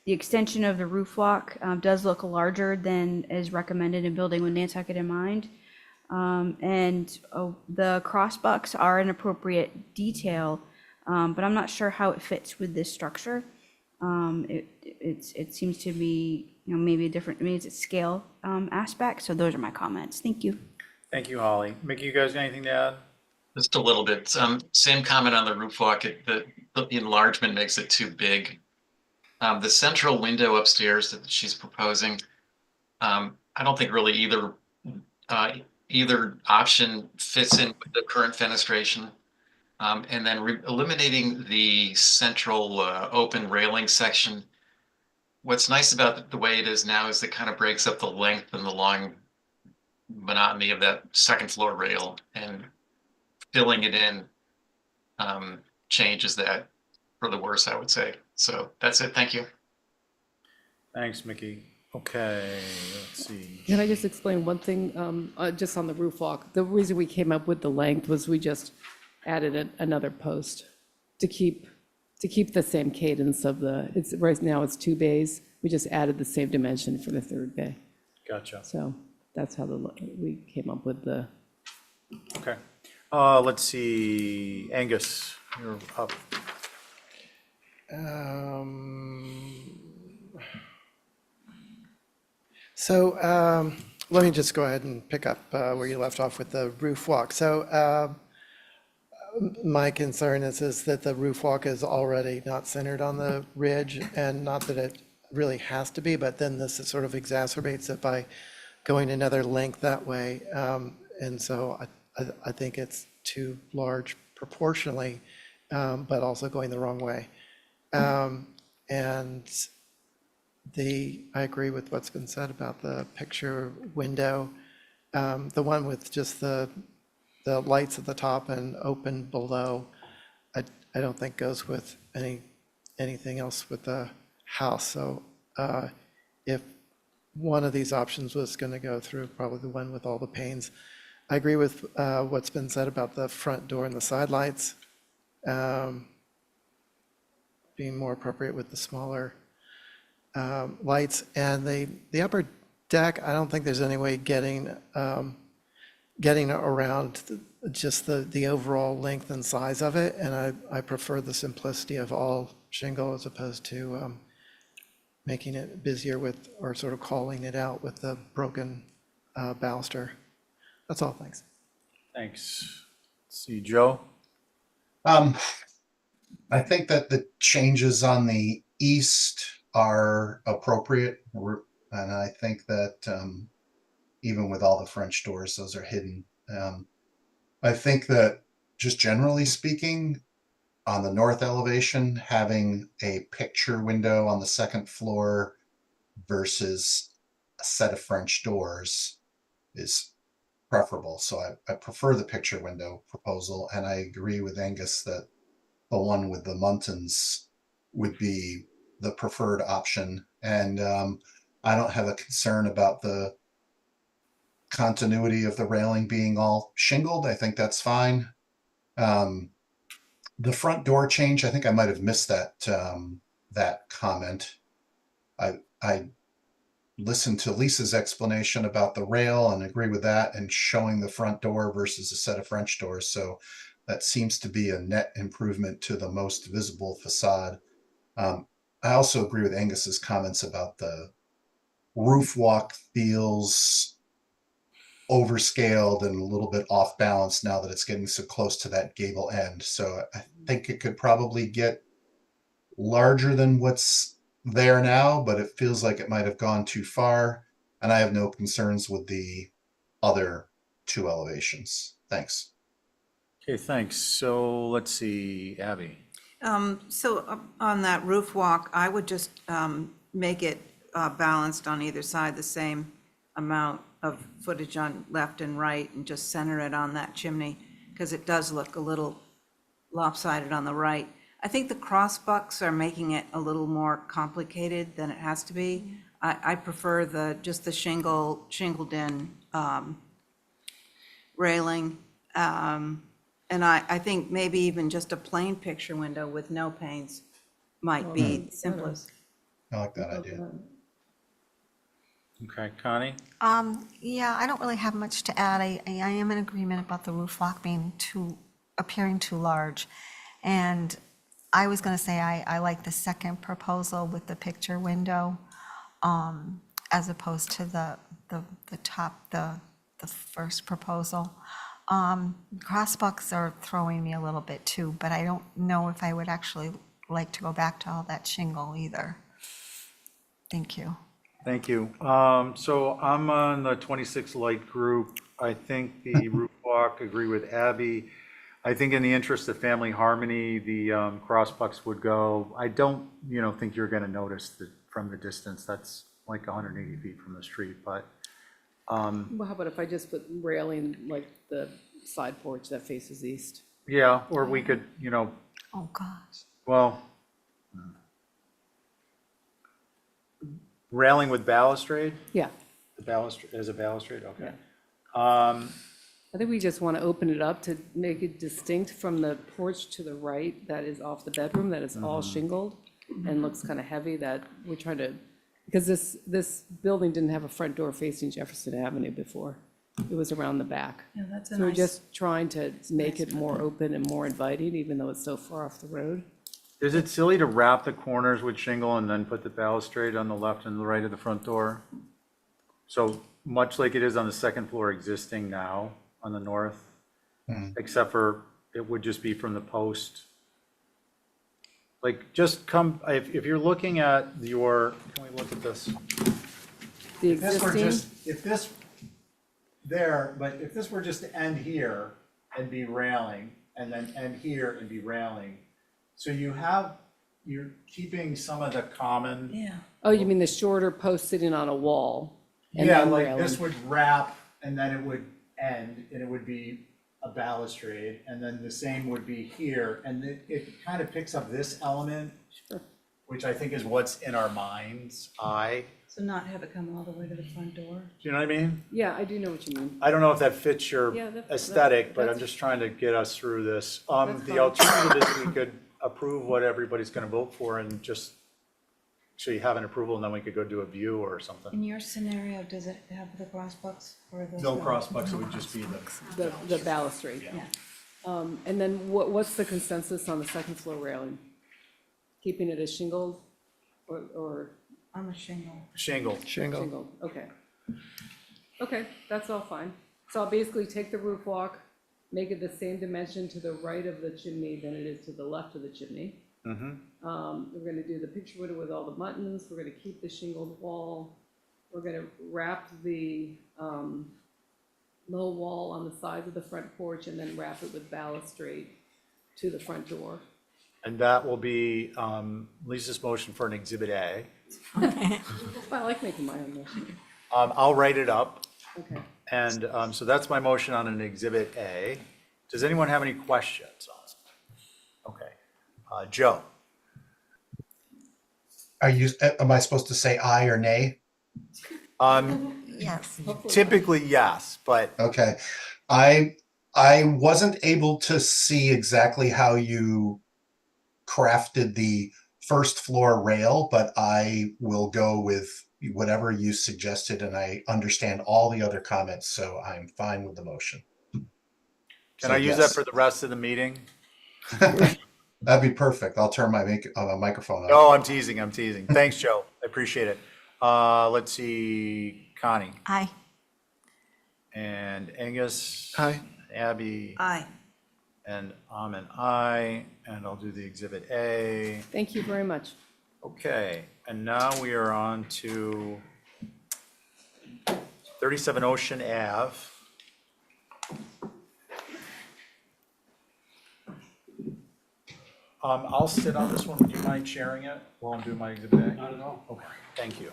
The extension of the roof walk does look larger than is recommended in building with Nantucket in mind. The crossbucks are an appropriate detail, but I'm not sure how it fits with this structure. It seems to be, maybe a different, maybe it's a scale aspect. So those are my comments. Thank you. Thank you, Holly. Mickey, you guys got anything to add? Just a little bit. Same comment on the roof walk. The enlargement makes it too big. The central window upstairs that she's proposing, I don't think really either option fits in with the current fenestration. And then eliminating the central open railing section. What's nice about the way it is now is it kind of breaks up the length and the long monotony of that second floor rail, and filling it in changes that for the worse, I would say. So that's it. Thank you. Thanks, Mickey. Okay, let's see. Can I just explain one thing, just on the roof walk? The reason we came up with the length was we just added another post to keep the same cadence of right now it's 2 bays. We just added the same dimension for the third bay. Gotcha. So that's how we came up with the. Okay. Let's see. Angus, you're up. Let me just go ahead and pick up where you left off with the roof walk. So my concern is that the roof walk is already not centered on the ridge, and not that it really has to be, but then this sort of exacerbates it by going another length that way. And so I think it's too large proportionally, but also going the wrong way. And I agree with what's been said about the picture window. The one with just the lights at the top and open below, I don't think goes with anything else with the house. So if one of these options was going to go through, probably the one with all the panes. I agree with what's been said about the front door and the side lights being more appropriate with the smaller lights. And the upper deck, I don't think there's any way getting around just the overall length and size of it. And I prefer the simplicity of all shingle as opposed to making it busier with, or sort of calling it out with the broken baluster. That's all, thanks. Thanks. Let's see, Joe. I think that the changes on the east are appropriate, and I think that even with all the French doors, those are hidden. I think that just generally speaking, on the north elevation, having a picture window on the second floor versus a set of French doors is preferable. So I prefer the picture window proposal, and I agree with Angus that the one with the muntins would be the preferred option. And I don't have a concern about the continuity of the railing being all shingled. I think that's fine. The front door change, I think I might have missed that that comment. I listen to Lisa's explanation about the rail and agree with that and showing the front door versus a set of French doors. So that seems to be a net improvement to the most visible facade. I also agree with Angus's comments about the roof walk feels overscaled and a little bit off balance now that it's getting so close to that gable end. So I think it could probably get larger than what's there now, but it feels like it might have gone too far. And I have no concerns with the other two elevations. Thanks. Okay, thanks. So let's see, Abby. On that roof walk, I would just make it balanced on either side, the same amount of footage on left and right, and just center it on that chimney, because it does look a little lopsided on the right. I think the crossbucks are making it a little more complicated than it has to be. I prefer just the shingled in railing. And I think maybe even just a plain picture window with no panes might be simplest. I like that idea. Okay, Connie? Yeah, I don't really have much to add. I am in agreement about the roof lock appearing too large. And I was going to say I like the second proposal with the picture window as opposed to the first proposal. Crossbucks are throwing me a little bit too, but I don't know if I would actually like to go back to all that shingle either. Thank you. Thank you. So I'm on the 26 light group. I think the roof walk, agree with Abby. I think in the interest of family harmony, the crossbucks would go. I don't, think you're going to notice that from the distance. That's like 180 feet from the street, but. Well, how about if I just put railing like the side porch that faces east? Yeah, or we could, Oh, gosh. well, railing with balustrade? Yeah, The balustrade, as a balustrade, okay. I think we just want to open it up to make it distinct from the porch to the right that is off the bedroom, that is all shingled and looks kind of heavy, that we're trying to, because this building didn't have a front door facing Jefferson Avenue before. It was around the back. Yeah, that's a So we're nice. just trying to make it more open and more inviting, even though it's so far off the road. Is it silly to wrap the corners with shingle and then put the balustrade on the left and the right of the front door? So much like it is on the second floor existing now on the north, except for it would just be from the post. Like, just come, if you're looking at can we look at this? The If this were existing, if this there, but if this were just to end here and be railing, and then end here and be railing, so you're keeping some of the common. Yeah. oh, you mean the shorter post sitting on a wall? and Yeah, then like railing. this would wrap, and then it would end, and it would be a balustrade, and then the same would be here, and it kind of picks up this element, Sure. which I think is what's in our mind's eye. So not have it come all the way to the front door? Do you know what I mean? Yeah, I do know what you mean. I don't know if that fits your Yeah, that- aesthetic, but I'm that's- just trying to get us through this. That's The fine. alternative is we could approve what everybody's gonna vote for and just, so you have an approval, and then we could go do a view or something. In your scenario, does it have the crossbucks or the? No crossbucks, it would just be The balustrade. Yeah. And then what's the consensus on the second floor railing? Keeping it as shingled or On the shingle. shingle. shingled? Okay. Okay, that's all fine. So I'll basically take the roof walk, make it the same dimension to the right of the chimney than it is to the left of the chimney. We're gonna do the picture window with all the buttons, we're gonna keep the shingled wall, we're gonna wrap the low wall on the sides of the front porch and then wrap it with balustrade to the front door. And that will be Lisa's motion for an Exhibit A. Well, I like making my own motion. I'll write it up, Okay. and so that's my motion on an Exhibit A. Does anyone have any questions on it? Okay. Joe? Am I supposed to say aye or nay? Yes. Typically, yes, but Okay. I wasn't able to see exactly how you crafted the first floor rail, but I will go with whatever you suggested, and I understand all the other comments, so I'm fine with the motion. Can So, I use that yes. for the rest of the meeting? That'd be perfect. I'll turn my microphone on. No, I'm teasing, I'm teasing. Thanks, Joe. I appreciate it. Let's see, Connie Aye. and Angus. Aye. Abby. Aye. And I'm an I, and I'll do the Exhibit A. Thank you very much. Okay, and now we are on to 37 Ocean Ave. I'll sit on this one. Would you mind sharing it while I'm doing my Exhibit A? Not at all. Okay, thank you.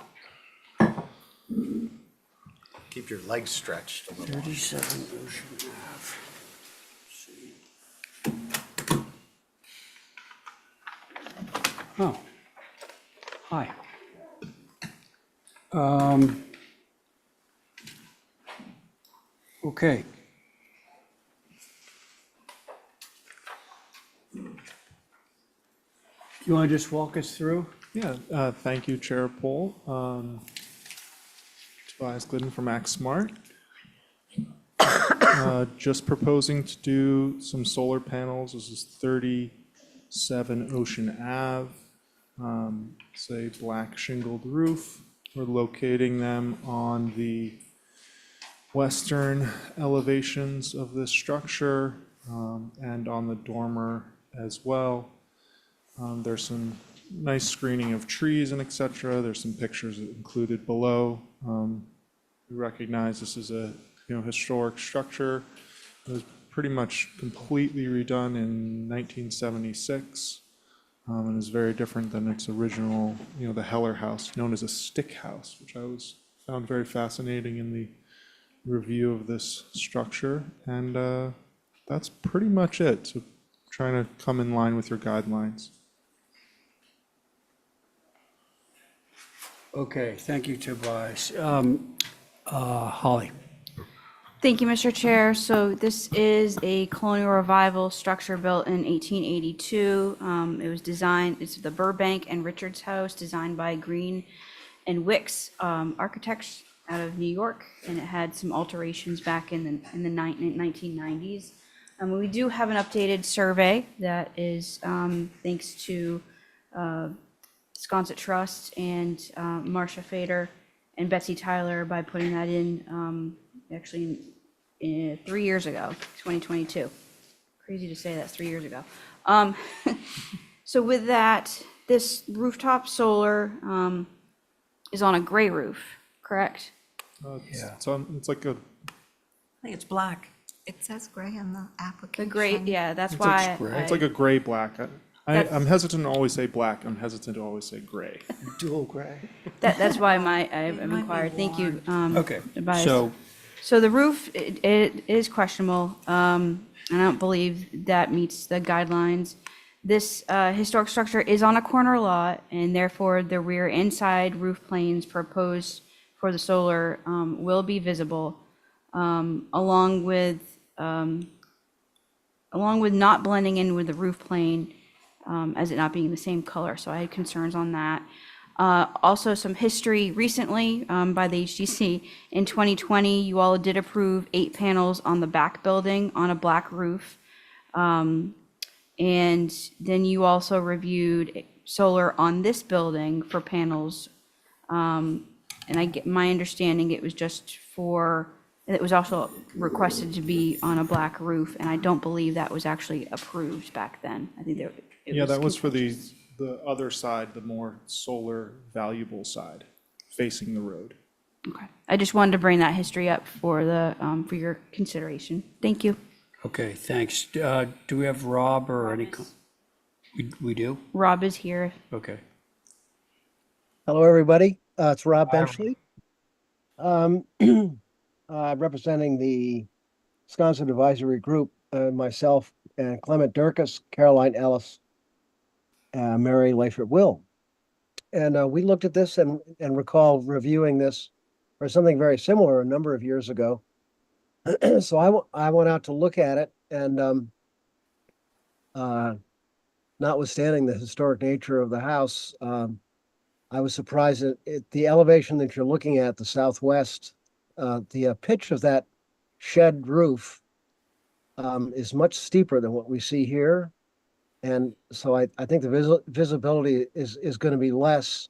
Keep your legs stretched a little. 37 Ocean Ave. Oh, hi. Okay. You want to just walk us through? Yeah, thank you, Chair Poll. Tobias Glidden from Act Smart. Just proposing to do some solar panels. This is 37 Ocean Ave. It's a black shingled roof. We're locating them on the western elevations of this structure and on the dormer as well. There's some nice screening of trees and et cetera. There's some pictures included below. We recognize this is a historic structure. It was pretty much completely redone in 1976 and is very different than its original, the Heller House, known as a stick house, which I found very fascinating in the review of this structure. And that's pretty much it. So trying to come in line with your guidelines. Okay, thank you, Tobias. Holly. Thank you, Mr. Chair. So this is a colonial revival structure built in 1882. It was designed, it's the Burbank and Richards House, designed by Green and Wicks architects out of New York, and it had some alterations back in the 1990s. We do have an updated survey that is thanks to Sconset Trust and Marcia Fader and Betsy Tyler by putting that in actually 3 years ago, 2022. Crazy to say that's 3 years ago. So with that, this rooftop solar is on a gray roof, correct? It's like a. I think it's black. It says gray on the application. The gray, yeah, that's why. It's like a gray black. I'm hesitant to always say black. I'm hesitant to always say gray. Dual gray. That's why I've inquired. Thank you. Okay, Tobias. so the roof, it is questionable. I don't believe that meets the guidelines. This historic structure is on a corner lot, and therefore the rear and side roof planes proposed for the solar will be visible, along with not blending in with the roof plane, as it not being the same color. So I had concerns on that. Also, some history recently by the HDC. In 2020, you all did approve 8 panels on the back building on a black roof. And then you also reviewed solar on this building for panels. And I get my understanding it was just for, it was also requested to be on a black roof, and I don't believe that was actually approved back then. I think That was for the other side, the more solar valuable side, facing the road. Okay. I just wanted to bring that history up for for your consideration. Thank you. okay, thanks. Do we have Rob or any? We do? Rob is here. Okay. Hello, everybody. It's Rob Benchley. Representing the Wisconsin Advisory Group, myself and Clement Durkis, Caroline Ellis, Mary Lathrop Will. And we looked at this and recall reviewing this or something very similar a number of years ago. So I went out to look at it, and notwithstanding the historic nature of the house, I was surprised at the elevation that you're looking at, the southwest, the pitch of that shed roof is much steeper than what we see here. And so I think the visibility is going to be less.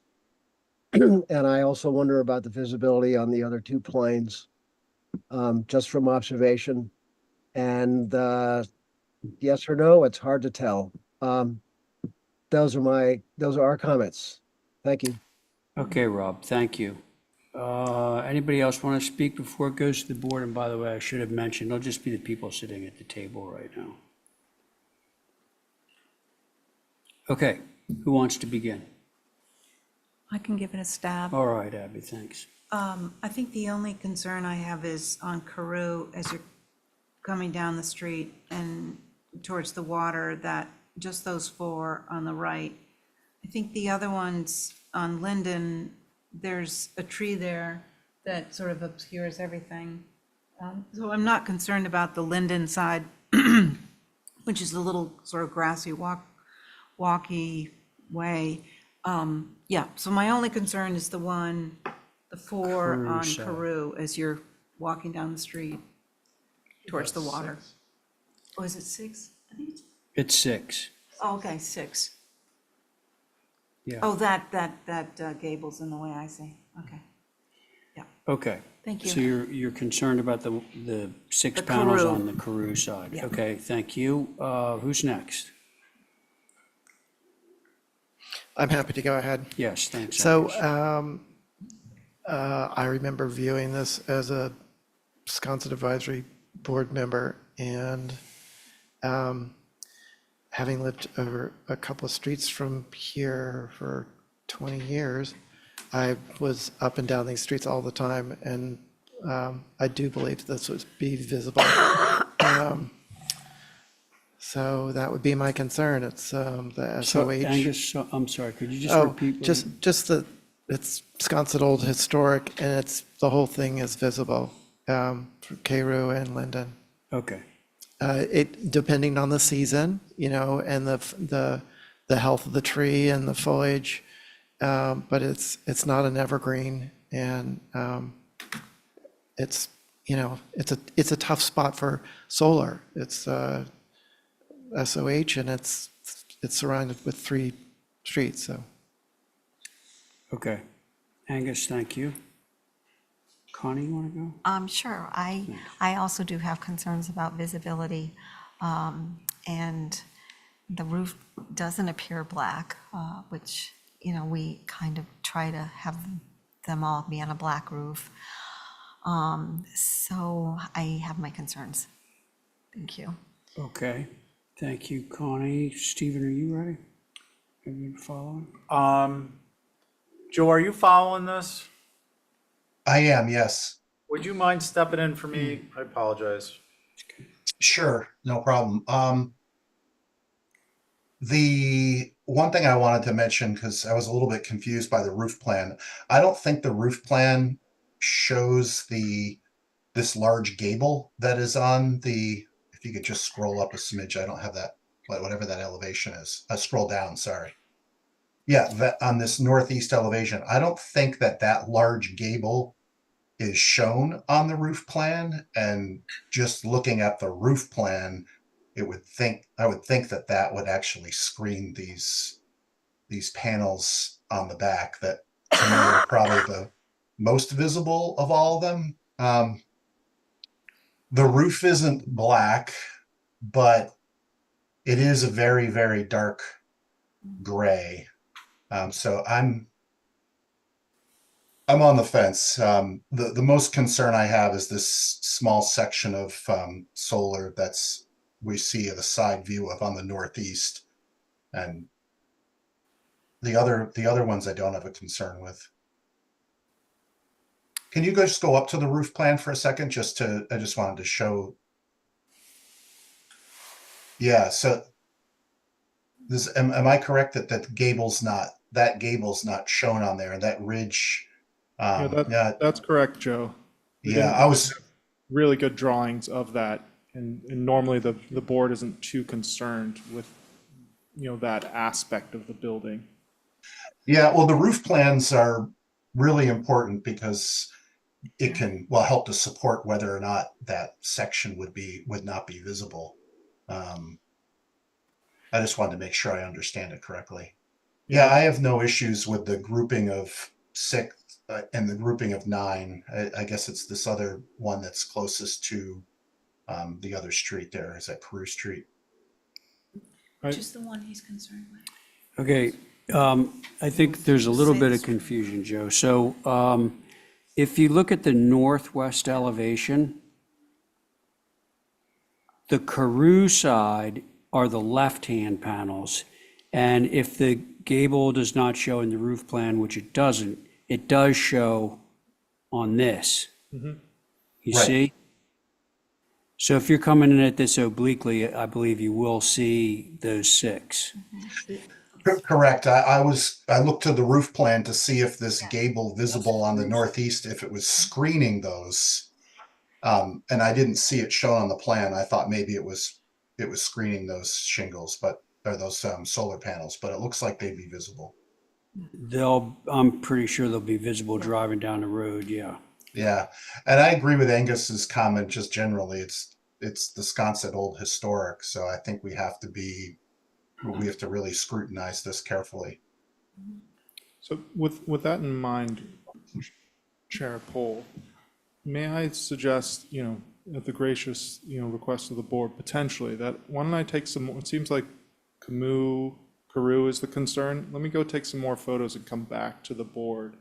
And I also wonder about the visibility on the other two planes, just from observation. And yes or no, it's hard to tell. Those are our comments. Thank you. Okay, Rob, thank you. Anybody else want to speak before it goes to the board? And by the way, I should have mentioned, it'll just be the people sitting at the table right now. Okay, who wants to begin? I can give it a stab. All right, Abby, thanks. I think the only concern I have is on Carew, as you're coming down the street and towards the water, that just those four on the right. I think the other ones on Linden, there's a tree there that sort of obscures everything. So I'm not concerned about the Linden side, which is a little sort of grassy walky way. Yeah, so my only concern is the four Carew on side. Carew as you're walking down the street towards the water. Oh, is it 6? I think It's 6. oh, okay, 6. Yeah. Oh, that gable's in the way, I see. Okay. Okay. Thank you. So you're concerned about the 6 The panels Carew. on the Carew side? Yeah. Okay, thank you. Who's next? I'm happy to go ahead. Yes, thanks. So Anders. I remember viewing this as a Wisconsin Advisory Board member, and having lived over a couple of streets from here for 20 years, I was up and down these streets all the time, and I do believe this would be visible. So that would be my concern. It's the So SOH. Angus, I'm sorry, could you just Oh, repeat? what just the, it's Wisconsin Old Historic, and it's, the whole thing is visible, for Carew and Linden. Okay, It, depending on the season, and the health of the tree and the foliage, but it's not an evergreen, and it's, it's a tough spot for solar. It's SOH, and it's surrounded with 3 streets, so. okay. Angus, thank you. Connie, you want to go? Sure. I also do have concerns about visibility. And the roof doesn't appear black, which, we kind of try to have them all be on a black roof. So I have my concerns. Thank you. Okay, thank you, Connie. Stephen, are you ready? Are you following? Joe, are you following this? I am, yes. Would you mind stepping in for me? I apologize. Sure, no problem. The one thing I wanted to mention, because I was a little bit confused by the roof plan, I don't think the roof plan shows this large gable that is on the, if you could just scroll up a smidge, I don't have that, whatever that elevation is. Scroll down, sorry. Yeah, that on this northeast elevation, I don't think that large gable is shown on the roof plan. And just looking at the roof plan, I would think that would actually screen these panels on the back that to me are probably the most visible of all of them. The roof isn't black, but it is a very, very dark gray. So I'm on the fence. The most concern I have is this small section of solar we see the side view of on the northeast, and the other ones I don't have a concern with. Can you guys go up to the roof plan for a second? I just wanted to show. Yeah. So am I correct that gable's not shown on there, and that ridge? That's correct, Joe. We Yeah, didn't I was. have really good drawings of that, and normally the board isn't too concerned with, that aspect of the building. Yeah, well, the roof plans are really important because it can, well, help to support whether or not that section would not be visible. Um, I just wanted to make sure I understand it correctly. Yeah, I have no issues with the grouping of six and the grouping of nine. I guess it's this other one that's closest to the other street there. Is that Carew Street? Which is the one he's concerned with. Okay, I think there's a little bit of confusion, Joe. So if you look at the northwest elevation, the Carew side are the left-hand panels. And if the gable does not show in the roof plan, which it doesn't, it does show on this. You Right. see? So if you're coming in at this obliquely, I believe you will see those six. Correct. I looked to the roof plan to see if this gable visible on the northeast, if it was screening those. And I didn't see it shown on the plan. I thought maybe it was screening those shingles, or those solar panels, but it looks like they'd be visible. I'm pretty sure they'll be visible driving down the road, yeah. Yeah, and I agree with Angus's comment. Just generally, it's the Sconset Old Historic, so I think we have to really scrutinize this carefully. So with that in mind, Chair Poll, may I suggest, at the gracious, request of the board, potentially, that why don't I take some more, it seems like Carew is the concern. Let me go take some more photos and come back to the board.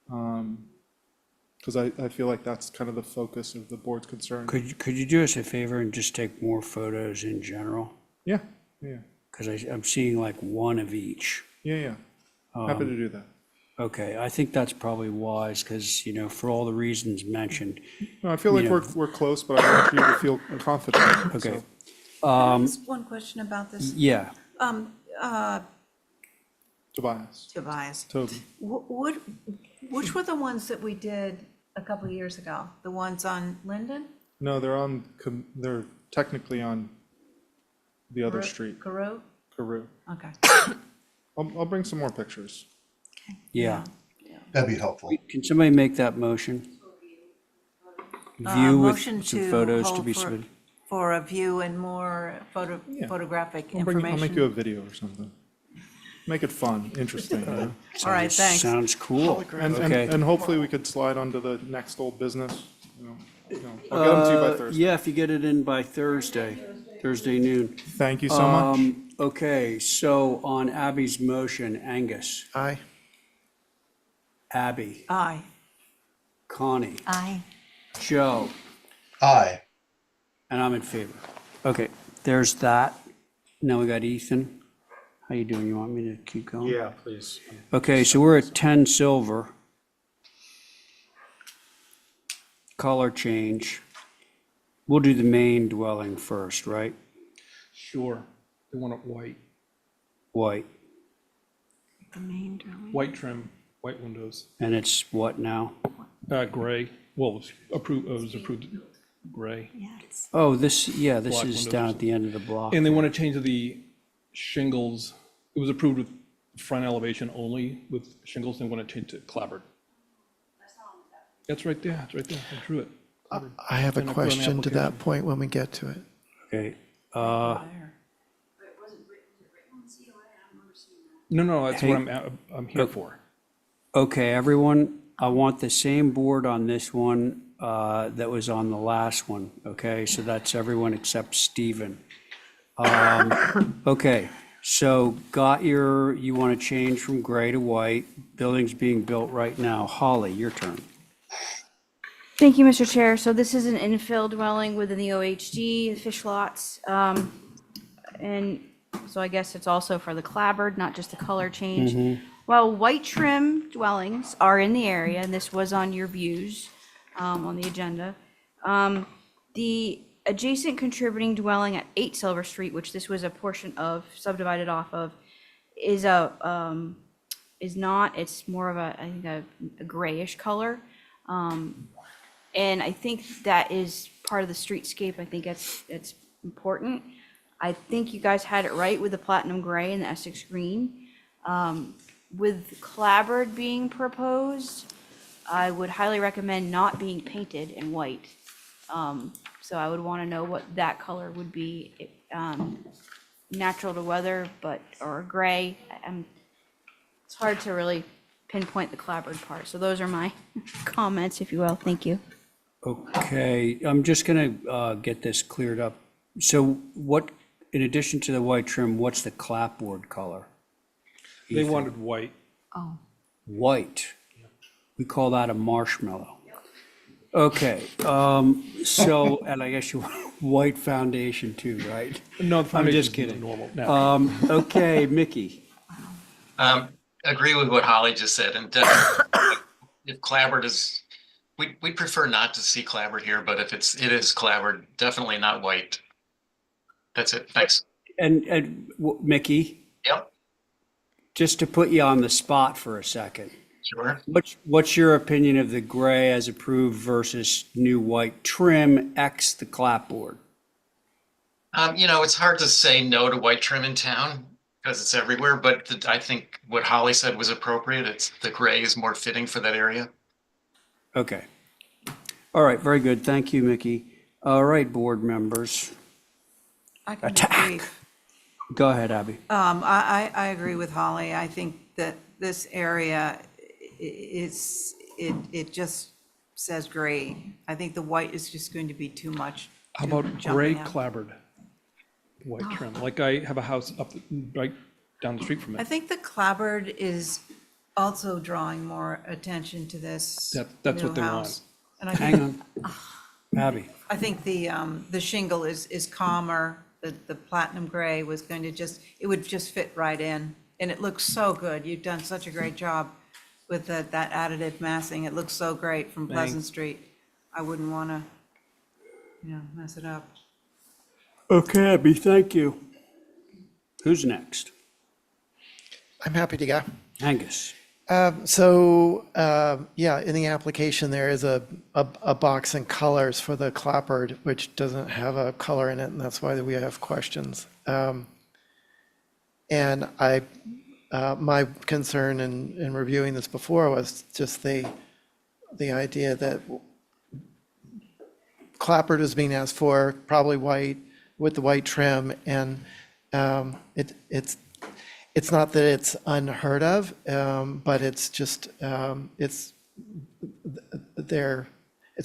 Because I feel like that's kind of the focus of the board's concern. Could you do us a favor and just take more photos in general? Yeah. Because I'm seeing like one of each. Yeah. Happy to do that. Okay, I think that's probably wise because, for all the reasons mentioned. No, I feel like we're close, but I want you to feel confident. Okay. So, Can I ask one question about this? Yeah, Tobias. Toby. Which were the ones that we did a couple of years ago? The ones on Linden? No, they're technically on the other street, Carew? Carew. Okay. I'll bring some more pictures. yeah. That'd be helpful. Can somebody make that motion? View with Motion some to photos to hold be for- submitted. For a view and more Yeah. photographic I'll make information. you a video or something. Make it fun, interesting. All right, thanks. Sounds cool. And Okay. hopefully we could slide onto the next old business. I'll get them to you by Thursday. Yeah, if you get it in by Thursday noon. Thank you so much. Okay, so on Abby's motion, Angus, Aye. Abby, Aye. Connie, Aye. Joe, Aye. and I'm in favor. Okay, there's that. Now we got Ethan. How you doing? You want me to keep going? Yeah, please. Okay, so we're at 10 Silver. Color change. We'll do the main dwelling first, right? Sure. They want it white, White. The main drawing. white trim, white windows, And it's what now? gray. Well, it was approved gray. Yes. Oh, this is Block down windows. at the end of the block. And they want to change the shingles. It was approved with front elevation only with shingles. They want to change to clapboard. That's right there. It's right there. I drew it. Clapboard. I have a And I put on the question to that application. point when we get to it. Okay, No, that's Hey. what I'm here for. okay, everyone, I want the same board on this one that was on the last one, okay? So that's everyone except Stephen. Okay, so you want to change from gray to white. Building's being built right now. Holly, your turn. Thank you, Mr. Chair. So this is an infill dwelling within the OHD, fish lots. And so I guess it's also for the clapboard, not just the color change. While white trim dwellings are in the area, and this was on your views on the agenda, the adjacent contributing dwelling at 8 Silver Street, which this was a portion of, subdivided off of, is not, it's more of I think a grayish color. And I think that is part of the streetscape. I think it's important. I think you guys had it right with the platinum gray and the Essex green. with clapboard being proposed, I would highly recommend not being painted in white. So I would want to know what that color would be, natural to weather, or gray. It's hard to really pinpoint the clapboard part. So those are my comments, if you will. Thank you. Okay, I'm just gonna get this cleared up. So what, in addition to the white trim, what's the clapboard color? They wanted white. Oh. White. We call that a marshmallow. Okay, so, and I guess you want white foundation too, right? No, the I'm just foundation's kidding. normal now. Okay, Mickey. Agree with what Holly just said, and definitely, if clapboard is, we prefer not to see clapboard here, but if it is clapboard, definitely not white. That's it, thanks. And Mickey, Yep, just to put you on the spot for a second, sure. what's your opinion of the gray as approved versus new white trim X the clapboard? It's hard to say no to white trim in town because it's everywhere, but I think what Holly said was appropriate. It's the gray is more fitting for that area. Okay. All right, very good. Thank you, Mickey. All right, board members. I can Attack. agree. Go ahead, Abby. I agree with Holly. I think that this area it just says gray. I think the white is just going to be too much. How too about jumping gray out. clapboard? White trim, like I have a house up right down the street from I it. think the clapboard is also drawing more attention to this That's new what they want. house. And I Hang think, on. Abby. I think the shingle is calmer. The platinum gray was going to it would just fit right in. And it looks so good. You've done such a great job with that additive massing. It looks so great from Pleasant Thanks. Street. I wouldn't want to, mess it up. Okay, Abby, thank you. Who's next? I'm happy to go. Angus. In the application, there is a box in colors for the clapboard, which doesn't have a color in it, and that's why we have questions. And my concern in reviewing this before was just the idea that clapboard is being asked for, probably white, with the white trim, and it's not that it's unheard of, but it's just, it's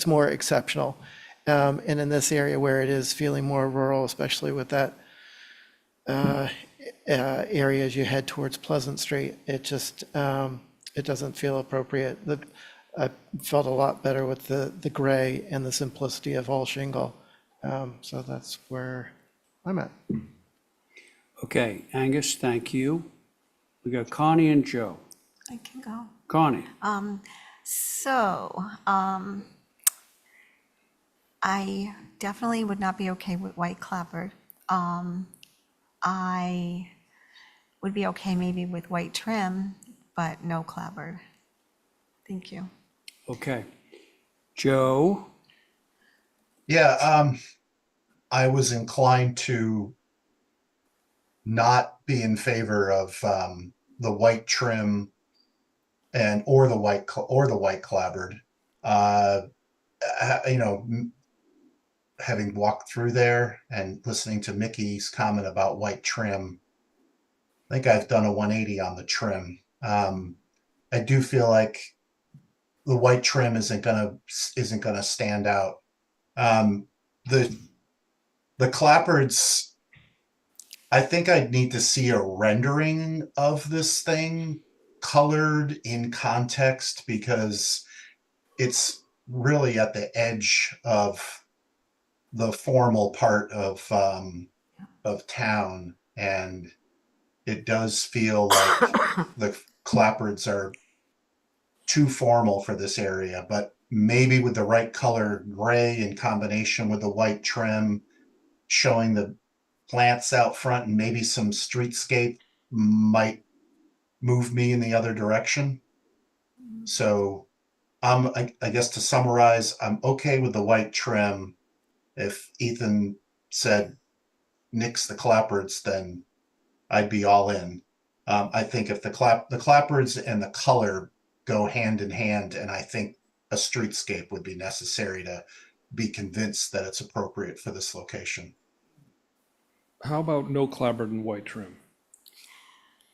more exceptional. And in this area where it is feeling more rural, especially with that area as you head towards Pleasant Street, it just, it doesn't feel appropriate. I felt a lot better with the gray and the simplicity of all shingle. So that's where I'm at. Okay, Angus, thank you. We got Connie and Joe. I can go. Connie. I definitely would not be okay with white clapboard. I would be okay maybe with white trim, but no clapboard. Thank you. Okay. Joe. Yeah, I was inclined to not be in favor of the white trim or the white clapboard. Having walked through there and listening to Mickey's comment about white trim, I think I've done a 180 on the trim. I do feel like the white trim isn't gonna stand out. The clapboards, I think I'd need to see a rendering of this thing colored in context, because it's really at the edge of the formal part of town, and it does feel like the clapboards are too formal for this area. But maybe with the right color gray in combination with the white trim, showing the plants out front and maybe some streetscape, might move me in the other direction. So I guess to summarize, I'm okay with the white trim. If Ethan said nix the clapboards, then I'd be all in. I think if the clapboards and the color go hand in hand, and I think a streetscape would be necessary to be convinced that it's appropriate for this location. How about no clapboard and white trim?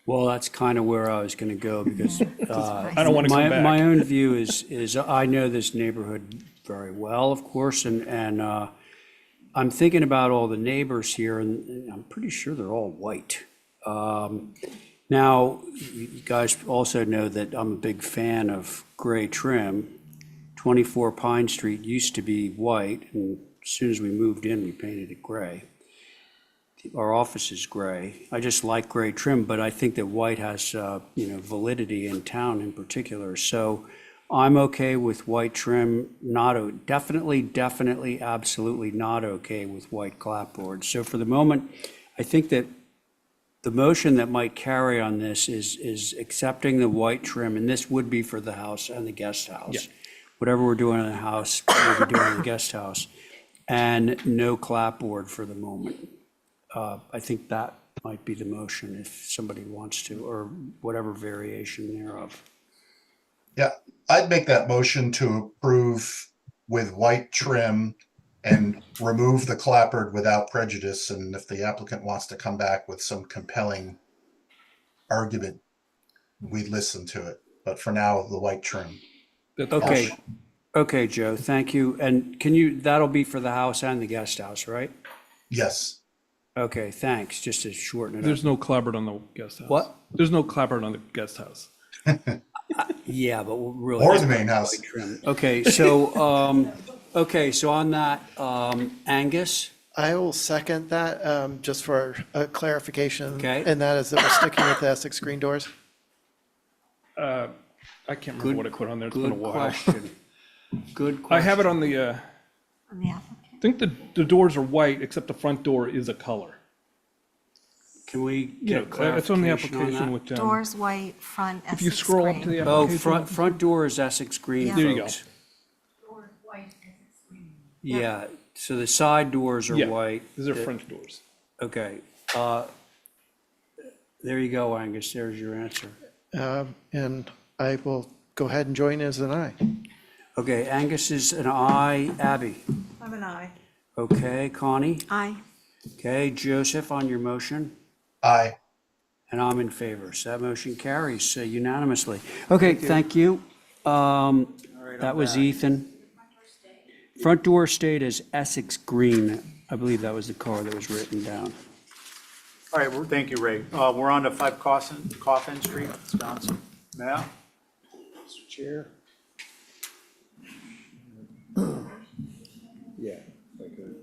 Well, that's kind of where I was going to go because I don't wanna come back. my own view is I know this neighborhood very well, of course, and I'm thinking about all the neighbors here, and I'm pretty sure they're all white. Now, you guys also know that I'm a big fan of gray trim. 24 Pine Street used to be white, and as soon as we moved in, we painted it gray. Our office is gray. I just like gray trim, but I think that white has, validity in town in particular. So I'm okay with white trim, definitely, absolutely not okay with white clapboards. So for the moment, I think that the motion that might carry on this is accepting the white trim, and this would be for the house and the guest house. Whatever we're doing in the house, we'll be doing in the guest house, and no clapboard for the moment. I think that might be the motion if somebody wants to, or whatever variation thereof. Yeah, I'd make that motion to approve with white trim and remove the clapboard without prejudice. And if the applicant wants to come back with some compelling argument, we'd listen to it. But for now, the white trim. Okay, Joe, thank you. And that'll be for the house and the guest house, right? Yes. Okay, thanks, just to shorten it up. There's no clapboard on the guest house. What? There's no clapboard on the guest house. Yeah, but we're really. Or the main house. Okay, so on that, Angus? I will second that, just for a clarification. Okay. And that is that we're sticking with the Essex screen doors. I can't remember what I put on there. It's been a Good while. question. Good question. I have it on the, On the applicant. I think the doors are white, except the front door is a color. Can we Yeah, get clarification it's on the on application that? with, Doors white, front Essex if you scroll up to green. the Oh, application. front door is Essex green, Yeah. There you go. folks. Yeah, so the side doors are Yeah, white. these are French doors. Okay, there you go, Angus, there's your answer. And I will go ahead and join as an aye. Okay, Angus is an aye. Abby? I'm an aye. Okay, Connie? Aye. Okay, Joseph, on your motion? Aye. And I'm in favor, so that motion carries unanimously. Okay, thank you. That was Ethan. Front door stayed as Essex green. I believe that was the color that was written down. All right, well, thank you, Ray. We're on to 5 Coffin Street, Wisconsin. Matt? Mr. Chair? Yeah, if I could.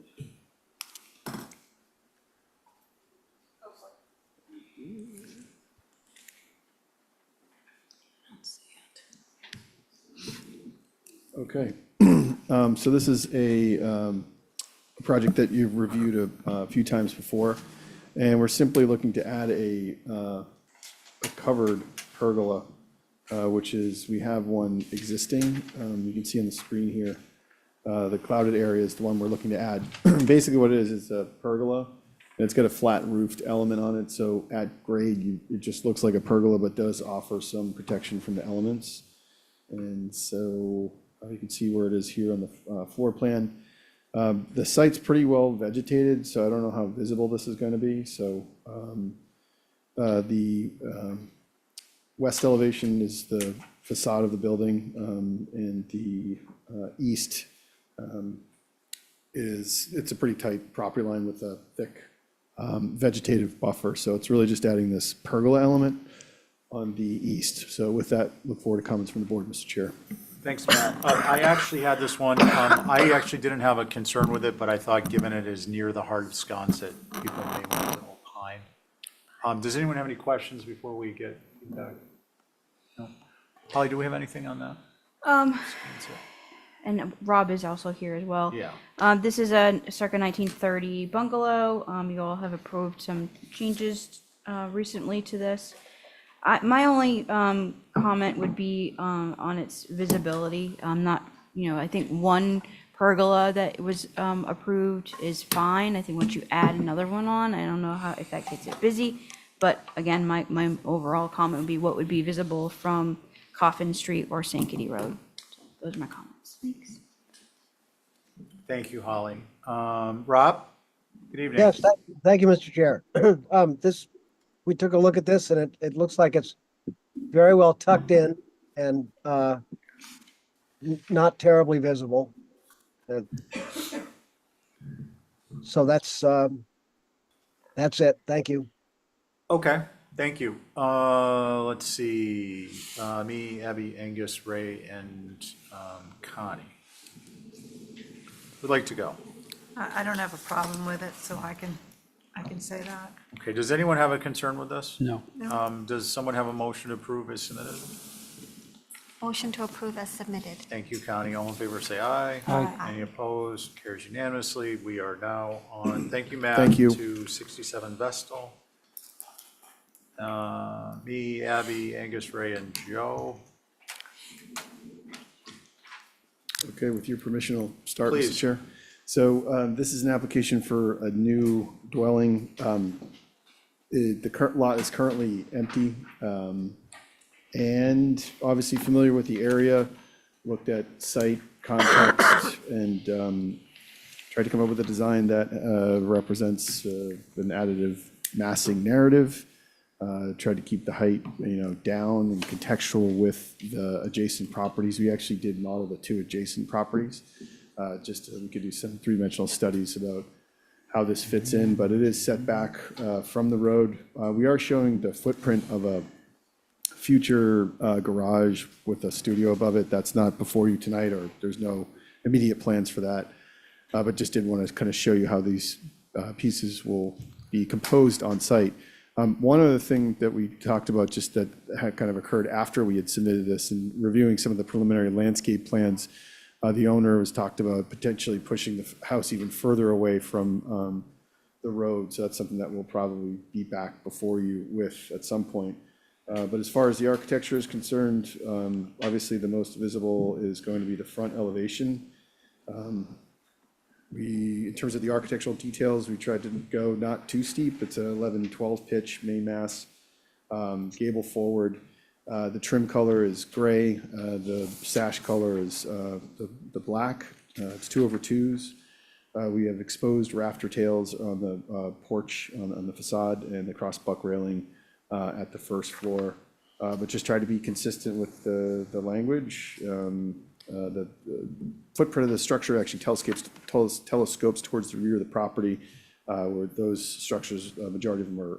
Okay, so this is a project that you've reviewed a few times before, and we're simply looking to add a covered pergola, which is, we have one existing. You can see on the screen here, the clouded area is the one we're looking to add. Basically what it is a pergola, and it's got a flat roofed element on it, so at grade, it just looks like a pergola, but does offer some protection from the elements. And so you can see where it is here on the floor plan. The site's pretty well vegetated, so I don't know how visible this is going to be. So the west elevation is the facade of the building, and the east it's a pretty tight property line with a thick vegetative buffer. So it's really just adding this pergola element on the east. So with that, look forward to comments from the board, Mr. Chair. Thanks, Matt. I actually had this one, I actually didn't have a concern with it, but I thought given it is near the heart of Sconset, people may want to opine. Does anyone have any questions before we get feedback? No? Holly, do we have anything on that? And Rob is also here as well. Yeah. This is a circa 1930 bungalow. You all have approved some changes recently to this. My only comment would be on its visibility. I think one pergola that was approved is fine. I think once you add another one on, I don't know if that gets it busy. But again, my overall comment would be what would be visible from Coffin Street or Sankaty Road. Those are my comments. Thanks. Thank you, Holly. Rob, good evening. Yes, thank you, Mr. Chair. We took a look at this and it looks like it's very well tucked in and not terribly visible. Uh, So that's it. Thank you. Okay, thank you. Let's see, me, Abby, Angus, Ray, and Connie. Who'd like to go? I don't have a problem with it, so I can say that. Okay, does anyone have a concern with this? No. Does someone have a motion to approve as submitted? Motion to approve as submitted. Thank you, Connie. All in favor, say aye. Aye. Any opposed? Carries unanimously. We are now on, thank you, Matt. Thank you. To 67 Vestal. Me, Abby, Angus, Ray, and Joe. Okay, with your permission, I'll start, Please. Mr. Chair. So this is an application for a new dwelling. The current lot is currently empty. And obviously familiar with the area, looked at site context and tried to come up with a design that represents an additive massing narrative. Tried to keep the height, down and contextual with the adjacent properties. We actually did model the two adjacent properties. Just so we could do some three-dimensional studies about how this fits in, but it is set back from the road. We are showing the footprint of a future garage with a studio above it. That's not before you tonight, or there's no immediate plans for that. But just did want to kind of show you how these pieces will be composed on site. One other thing that we talked about, just that had kind of occurred after we had submitted this and reviewing some of the preliminary landscape plans, the owner has talked about potentially pushing the house even further away from the road. So that's something that we'll probably be back before you with at some point. But as far as the architecture is concerned, obviously the most visible is going to be the front elevation. In terms of the architectural details, we tried to go not too steep. It's an 11-12 pitch main mass, gable forward. The trim color is gray. The sash color is the black. It's 2/2s. We have exposed rafter tails on the porch, on the facade, and the cross buck railing at the first floor, but just try to be consistent with the language. The footprint of the structure actually telescopes towards the rear of the property, where those structures, majority of them are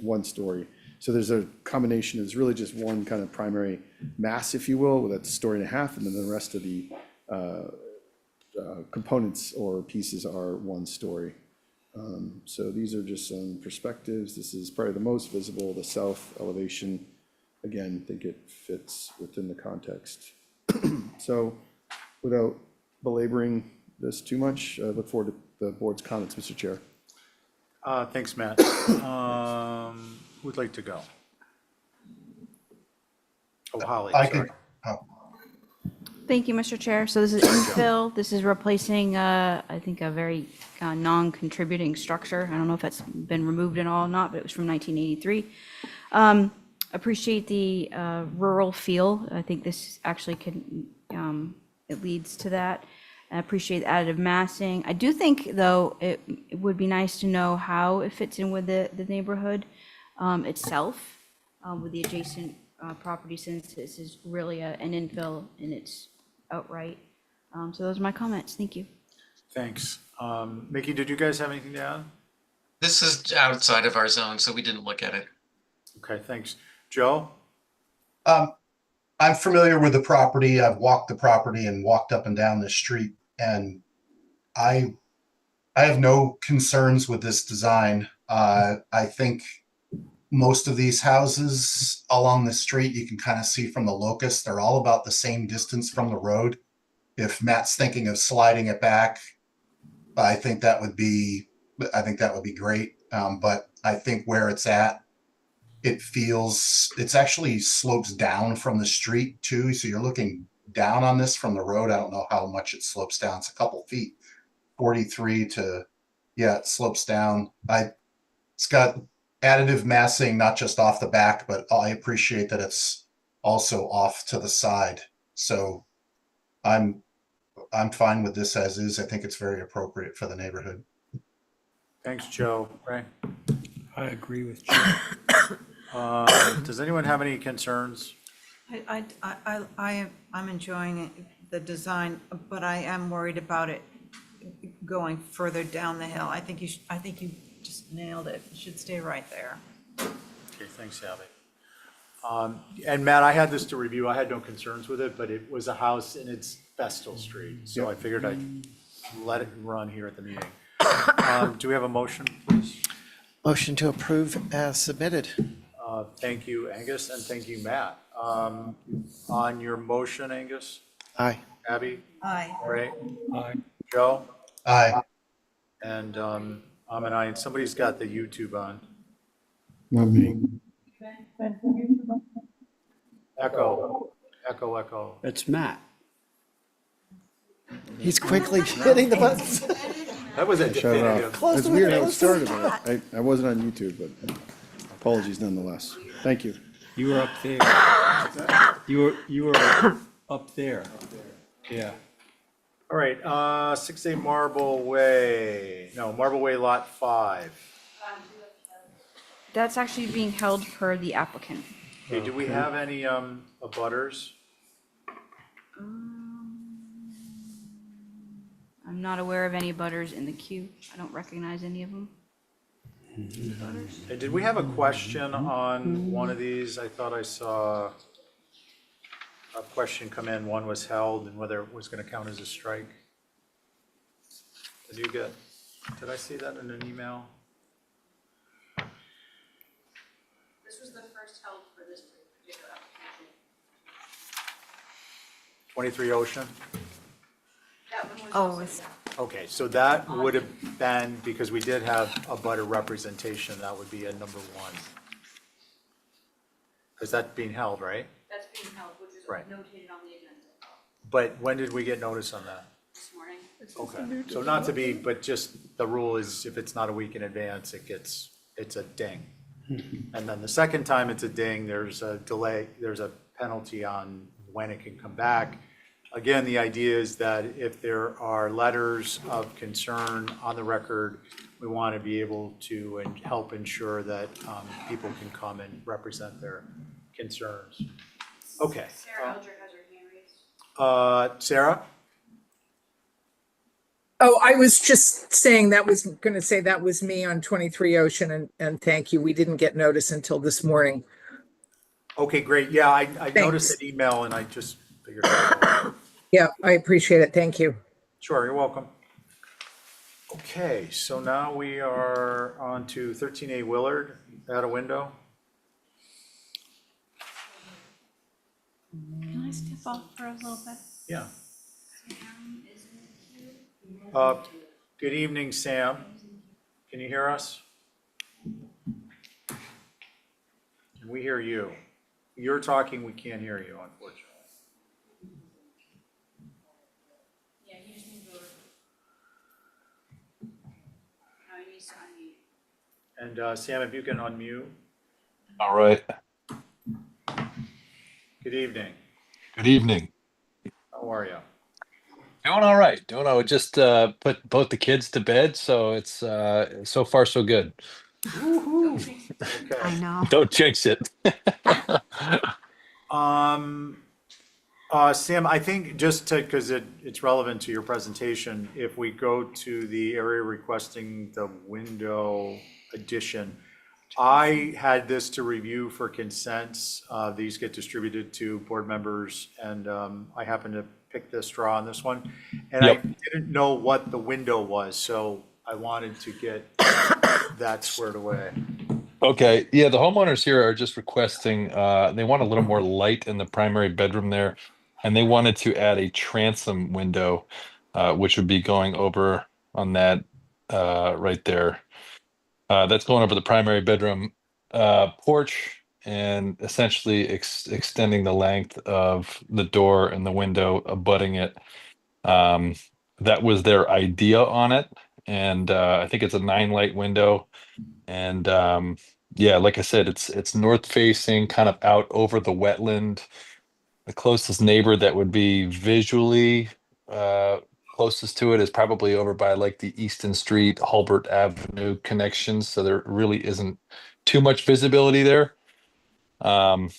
one story. So there's a combination, it's really just one kind of primary mass, if you will, that's a story and a half, and then the rest of the components or pieces are one story. So these are just some perspectives. This is probably the most visible, the south elevation. Again, I think it fits within the context. So without belaboring this too much, I look forward to the board's comments, Mr. Chair. Thanks, Matt. Who'd like to go? Oh, Holly, I sorry. could, oh, Thank you, Mr. Chair. So this is infill. This is replacing, I think, a very non-contributing structure. I don't know if that's been removed at all or not, but it was from 1983. Appreciate the rural feel. I think this actually can, it leads to that. I appreciate additive massing. I do think, though, it would be nice to know how it fits in with the neighborhood itself, with the adjacent property, since this is really an infill and it's outright. So those are my comments. Thank you. Thanks. Mickey, did you guys have anything to add? This is outside of our zone, so we didn't look at it. Okay, thanks. Joe? I'm familiar with the property. I've walked the property and walked up and down the street, and I have no concerns with this design. I think most of these houses along the street, you can kind of see from the locus, they're all about the same distance from the road. If Matt's thinking of sliding it back, I think that would be great. But I think where it's at, it's actually slopes down from the street too. So you're looking down on this from the road. I don't know how much it slopes down. It's a couple feet, 43 to, yeah, it slopes down. It's got additive massing, not just off the back, but I appreciate that it's also off to the side. So I'm fine with this as is. I think it's very appropriate for the neighborhood. Thanks, Joe. Ray? I agree with Joe. Does anyone have any concerns? I'm enjoying it, the design, but I am worried about it going further down the hill. I think you just nailed it. It should stay right there. Okay, thanks, Abby. And Matt, I had this to review. I had no concerns with it, but it was a house and it's Vestal Street. So I figured I'd let it run here at the meeting. Do we have a motion, please? Motion to approve as submitted. Thank you, Angus, and thank you, Matt. On your motion, Angus? Aye. Abby? Aye. Ray? Aye. Joe? Aye. And I'm an aye, and somebody's got the YouTube on. Not me. Echo, echo, echo. It's Matt. He's quickly hitting the buttons. That was a Shut it definitive. off. Close It's the weird how window, it started, but I wasn't on YouTube, but apologies nonetheless. Thank you. You were up there. You were up there. Yeah. All right, 6A Marble Way, no, Marble Way Lot 5. That's actually being held per the applicant. Okay, do we have any abutters? I'm not aware of any butters in the queue. I don't recognize any of them. Hey, did we have a question on one of these? I thought I saw a question come in, one was held, and whether it was gonna count as a strike. Did I see that in an email? This was the first held for this particular application. 23 Ocean? That one was Oh, also. it's, Okay, so that would have been, because we did have a butter representation, that would be a number one. Because that's being held, right? That's being held, which is Right. notated on the agenda But when did we get notice on that? this morning. Okay, so not to be, but just the rule is if it's not a week in advance, it's a ding. And then the second time it's a ding, there's a delay, there's a penalty on when it can come back. Again, the idea is that if there are letters of concern on the record, we want to be able to help ensure that people can come and represent their concerns. Okay. Sarah Elger has her hand raised. Sarah? Oh, I was just saying that was going to say that was me on 23 Ocean and thank you. We didn't get notice until this morning. Okay, great. Yeah, I noticed an email and I just figured it out. Yeah, I appreciate it. Thank you. Sure, you're welcome. Okay, so now we are on to 13A Willard, at a window. Can I step off for a little bit? Yeah. Sam is in the queue. Good evening, Sam. Can you hear us? Can we hear you? You're talking, we can't hear you, unfortunately. Yeah, he just moved over. Now he needs to unmute. And Sam, if you can unmute. All right. Good evening. Good evening. How are you? Doing all right. Doing all right. Just put both the kids to bed, so it's so far so good. Okay. I know. Don't jinx it. Sam, I think just to, because it's relevant to your presentation, if we go to the area requesting the window addition, I had this to review for consents. These get distributed to board members, and I happened to pick this straw on this one. And Yep. I didn't know what the window was, so I wanted to get that squared away. Okay. Yeah, the homeowners here are just requesting, they want a little more light in the primary bedroom there, and they wanted to add a transom window, which would be going over on that right there. That's going over the primary bedroom porch and essentially extending the length of the door and the window, abutting it. That was their idea on it, and I think it's a 9 light window. And Yeah, like I said, it's north facing, kind of out over the wetland. The closest neighbor that would be visually closest to it is probably over by like the Easton Street, Hulbert Avenue connections. So there really isn't too much visibility there. Um,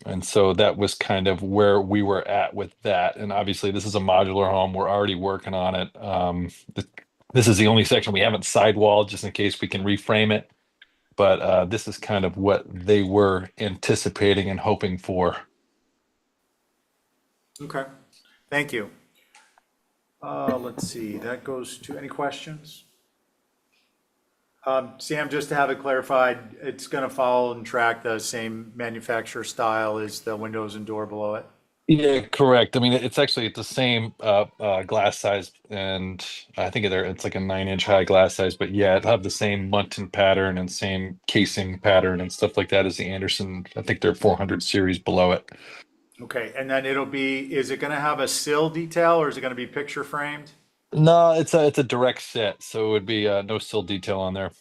and so that was kind of where we were at with that. And obviously, this is a modular home. We're already working on it. This is the only section we haven't sidewalled, just in case we can reframe it. But this is kind of what they were anticipating and hoping for. Okay, thank you. Let's see, that goes to, any questions? Sam, just to have it clarified, it's going to follow and track the same manufacturer style as the windows and door below it? Yeah, correct. I mean, it's actually the same glass size, and I think it's like a 9-inch high glass size. But yeah, it'll have the same muntin pattern and same casing pattern and stuff like that as the Anderson. I think they're 400 series below it. Okay, and then it'll be, is it going to have a sill detail or is it going to be picture framed? No, it's a direct set, so it would be no sill detail on there.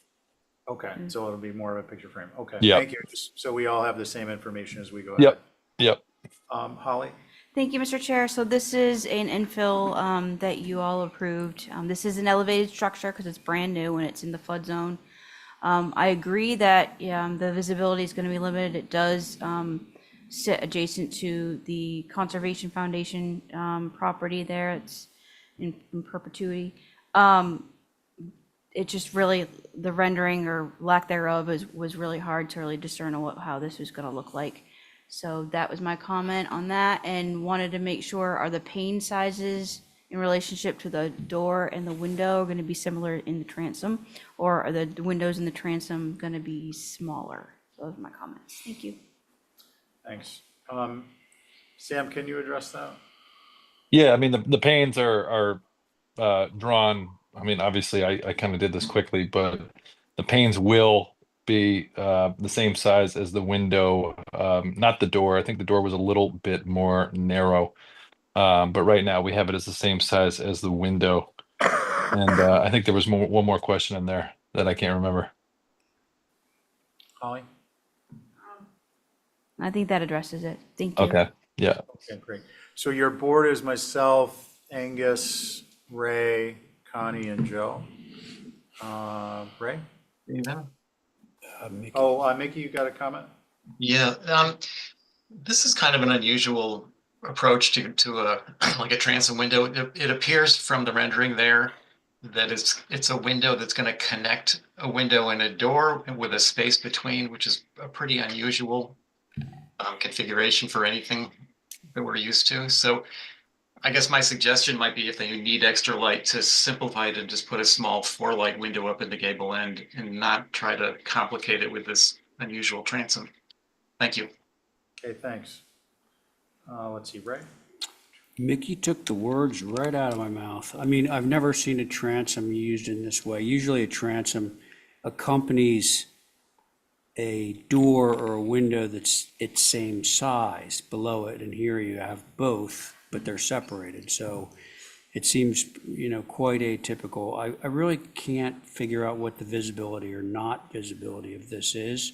Okay, so it'll be more of a picture frame. Okay, Yep. thank you. Just so we all have the same information as we go ahead. Yep. Yep. Holly? Thank you, Mr. Chair. So this is an infill that you all approved. This is an elevated structure because it's brand new and it's in the flood zone. I agree that the visibility is going to be limited. It does sit adjacent to the Conservation Foundation property there. It's in perpetuity. It just really, the rendering or lack thereof was really hard to really discern how this was going to look like. So that was my comment on that, and wanted to make sure, are the pane sizes in relationship to the door and the window going to be similar in the transom? Or are the windows in the transom going to be smaller? Those are my comments. Thank you. Thanks. Sam, can you address that? Yeah, I mean the panes are drawn. I mean, obviously, I kind of did this quickly, but the panes will be the same size as the window, not the door. I think the door was a little bit more narrow, but right now we have it as the same size as the window. And I think there was one more question in there that I can't remember. Holly? I think that addresses it. Thank you. Okay. Yeah. Okay, great. So your board is myself, Angus, Ray, Connie, and Joe. Ray? Evening. Mickey, you got a comment? Yeah, this is kind of an unusual approach to a like a transom window. It appears from the rendering there that it's a window that's going to connect a window and a door with a space between, which is a pretty unusual configuration for anything that we're used to. So I guess my suggestion might be, if they need extra light, to simplify it and just put a small 4-light window up in the gable end and not try to complicate it with this unusual transom. Thank you. Okay, thanks. Let's see, Ray? Mickey took the words right out of my mouth. I mean, I've never seen a transom used in this way. Usually a transom accompanies a door or a window that's its same size below it, and here you have both, but they're separated. So it seems, quite atypical. I really can't figure out what the visibility or not visibility of this is.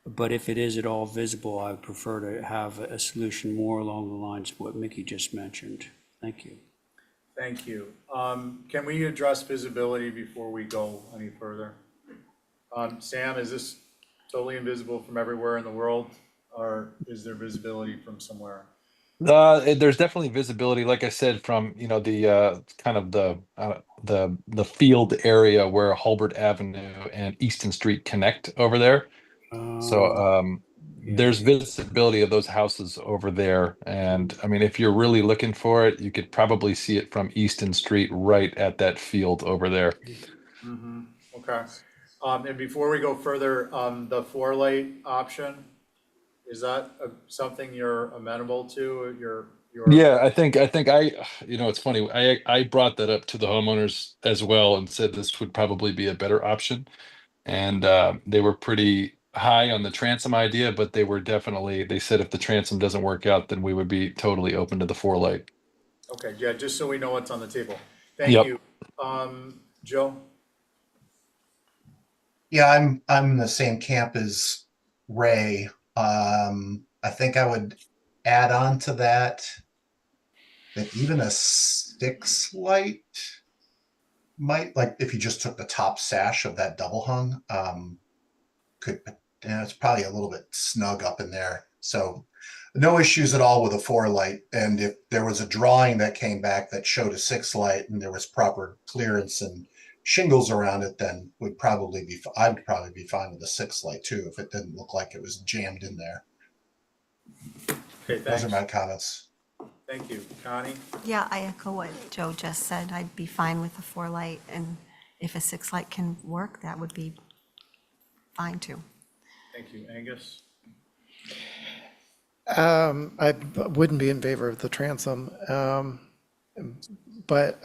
But if it is at all visible, I would prefer to have a solution more along the lines of what Mickey just mentioned. Thank you. Thank you. Can we address visibility before we go any further? Sam, is this totally invisible from everywhere in the world, or is there visibility from somewhere? There's definitely visibility, like I said, from the kind of the field area where Hulbert Avenue and Easton Street connect over there. So there's visibility of those houses over there, and I mean, if you're really looking for it, you could probably see it from Easton Street right at that field over there. Mm-hmm. Okay. And before we go further, the 4-light option, is that something you're amenable to? Yeah, I think it's funny. I brought that up to the homeowners as well and said this would probably be a better option. And they were pretty high on the transom idea, but they said if the transom doesn't work out, then we would be totally open to the 4-light. Okay, yeah, just so we know what's on the table. Thank Yep. you. Joe? Yeah, I'm in the same camp as Ray. I think I would add on to that even a 6 light might, like if you just took the top sash of that double hung, could, it's probably a little bit snug up in there. So no issues at all with a 4 light. And if there was a drawing that came back that showed a 6 light and there was proper clearance and shingles around it, then I would probably be fine with a 6 light too, if it didn't look like it was jammed in there. Okay, Those are thanks. my comments. Thank you. Connie? Yeah, I echo what Joe just said. I'd be fine with a 4 light, and if a 6 light can work, that would be fine too. Thank you. Angus? I wouldn't be in favor of the transom. But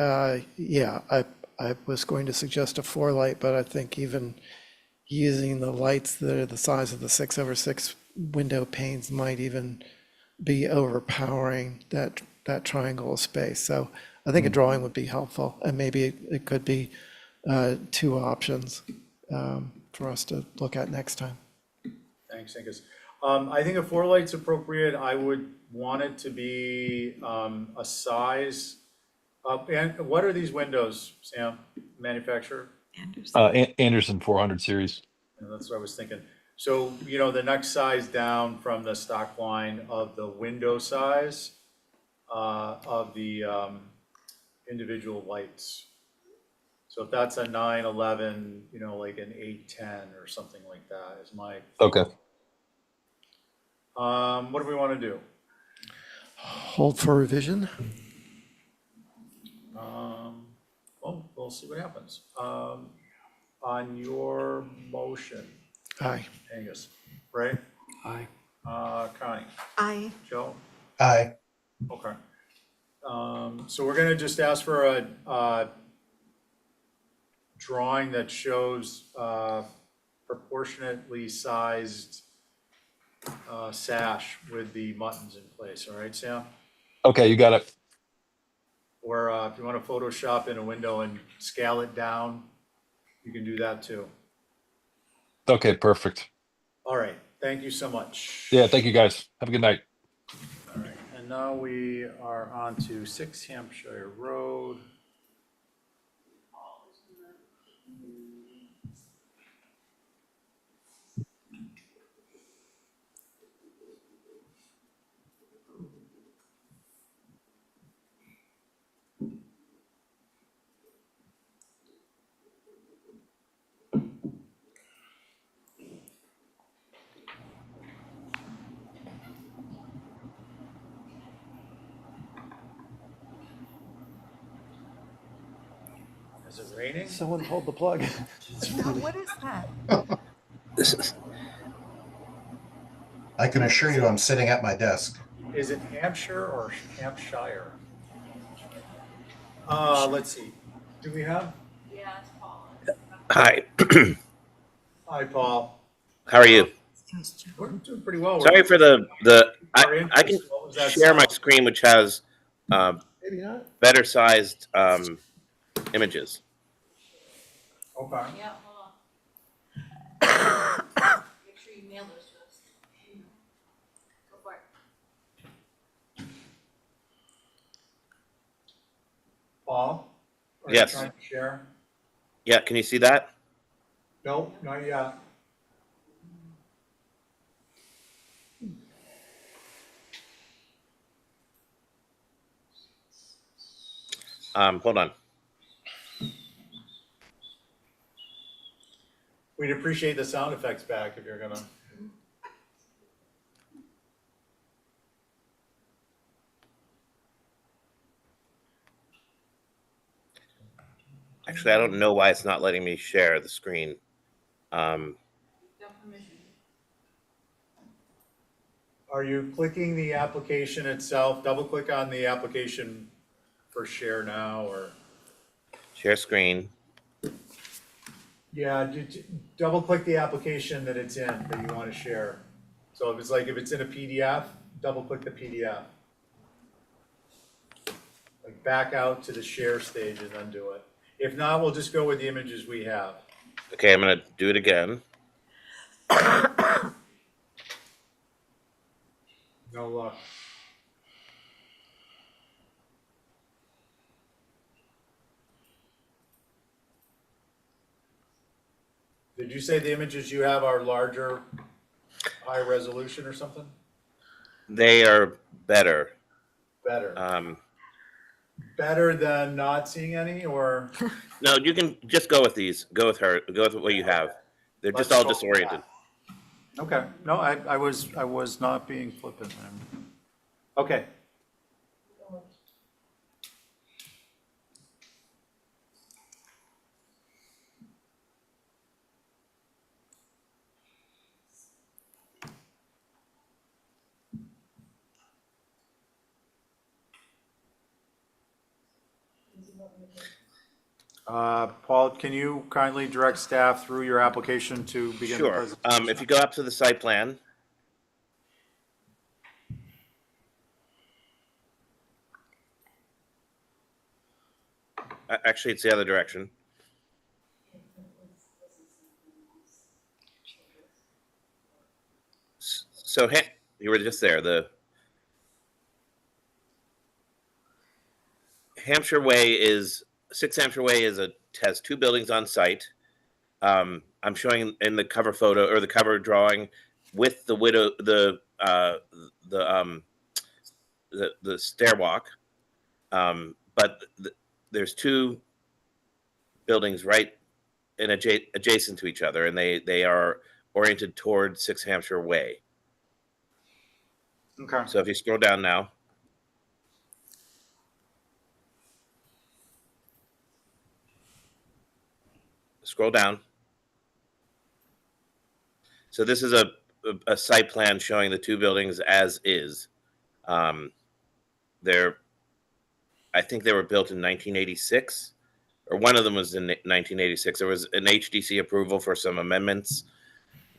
yeah, I was going to suggest a 4 light, but I think even using the lights that are the size of the 6/6 window panes might even be overpowering that triangle of space. So I think a drawing would be helpful, and maybe it could be 2 options for us to look at next time. Thanks, Angus. I think a 4 light's appropriate. I would want it to be a size. And what are these windows, Sam? Manufacturer? Anderson 400 series. Yeah, that's what I was thinking. So, you know, the next size down from the stock line of the window size of the individual lights. So if that's a 9/11, you know, like an 8/10 or something like that is my. Okay. What do we want to do? Hold for revision. Well, we'll see what happens. On your motion, Aye. Angus, Ray? Aye. Connie? Aye. Joe? Aye. Okay. So we're gonna just ask for a drawing that shows proportionately sized sash with the buttons in place, all right, Sam? Okay, you got it. Or if you want to Photoshop in a window and scale it down, you can do that too. Okay, perfect. All right, thank you so much. Yeah, thank you guys. Have a good night. All right, and now we are on to 6 Hampshire Road. Is it raining? Someone hold the plug. What is that? I can assure you I'm sitting at my desk. Is it Hampshire or Hampshire? Let's see. Do we have? Hi, Hi, Paul. how are you? We're doing pretty well. Sorry for I can What was that share my sound? screen, which has Maybe not. better sized images. Okay. Yeah, hold on. Make sure you mail those to us. Go for it. Paul? Are Yes. you trying to share? Yeah, can you see that? Nope, not yet. Hold on. We'd appreciate the sound effects back if you're gonna. Actually, I don't know why it's not letting me share the screen. Are you clicking the application itself? Double click on the application for share now, or? Share screen. Yeah, double click the application that it's in that you want to share. So if it's in a PDF, double click the PDF. Like back out to the share stage and then do it. If not, we'll just go with the images we have. Okay, I'm gonna do it again. No luck. Did you say the images you have are larger, high resolution or something? They are better. Better. Um, Better than not seeing any, or? no, you can just go with these. Go with her. Go with what you have. They're just Let's all go with disoriented. Okay, no, I was not being flippant. Okay. Paul, can you kindly direct staff through your application to begin the Sure. presentation? If you go up to the site plan. Actually, it's the other direction. So you were just there. The Hampshire Way is 6 Hampshire Way has 2 buildings on site. I'm showing in the cover photo or the cover drawing with the stairwalk. But there's 2 buildings right in adjacent to each other, and they are oriented toward 6 Hampshire Way. Okay. So if you scroll down now. Scroll down. So this is a site plan showing the 2 buildings as is. I think they were built in 1986, or one of them was in 1986. There was an HDC approval for some amendments,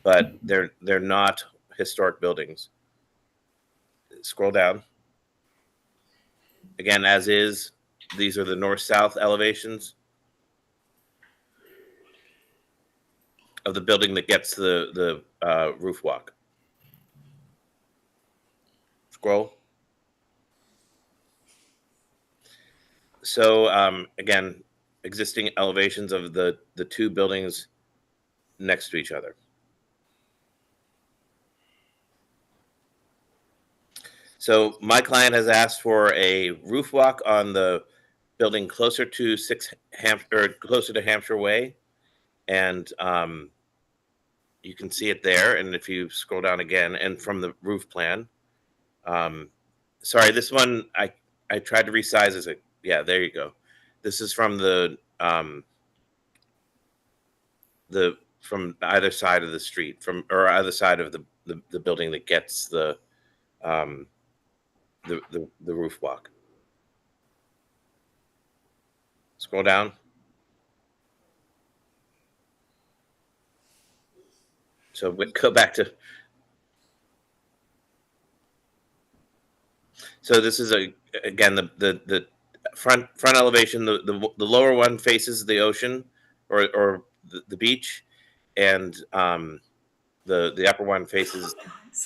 but they're not historic buildings. Scroll down. Again, as is, these are the north-south elevations of the building that gets the roof walk. Scroll. So again, existing elevations of the 2 buildings next to each other. So my client has asked for a roof walk on the building closer to closer to Hampshire Way, and you can see it there. And if you scroll down again, and from the roof plan, sorry, this one I tried to resize as yeah, there you go. This is from from either side of the street, or either side of the building that gets the roof walk. Scroll down. So we go back to. So this is again the front elevation. The lower one faces the ocean or the beach, and the upper one faces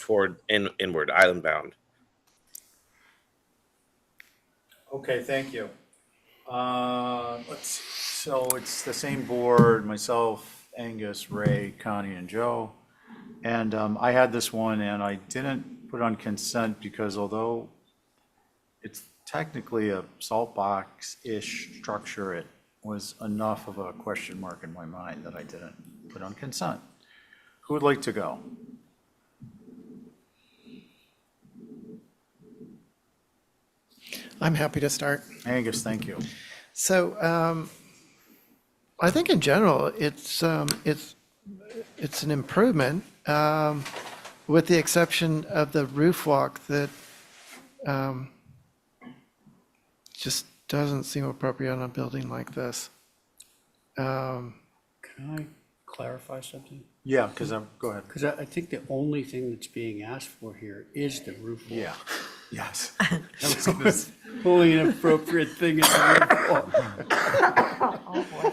toward inward, island bound. Okay, thank you. Let's see. So it's the same board, myself, Angus, Ray, Connie, and Joe. And I had this one and I didn't put on consent because although it's technically a salt box-ish structure, it was enough of a question mark in my mind that I didn't put on consent. Who would like to go? I'm happy to start. Angus, thank you. So I think in general, it's an improvement, with the exception of the roof walk that just doesn't seem appropriate on a building like this. Can I clarify something? Yeah, go ahead. Because I think the only thing that's being asked for here is the roof wall. Yeah, yes. That was only an appropriate thing is the roof wall.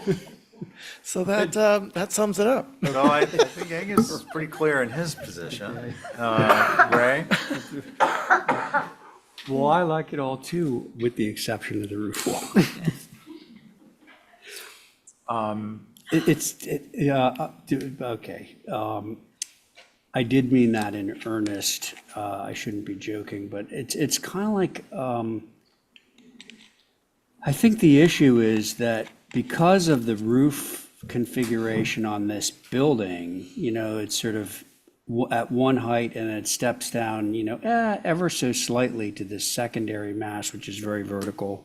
So that sums it up. So I think Angus is pretty clear in his position. Ray? Well, I like it all too, with the exception of the roof wall. Okay. I did mean that in earnest. I shouldn't be joking, but it's kind of like, I think the issue is that because of the roof configuration on this building, it's sort of at one height and it steps down, ever so slightly to this secondary mass, which is very vertical,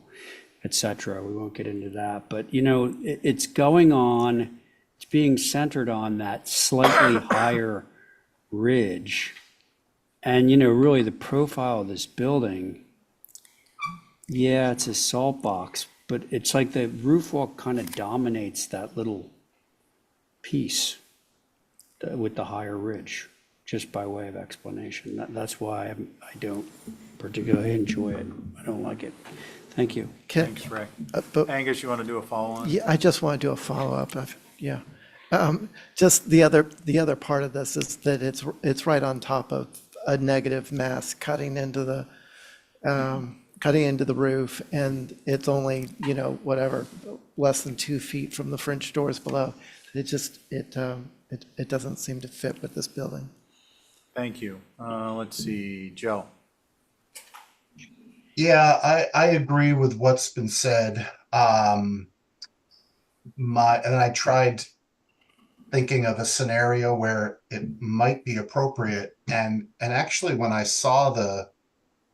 et cetera. We won't get into that, but it's going on, it's being centered on that slightly higher ridge. And, really the profile of this building, yeah, it's a salt box, but it's like the roof wall kind of dominates that little piece with the higher ridge, just by way of explanation. That's why I don't particularly enjoy it. I don't like it. Thank you. Thanks, Ray. Angus, you want to do a follow-on? Yeah, I just want to do a follow-up. Yeah. Just the other part of this is that it's right on top of a negative mass cutting into the roof, and it's only, whatever, less than 2 feet from the French doors below. It doesn't seem to fit with this building. Thank you. Let's see, Joe. Yeah, I agree with what's been said. And I tried thinking of a scenario where it might be appropriate. And actually, when I saw the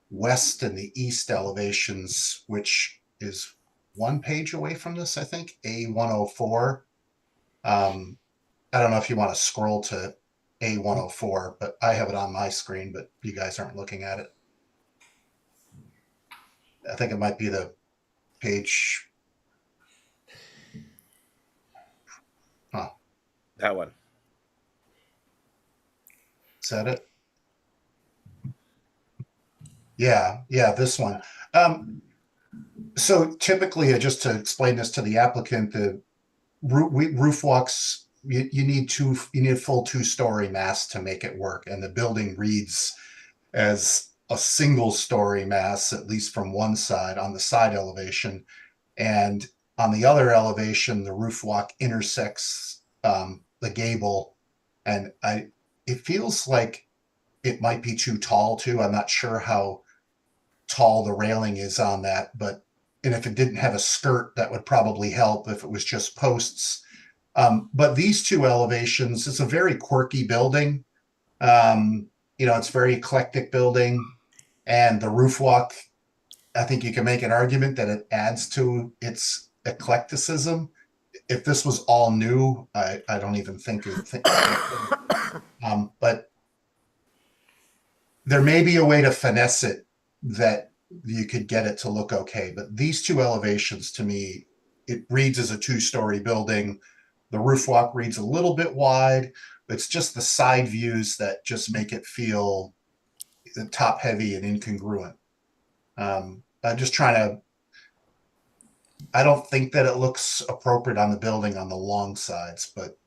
west and the east elevations, which is one page away from this, I think, A104. I don't know if you want to scroll to A104, but I have it on my screen, but you guys aren't looking at it. I think it might be the page. Huh. That one. Is that it? Yeah, this one. So typically, just to explain this to the applicant, the roof walks, you need a full 2-story mass to make it work, and the building reads as a single-story mass, at least from one side on the side elevation, and on the other elevation, the roof walk intersects the gable, and it feels like it might be too tall too. I'm not sure how tall the railing is on that, and if it didn't have a skirt, that would probably help if it was just posts. But these two elevations, it's a very quirky building. It's a very eclectic building, and the roof walk, I think you can make an argument that it adds to its eclecticism. If this was all new, I don't even think it would think. But there may be a way to finesse it that you could get it to look okay. But these two elevations, to me, it reads as a 2-story building. The roof walk reads a little bit wide. It's just the side views that just make it feel top heavy and incongruent. I'm just trying to, I don't think that it looks appropriate on the building on the long sides, but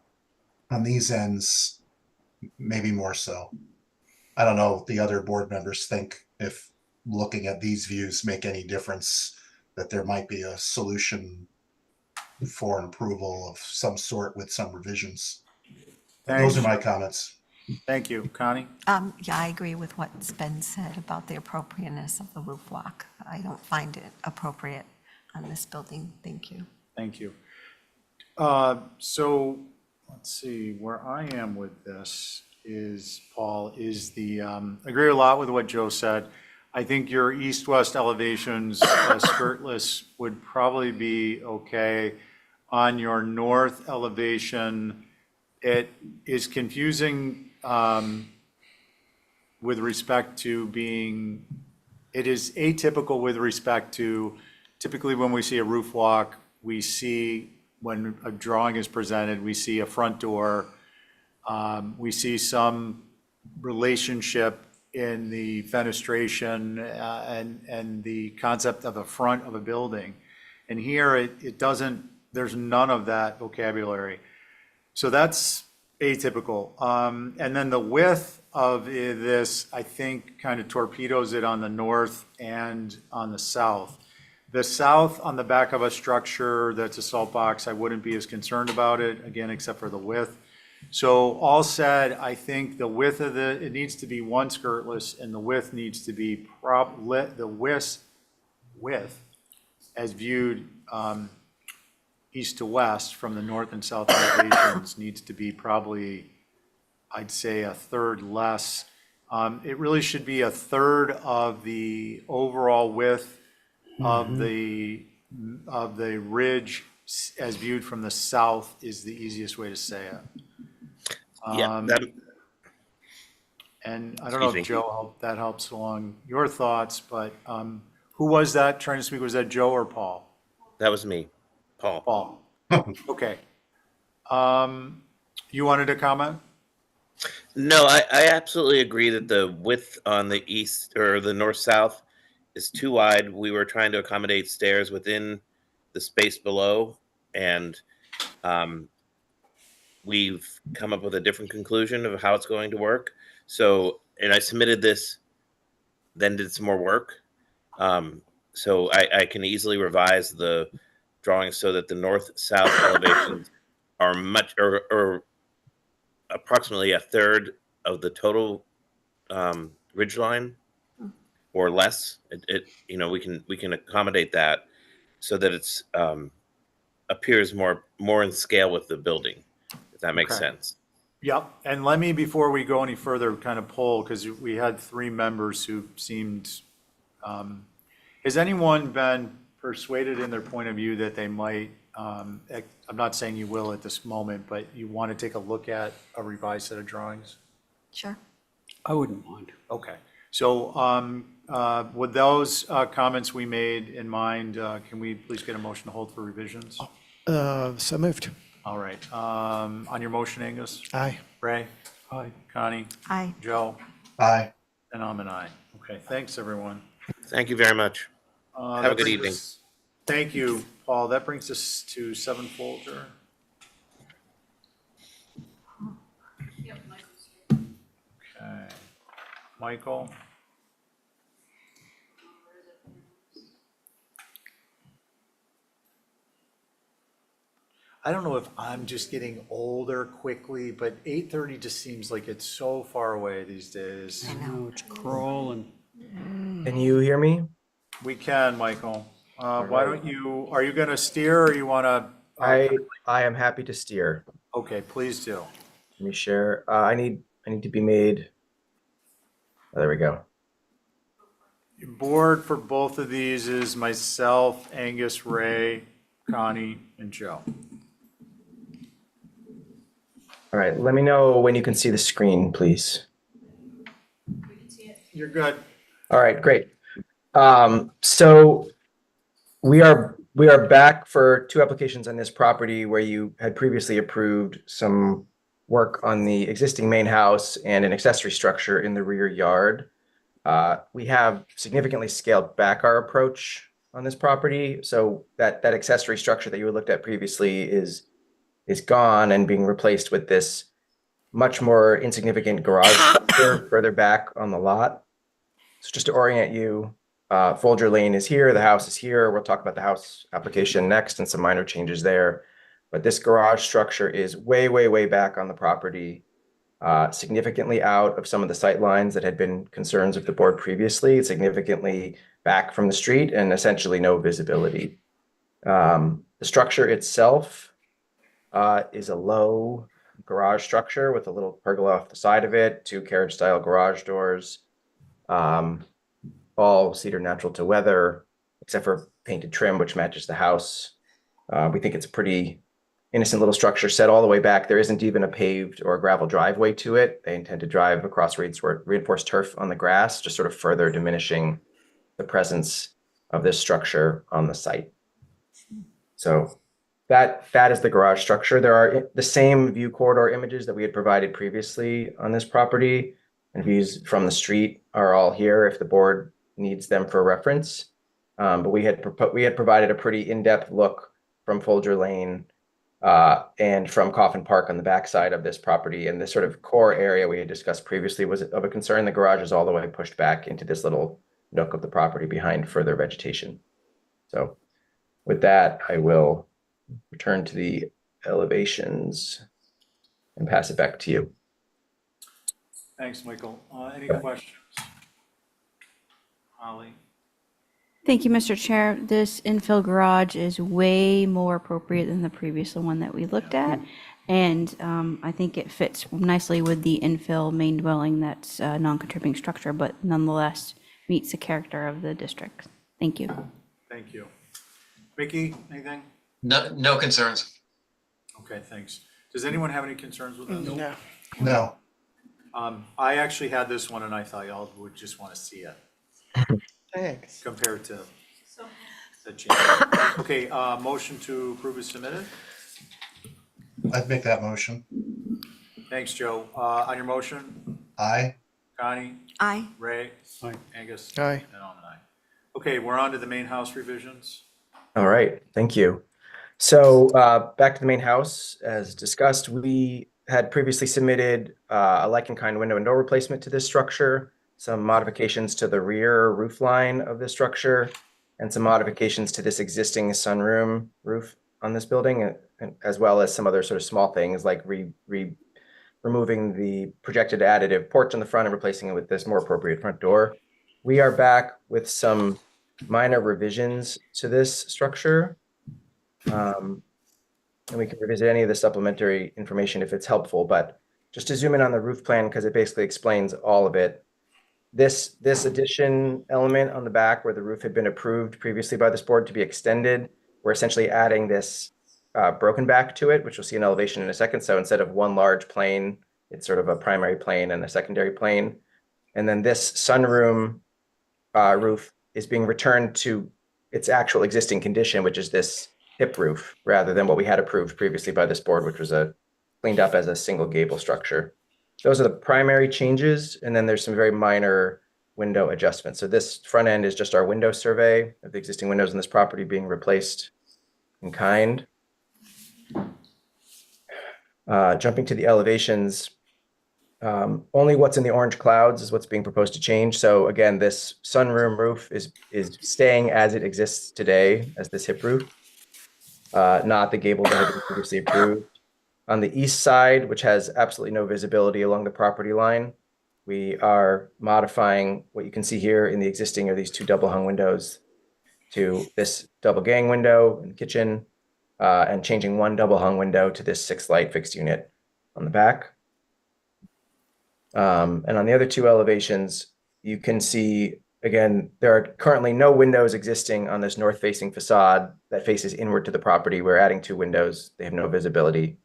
on these ends, maybe more so. I don't know if the other board members think if looking at these views make any difference, that there might be a solution for an approval of some sort with some revisions. Thanks. Those are my comments. Thank you. Connie? Yeah, I agree with what's been said about the appropriateness of the roof walk. I don't find it appropriate on this building. Thank you. Thank you. So let's see, where I am with this is, Paul, is I agree a lot with what Joe said. I think your east-west elevations, skirtless, would probably be okay. On your north elevation, it is confusing with respect to being, it is atypical with respect to, typically when we see a roof walk, we see, when a drawing is presented, we see a front door, we see some relationship in the fenestration and the concept of the front of a building. And here it doesn't there's none of that vocabulary. So that's atypical. And then the width of this, I think, kind of torpedoes it on the north and on the south. The south on the back of a structure that's a salt box, I wouldn't be as concerned about it, again, except for the width. So all said, I think the width of it needs to be one skirtless, and the width needs to be the width as viewed east to west from the north and south elevations needs to be probably, I'd say, a third less. It really should be a third of the overall width of the ridge as viewed from the south is the easiest way to say it. Yeah, And I don't know Excuse me. if Joe, that helps along your thoughts, but who was that trying to speak? Was that Joe or Paul? that was me, Paul. Paul. Okay. You wanted to comment? No, I absolutely agree that the width on the east or the north-south is too wide. We were trying to accommodate stairs within the space below, and we've come up with a different conclusion of how it's going to work. So, and I submitted this, then did some more work. So I can easily revise the drawing so that the north-south elevations are much or approximately a third of the total ridge line or less. We can accommodate that so that it's appears more in scale with the building, if that makes Okay. sense. Yep. And let me, before we go any further, kind of poll, because we had three members who seemed, has anyone been persuaded in their point of view that they might, I'm not saying you will at this moment, but you want to take a look at a revised set of drawings? Sure. I wouldn't mind. Okay. So with those comments we made in mind, can we please get a motion to hold for revisions? So moved. All right. On your motion, Angus? Aye. Ray? Aye. Connie? Aye. Joe? Aye. And I'm an aye. Okay, thanks, everyone. Thank you very much. Have a That good brings evening. us- Thank you, Paul. That brings us to 7 Folger. Okay. Michael? I don't know if I'm just getting older quickly, but 8:30 just seems like it's so far away these days. I know, it's crawling. Can you hear me? We can, Michael. Why don't you, are you going to steer or you want to? I am happy to steer. Okay, please do. Let me share. I need to be made. Oh, there we go. Your board for both of these is myself, Angus, Ray, Connie, and Joe. All right. Let me know when you can see the screen, please. You're good. All right. Great. So we are back for two applications on this property where you had previously approved some work on the existing main house and an accessory structure in the rear yard. We have significantly scaled back our approach on this property. So that accessory structure that you had looked at previously is gone and being replaced with this much more insignificant garage structure further back on the lot. So just to orient you, Folger Lane is here, the house is here. We'll talk about the house application next and some minor changes there. But this garage structure is way, way, way back on the property, significantly out of some of the sight lines that had been concerns of the board previously, significantly back from the street and essentially no visibility. The structure itself is a low garage structure with a little pergola off the side of it, two carriage style garage doors, all cedar natural to weather, except for painted trim, which matches the house. We think it's a pretty innocent little structure set all the way back. There isn't even a paved or a gravel driveway to it. They intend to drive across reinforced turf on the grass, just sort of further diminishing the presence of this structure on the site. So that is the garage structure. There are the same view corridor images that we had provided previously on this property, and views from the street are all here if the board needs them for reference. But we had provided a pretty in-depth look from Folger Lane, and from Coffin Park on the backside of this property. And this sort of core area we had discussed previously was of a concern. The garage is all the way pushed back into this little nook of the property behind further vegetation. So with that, I will return to the elevations and pass it back to you. Thanks, Michael. Any Yeah. questions? Holly? Thank you, Mr. Chair. This infill garage is way more appropriate than the previous one that we looked at. And I think it fits nicely with the infill main dwelling that's a non-contributing structure, but nonetheless meets the character of the district. Thank you. Thank you. Mickey, anything? No concerns. Okay, thanks. Does anyone have any concerns with this? No. No. I actually had this one and I thought y'all would just want to see it Thanks. compared to the change. Okay, motion to approve is submitted. I'd make that motion. Thanks, Joe. On your motion, Aye. Connie, Aye. Ray, Angus. Aye. And I'm an aye. Okay, we're on to the main house revisions. All right, thank you. So back to the main house, as discussed, we had previously submitted a like-in-kind window and door replacement to this structure, some modifications to the rear roof line of this structure, and some modifications to this existing sunroom roof on this building, as well as some other sort of small things like removing the projected additive porch on the front and replacing it with this more appropriate front door. We are back with some minor revisions to this structure. And we can revisit any of the supplementary information if it's helpful, but just to zoom in on the roof plan, because it basically explains all of it. This addition element on the back where the roof had been approved previously by this board to be extended, we're essentially adding this broken back to it, which you'll see in elevation in a second. So instead of one large plane, it's sort of a primary plane and a secondary plane. And then this sunroom roof is being returned to its actual existing condition, which is this hip roof, rather than what we had approved previously by this board, which was cleaned up as a single gable structure. Those are the primary changes, and then there's some very minor window adjustments. So this front end is just our window survey of the existing windows in this property being replaced in kind. Jumping to the elevations, only what's in the orange clouds is what's being proposed to change. So again, this sunroom roof is staying as it exists today as this hip roof, not the gables that have been previously approved. On the east side, which has absolutely no visibility along the property line, we are modifying what you can see here in the existing are these two double hung windows to this double gang window in the kitchen, and changing one double hung window to this 6-light fixed unit on the back. And on the other two elevations, you can see, again, there are currently no windows existing on this north-facing facade that faces inward to the property. We're adding two windows. They have no visibility.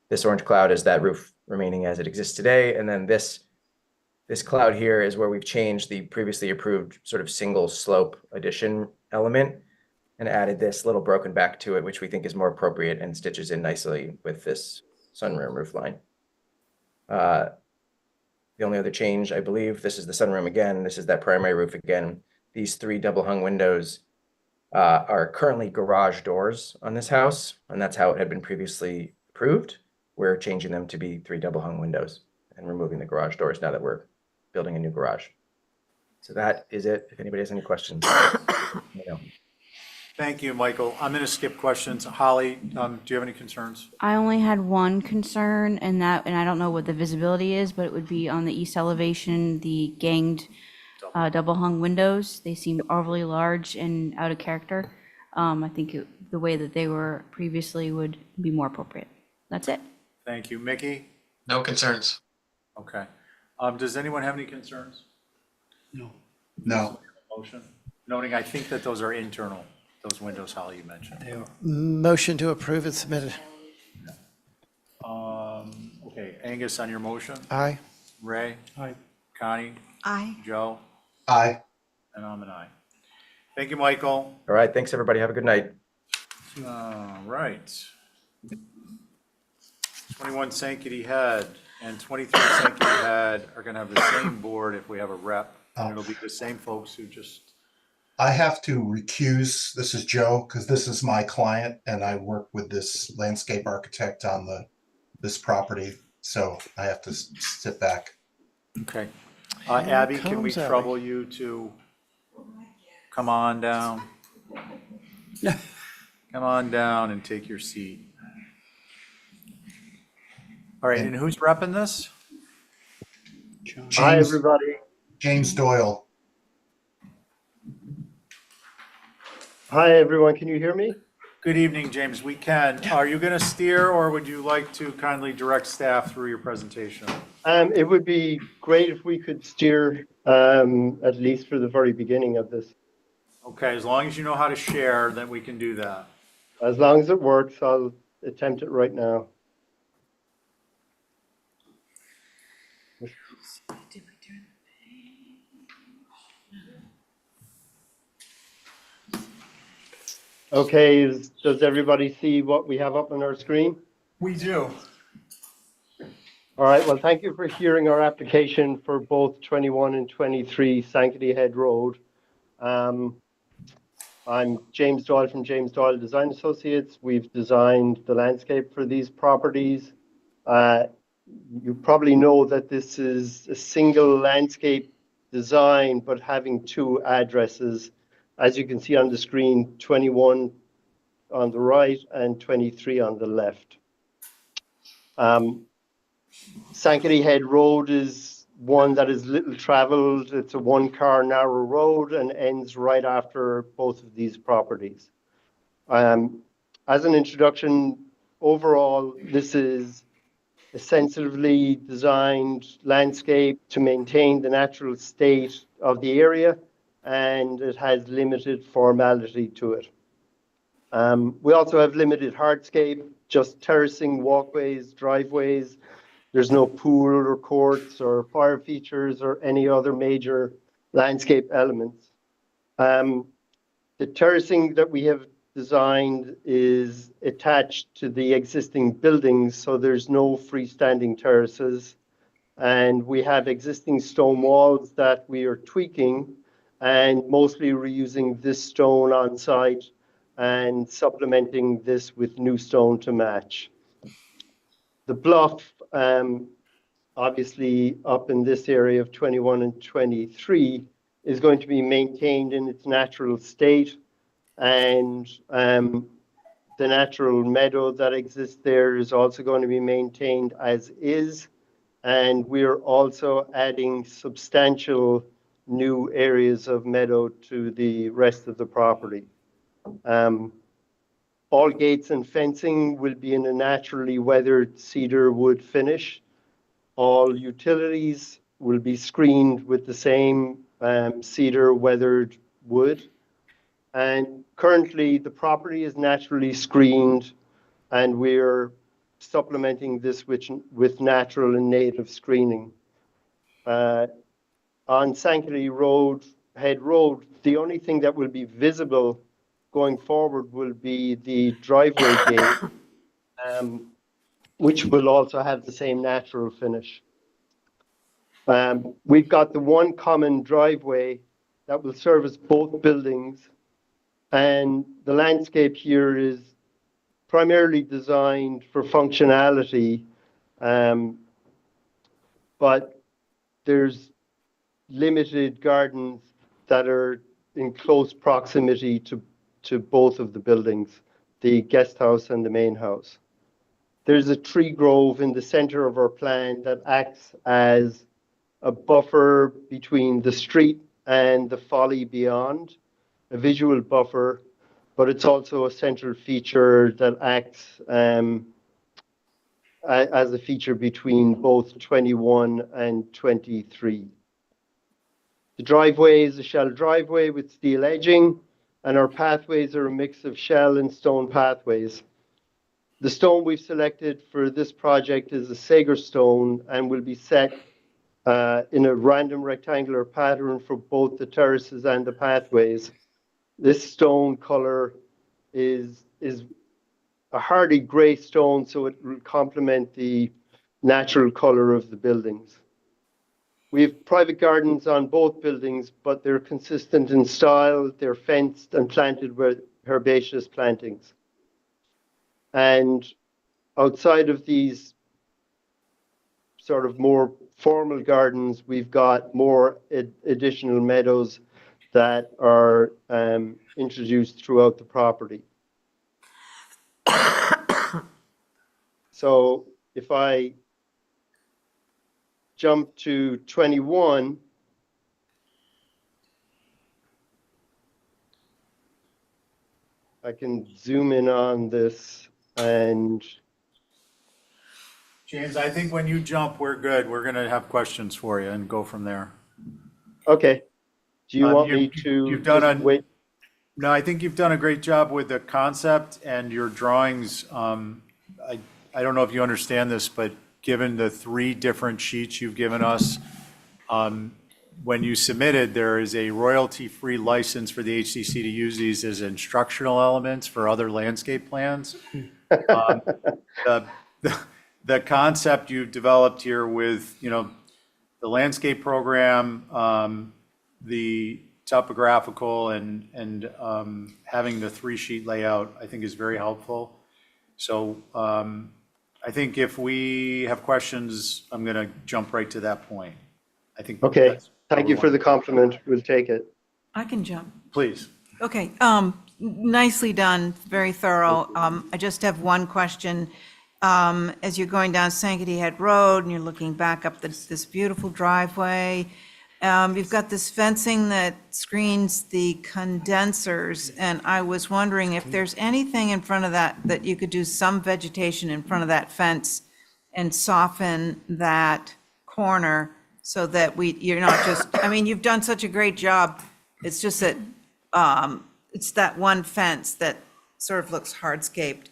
This orange cloud is that roof remaining as it exists today. And then this cloud here is where we've changed the previously approved sort of single slope addition element and added this little broken back to it, which we think is more appropriate and stitches in nicely with this sunroom roof line. The only other change, I believe, this is the sunroom again. This is that primary roof again. These three double hung windows are currently garage doors on this house, and that's how it had been previously approved. We're changing them to be three double hung windows and removing the garage doors now that we're building a new garage. So that is it. If anybody has any questions, you know. Thank you, Michael. I'm going to skip questions. Holly, do you have any concerns? I only had one concern, and I don't know what the visibility is, but it would be on the east elevation, the ganged double hung windows. They seem overly large and out of character. I think the way that they were previously would be more appropriate. That's it. Thank you. Mickey? No concerns. Okay. Does anyone have any concerns? No. Motion? Noting, I think that those are internal, those windows, Holly, you mentioned. Motion to approve is submitted. Okay, Angus, on your motion? Aye. Ray? Aye. Connie? Aye. Joe? Aye. And I'm an aye. Thank you, Michael. All right, thanks everybody. Have a good night. All right. 21 Sankaty Head and 23 Sankaty Head are going to have the same board if we have a rep. And it'll be the same folks who just I have to recuse, this is Joe, because this is my client and I work with this landscape architect on this property. So I have to sit back. Okay. Here Abby, can we comes Abby. trouble you to come on down? Come on down and take your seat. All right, and who's repping this? James, everybody. James Doyle. Hi, everyone. Can you hear me? Good evening, James. We can. Are you going to steer or would you like to kindly direct staff through your presentation? It would be great if we could steer, at least for the very beginning of this. Okay, as long as you know how to share, then we can do that. As long as it works, I'll attempt it right now. Okay, does everybody see what we have up on our screen? We do. All right, well, thank you for hearing our application for both 21 and 23 Sankaty Head Road. I'm James Doyle from James Doyle Design Associates. We've designed the landscape for these properties. You probably know that this is a single landscape design, but having two addresses. As you can see on the screen, 21 on the right and 23 on the left. Sankaty Head Road is one that is little traveled. It's a one-car narrow road and ends right after both of these properties. As an introduction, overall, this is a sensitively designed landscape to maintain the natural state of the area, and it has limited formality to it. We also have limited hardscape, just terracing walkways, driveways. There's no pool or courts or fire features or any other major landscape elements. The terracing that we have designed is attached to the existing buildings, so there's no freestanding terraces. And we have existing stone walls that we are tweaking and mostly reusing this stone on site and supplementing this with new stone to match. The bluff, obviously up in this area of 21 and 23, is going to be maintained in its natural state. And the natural meadow that exists there is also going to be maintained as is. And we're also adding substantial new areas of meadow to the rest of the property. All gates and fencing will be in a naturally weathered cedar wood finish. All utilities will be screened with the same cedar weathered wood. And currently the property is naturally screened, and we're supplementing this with natural and native screening. On Sankaty Road, Head Road, the only thing that will be visible going forward will be the driveway gate, which will also have the same natural finish. We've got the one common driveway that will service both buildings, and the landscape here is primarily designed for functionality, but there's limited gardens that are in close proximity to both of the buildings, the guest house and the main house. There's a tree grove in the center of our plan that acts as a buffer between the street and the folly beyond, a visual buffer, but it's also a central feature that acts as a feature between both 21 and 23. The driveway is a shell driveway with steel edging, and our pathways are a mix of shell and stone pathways. The stone we've selected for this project is a Sager stone and will be set in a random rectangular pattern for both the terraces and the pathways. This stone color is a hardy gray stone, so it will complement the natural color of the buildings. We have private gardens on both buildings, but they're consistent in style. They're fenced and planted with herbaceous plantings. And outside of these sort of more formal gardens, we've got more additional meadows that are introduced throughout the property. So if I jump to 21, I can zoom in on this and James, I think when you jump, we're good. We're going to have questions for you and go from there. okay. Do you want me to You've done just wait? No, I think you've done a great job with the concept and your drawings. I don't know if you understand this, but given the 3 different sheets you've given us, when you submitted, there is a royalty-free license for the HCC to use these as instructional elements for other landscape plans. The concept you've developed here with, the landscape program, the topographical and having the 3-sheet layout, I think is very helpful. So I think if we have questions, I'm going to jump right to that point. I think. Okay, thank you for the compliment. We'll take it. I can jump. Please. Okay, nicely done, very thorough. I just have one question. As you're going down Sankaty Head Road and you're looking back up this beautiful driveway, you've got this fencing that screens the condensers, and I was wondering if there's anything in front of that you could do some vegetation in front of that fence and soften that corner so that you're not just, I mean, you've done such a great job. It's just that, it's that one fence that sort of looks hardscaped.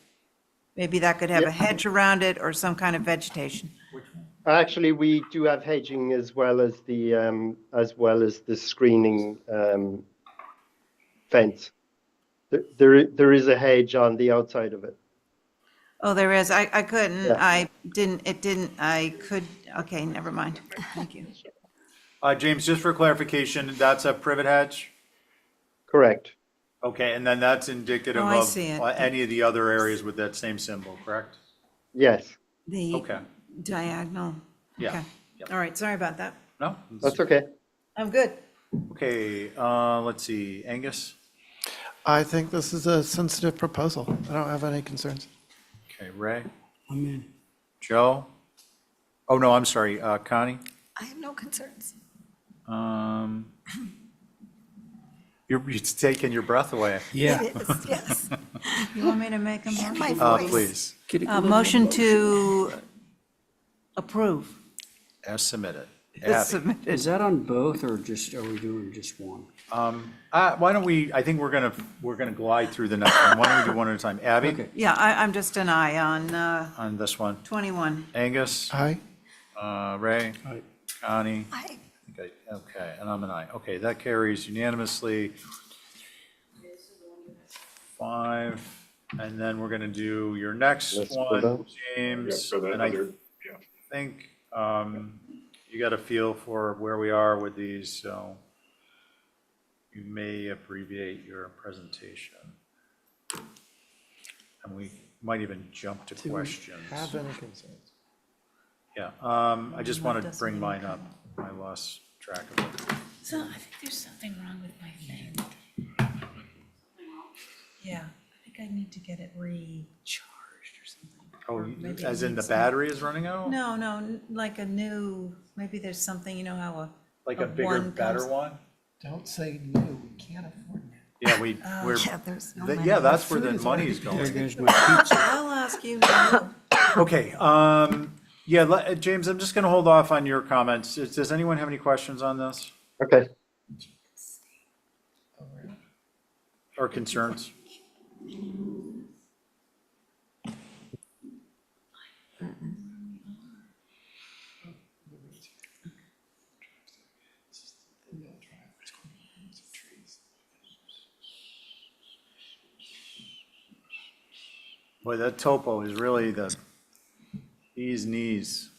Maybe that could have a hedge around it or some kind of vegetation. Actually, we do have hedging as well as the screening fence. There is a hedge on the outside of it. Oh, there is. I couldn't, Yeah. okay, never mind. Thank you. James, just for clarification, that's a privet hedge? Correct. Okay, and then that's indicative Oh, I of see it. any of the other areas with that same symbol, correct? Yes. The Okay. diagonal. Yeah. Okay. Yep. All right, sorry about that. No? That's okay. I'm good. Okay, let's see, Angus? I think this is a sensitive proposal. I don't have any concerns. Okay, Ray? I'm in. Joe? Oh, no, I'm sorry, Connie? I have no concerns. You're taking your breath away. Yeah. It is, yes. You want me to make a And motion? my voice. Please, Motion to approve. as submitted. As Abby? submitted. Is that on both or just, are we doing just one? Why don't we, I think we're gonna glide through the next one. Why don't we do one at a time? Abby? Okay. Yeah, I'm just an aye on On this one. 21. Angus? Aye. Ray? Aye. Connie? I, Okay, and I'm an aye. Okay, that carries unanimously. 5, and then we're gonna do your next Let's go one, down. James. And I think you got a feel for where we are with these, so you may abbreviate your presentation. And we might even jump to questions. Have any concerns? Yeah, I just want to bring mine up. I lost track of it. So I think there's something wrong with my thing. Yeah, I think I need to get it recharged or something. Oh, Or maybe as it in the needs battery is running out? No, like a new, maybe there's something, you know how Like a a bigger, one better comes- one? Don't say no, we can't afford that. Yeah, Oh, we're, yeah, there's no yeah, money. that's where the Food is money's already going. There goes my pizza. I'll ask you now. Okay, yeah, James, I'm just gonna hold off on your comments. Does anyone have any questions on this Okay. or concerns? Boy, that topo is really the bee's knees.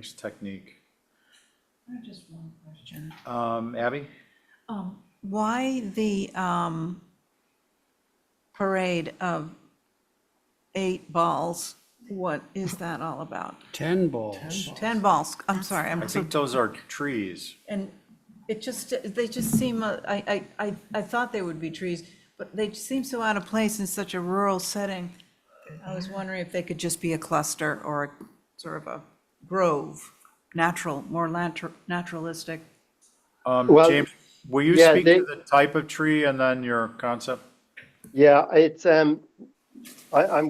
nice technique. I have just one question. Abby? Why the parade of 8 balls? What is that all about? 10 balls. 10 balls, I'm sorry, I I'm so, think those are trees. and it just, they just seem, I thought they would be trees, but they seem so out of place in such a rural setting. I was wondering if they could just be a cluster or sort of a grove, more naturalistic. Well, James, will you yeah, speak to the type of tree and then your concept? Yeah, it's I'm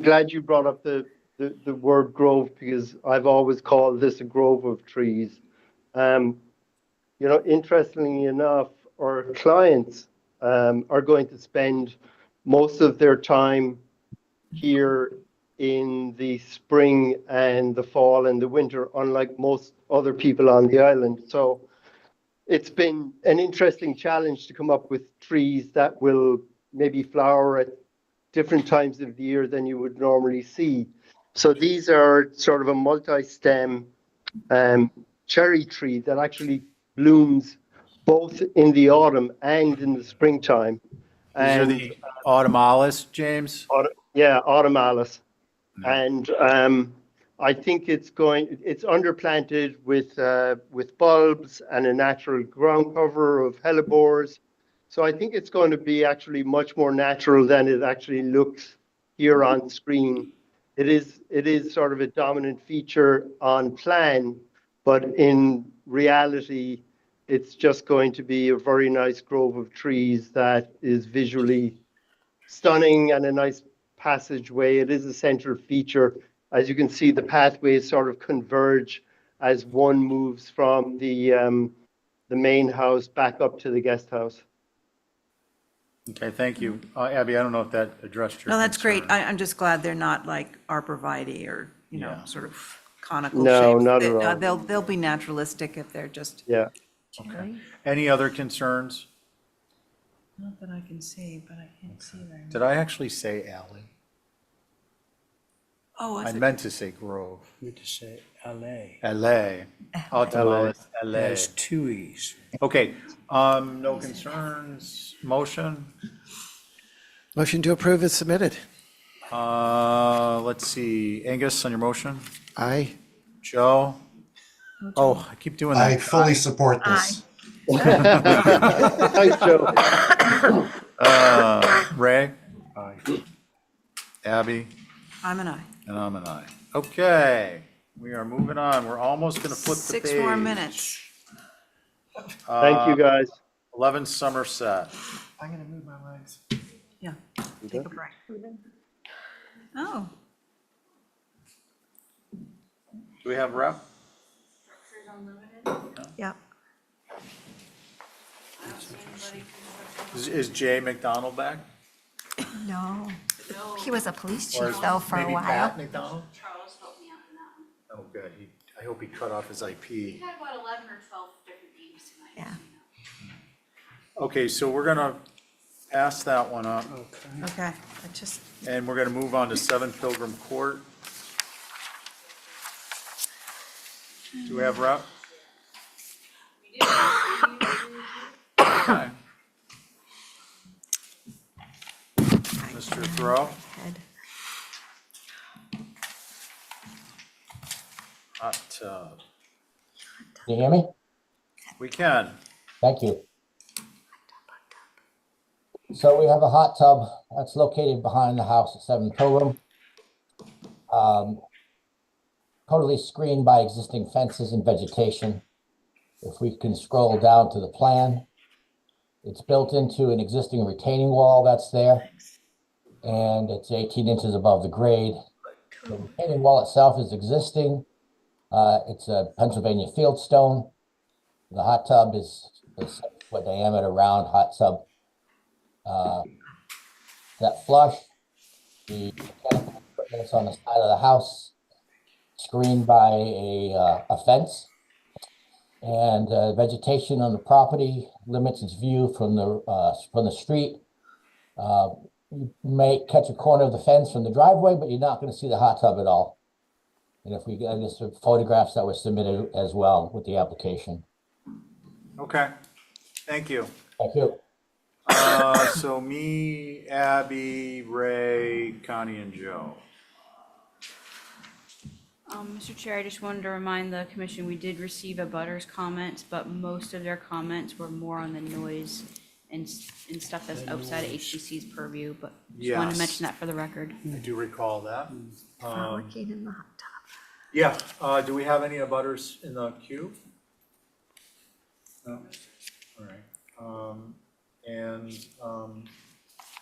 glad you brought up the word grove because I've always called this a grove of trees. You know, interestingly enough, our clients are going to spend most of their time here in the spring and the fall and the winter, unlike most other people on the island. So it's been an interesting challenge to come up with trees that will maybe flower at different times of the year than you would normally see. So these are sort of a multi-stem cherry tree that actually blooms both in the autumn and in the springtime. These are And the autumnalis, James? yeah, autumnalis. And I think it's underplanted with bulbs and a natural ground cover of hellebores. So I think it's going to be actually much more natural than it actually looks here on screen. It is sort of a dominant feature on plan, but in reality, it's just going to be a very nice grove of trees that is visually stunning and a nice passageway. It is a central feature. As you can see, the pathways sort of converge as one moves from the main house back up to the guest house. Okay, thank you. Abby, I don't know if that addressed your No, that's great. concern. I'm just glad they're not like arborvitae or, sort of conical No, shapes. not at all. They'll be naturalistic if they're just. Yeah. Okay. Any other concerns? Not that I can see, but I can't see very much. Did I actually say alley? Oh, I meant to say grove. I meant to say LA. LA. Autumnalis, LA. There's 2 E's. Okay, no concerns, motion? Motion to approve is submitted. Let's see, Angus on your motion? Aye. Joe? Oh, I keep doing that. I fully support this. Thanks, Joe. Ray? Aye. Abby? I'm an aye. And I'm an aye. Okay, we are moving on. We're almost gonna flip the page. 6 more minutes. Thank you, guys. 11 Somerset. I'm going to move my legs. Yeah, take a break. Oh. Do we have rep? Yep. Is Jay McDonald back? No. He was a police Or chief though for a maybe while. Pat McDonald? Oh, good. I hope he cut off his IP. had about 11 or 12 different names tonight. Yeah. Okay, so we're gonna pass that one up, Okay, I just, and we're gonna move on to 7 Pilgrim Court. Do we have rep? Okay. Mr. Thoreau? Head. Hot tub. Can you hear me? We can. Thank you. So we have a hot tub that's located behind the house at 7 Pilgrim. Totally screened by existing fences and vegetation. If we can scroll down to the plan, it's built into an existing retaining wall that's there, and it's 18 inches above the grade. The retaining wall itself is existing. It's a Pennsylvania fieldstone. The hot tub is a 7-foot diameter round hot tub. That flush, the mechanical equipment is on the side of the house, screened by a fence. And vegetation on the property limits its view from the street. You may catch a corner of the fence from the driveway, but you're not going to see the hot tub at all. And if we get this photographs that were submitted as well with the application. Okay, thank you. Thank you. So me, Abby, Ray, Connie, and Joe. Mr. Chair, I just wanted to remind the commission, we did receive a butters comments, but most of their comments were more on the noise and stuff that's outside of HCC's purview, but just wanted to Yes. mention that for the record. I do recall that. Frolicking in the hot tub. Yeah, do we have any abutters in the queue? No? All right.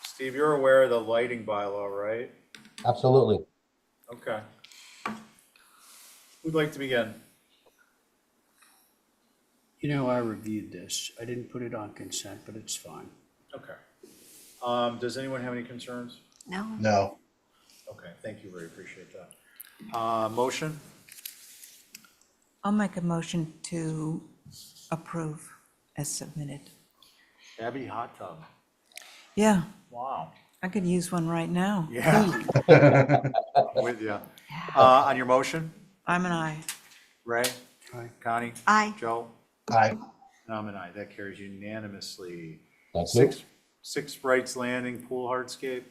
Steve, you're aware of the lighting bylaw, right? Absolutely. Okay. Who'd like to begin? You know, I reviewed this. I didn't put it on consent, but it's fine. Okay. Does anyone have any concerns? No. No. Okay, thank you, Ray, appreciate that. Motion? I'll make a motion to approve as submitted. Abby, hot tub. Yeah, Wow. I could use one right now. Yeah. I'm with you. On your motion? I'm an aye. Ray? Aye. Connie? Aye. Joe? Aye. And I'm an aye. That carries unanimously. Thank you. Six Wrights Landing Pool Hardscape.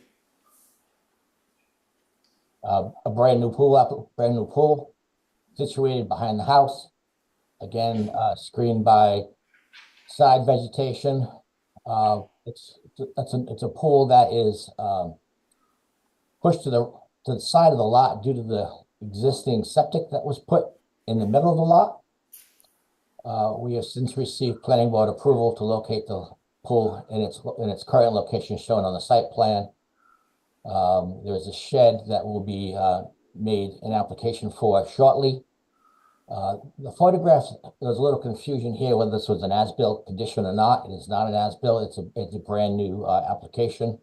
A brand new pool situated behind the house. Again, screened by side vegetation. It's a pool that is pushed to the side of the lot due to the existing septic that was put in the middle of the lot. We have since received planning board approval to locate the pool in its current location shown on the site plan. There's a shed that will be made an application for shortly. The photographs, there's a little confusion here whether this was an as-built condition or not. It is not an as-built, it's a brand new application.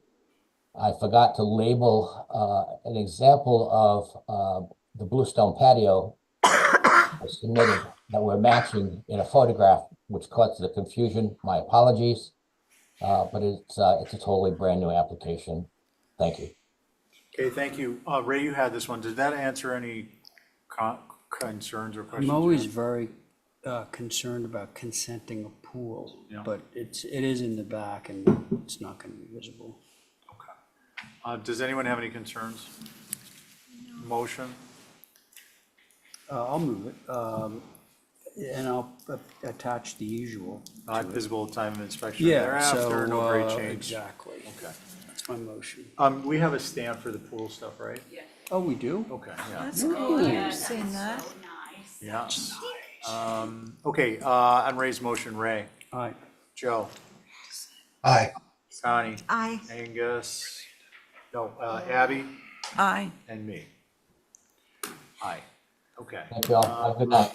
I forgot to label an example of the bluestone patio was submitted that we're matching in a photograph, which caused the confusion. My apologies, but it's a totally brand new application. Thank you. Okay, thank you. Ray, you had this one. Did that answer any concerns or questions? I'm always very concerned about consenting a pool, Yeah. but it is in the back and it's not going to be visible. Okay. Does anyone have any concerns? Motion? I'll move it, and I'll attach the usual. Not to it. visible at time of inspection Yeah, thereafter, so, no grade change. exactly. Okay. That's my motion. We have a stamp for the pool stuff, right? Oh, we do? Okay, yeah. That's cool. I've seen that. Yeah. Okay, on Ray's motion, Ray, Aye. Joe, Aye. Connie, Aye. Angus, no, Abby, Aye. and me. Aye. Okay. Thank you all. Have a good night.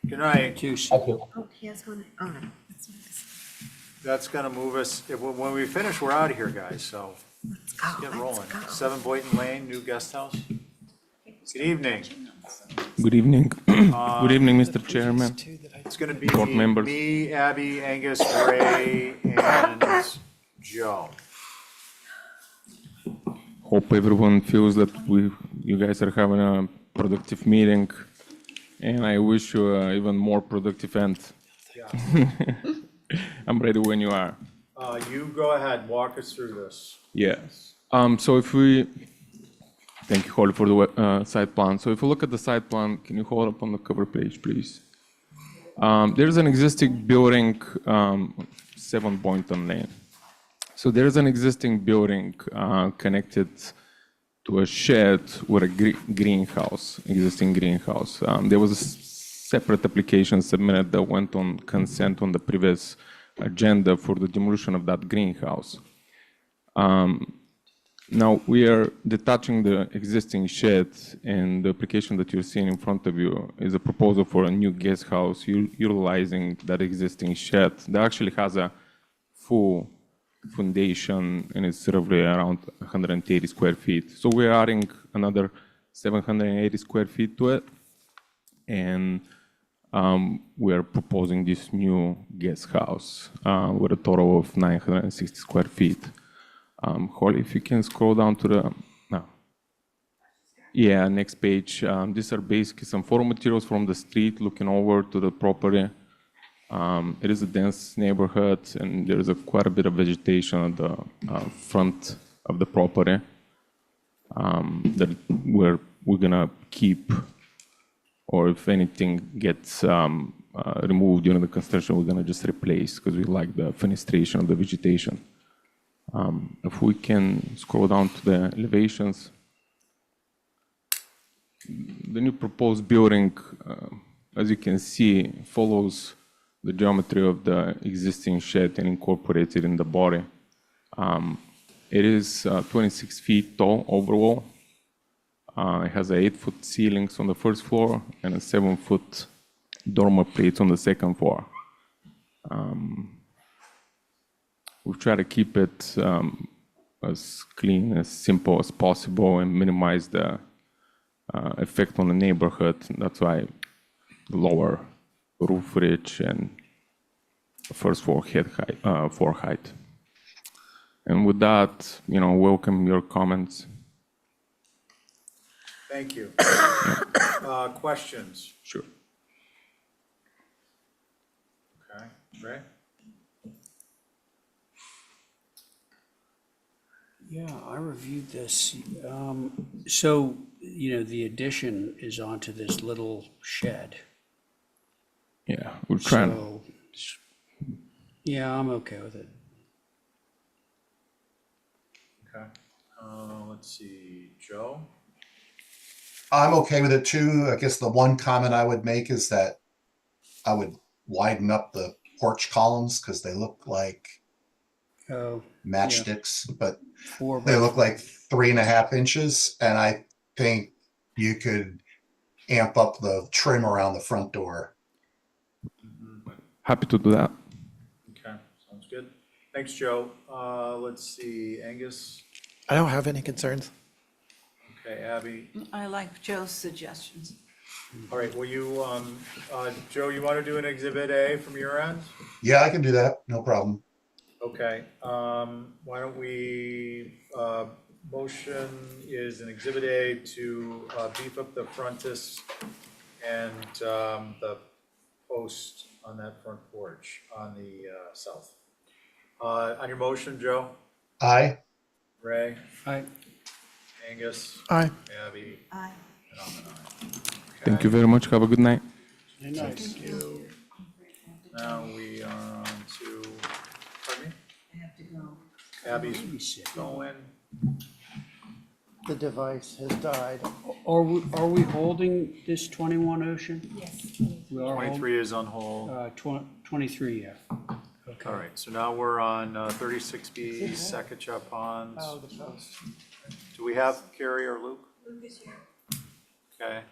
Good night. Thank you. Oh, he has one. Oh, no. That's what it is. That's gonna move us, when we finish, we're out of here, guys, so let's get rolling. 7 Boynton Lane, new guest house. Good evening. Good evening. Good evening, Mr. Chairman. It's gonna be Board members. me, Abby, Angus, Ray, and Joe. Hope everyone feels that you guys are having a productive meeting, and I wish you an even more productive end. Yeah. I'm ready when you are. You go ahead, walk us through this. Yes. So thank you, Holly, for the site plan. So if you look at the site plan, can you hold up on the cover page, please? There's an existing building, 7 Boynton Lane. So there's an existing building connected to a shed with a greenhouse, existing greenhouse. There was a separate application submitted that went on consent on the previous agenda for the demolition of that greenhouse. Now we are detaching the existing shed, and the application that you're seeing in front of you is a proposal for a new guest house utilizing that existing shed that actually has a full foundation and it's roughly around 180 square feet. So we're adding another 780 square feet to it, and we are proposing this new guest house with a total of 960 square feet. Holly, if you can scroll down to the, no. Yeah, next page. These are basically some photo materials from the street looking over to the property. It is a dense neighborhood, and there is quite a bit of vegetation at the front of the property that we're gonna keep, or if anything gets removed during the construction, we're gonna just replace because we like the fenestration of the vegetation. If we can scroll down to the elevations, the new proposed building, as you can see, follows the geometry of the existing shed and incorporates it in the body. It is 26 feet tall overall. It has 8-foot ceilings on the first floor and a 7-foot dormer plates on the second floor. We've tried to keep it as clean, as simple as possible, and minimize the effect on the neighborhood. That's why lower roof ridge and first floor floor height. And with that, welcome your comments. Thank you. Questions? Sure. Okay, Ray? Yeah, I reviewed this. So, the addition is onto this little shed. Yeah, we're trying. So, yeah, I'm okay with it. Okay. Let's see, Joe? I'm okay with it too. I guess the one comment I would make is that I would widen up the porch columns because they look like matchsticks, but they look like 3.5 inches. And I think you could amp up the trim around the front door. Happy to do that. Okay, sounds good. Thanks, Joe. Let's see, Angus? I don't have any concerns. Okay, Abby? I like Joe's suggestions. All right, will you, Joe, you want to do an Exhibit A from your end? Yeah, I can do that. No problem. Okay, why don't we, motion is an Exhibit A to beef up the frontis and the post on that front porch on the south. On your motion, Joe? Aye. Ray? Aye. Angus? Aye. Abby? Aye. And I'm an aye. Thank you very much. Have a good night. Thank you. Now we are on to, pardon me? I have to go. Abby's going. The device has died. Are we holding this 21 Ocean? Yes. We are holding, 23 is on hold. 23, yeah. Okay. All right, so now we're on 36B, Sacagawea Ponds. Oh, the post. Do we have Carrie or Luke? Luke is here. Okay.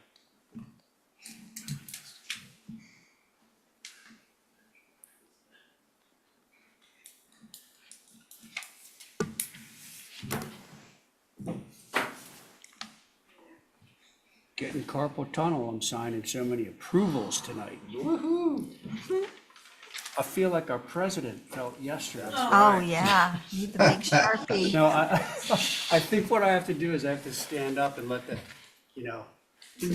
Getting carpal tunnel, I'm signing so many approvals tonight. Woo-hoo. I feel like our president felt yesterday. Oh, yeah, need the big Sharpie. No, I think what I have to do is I have to stand up and let the,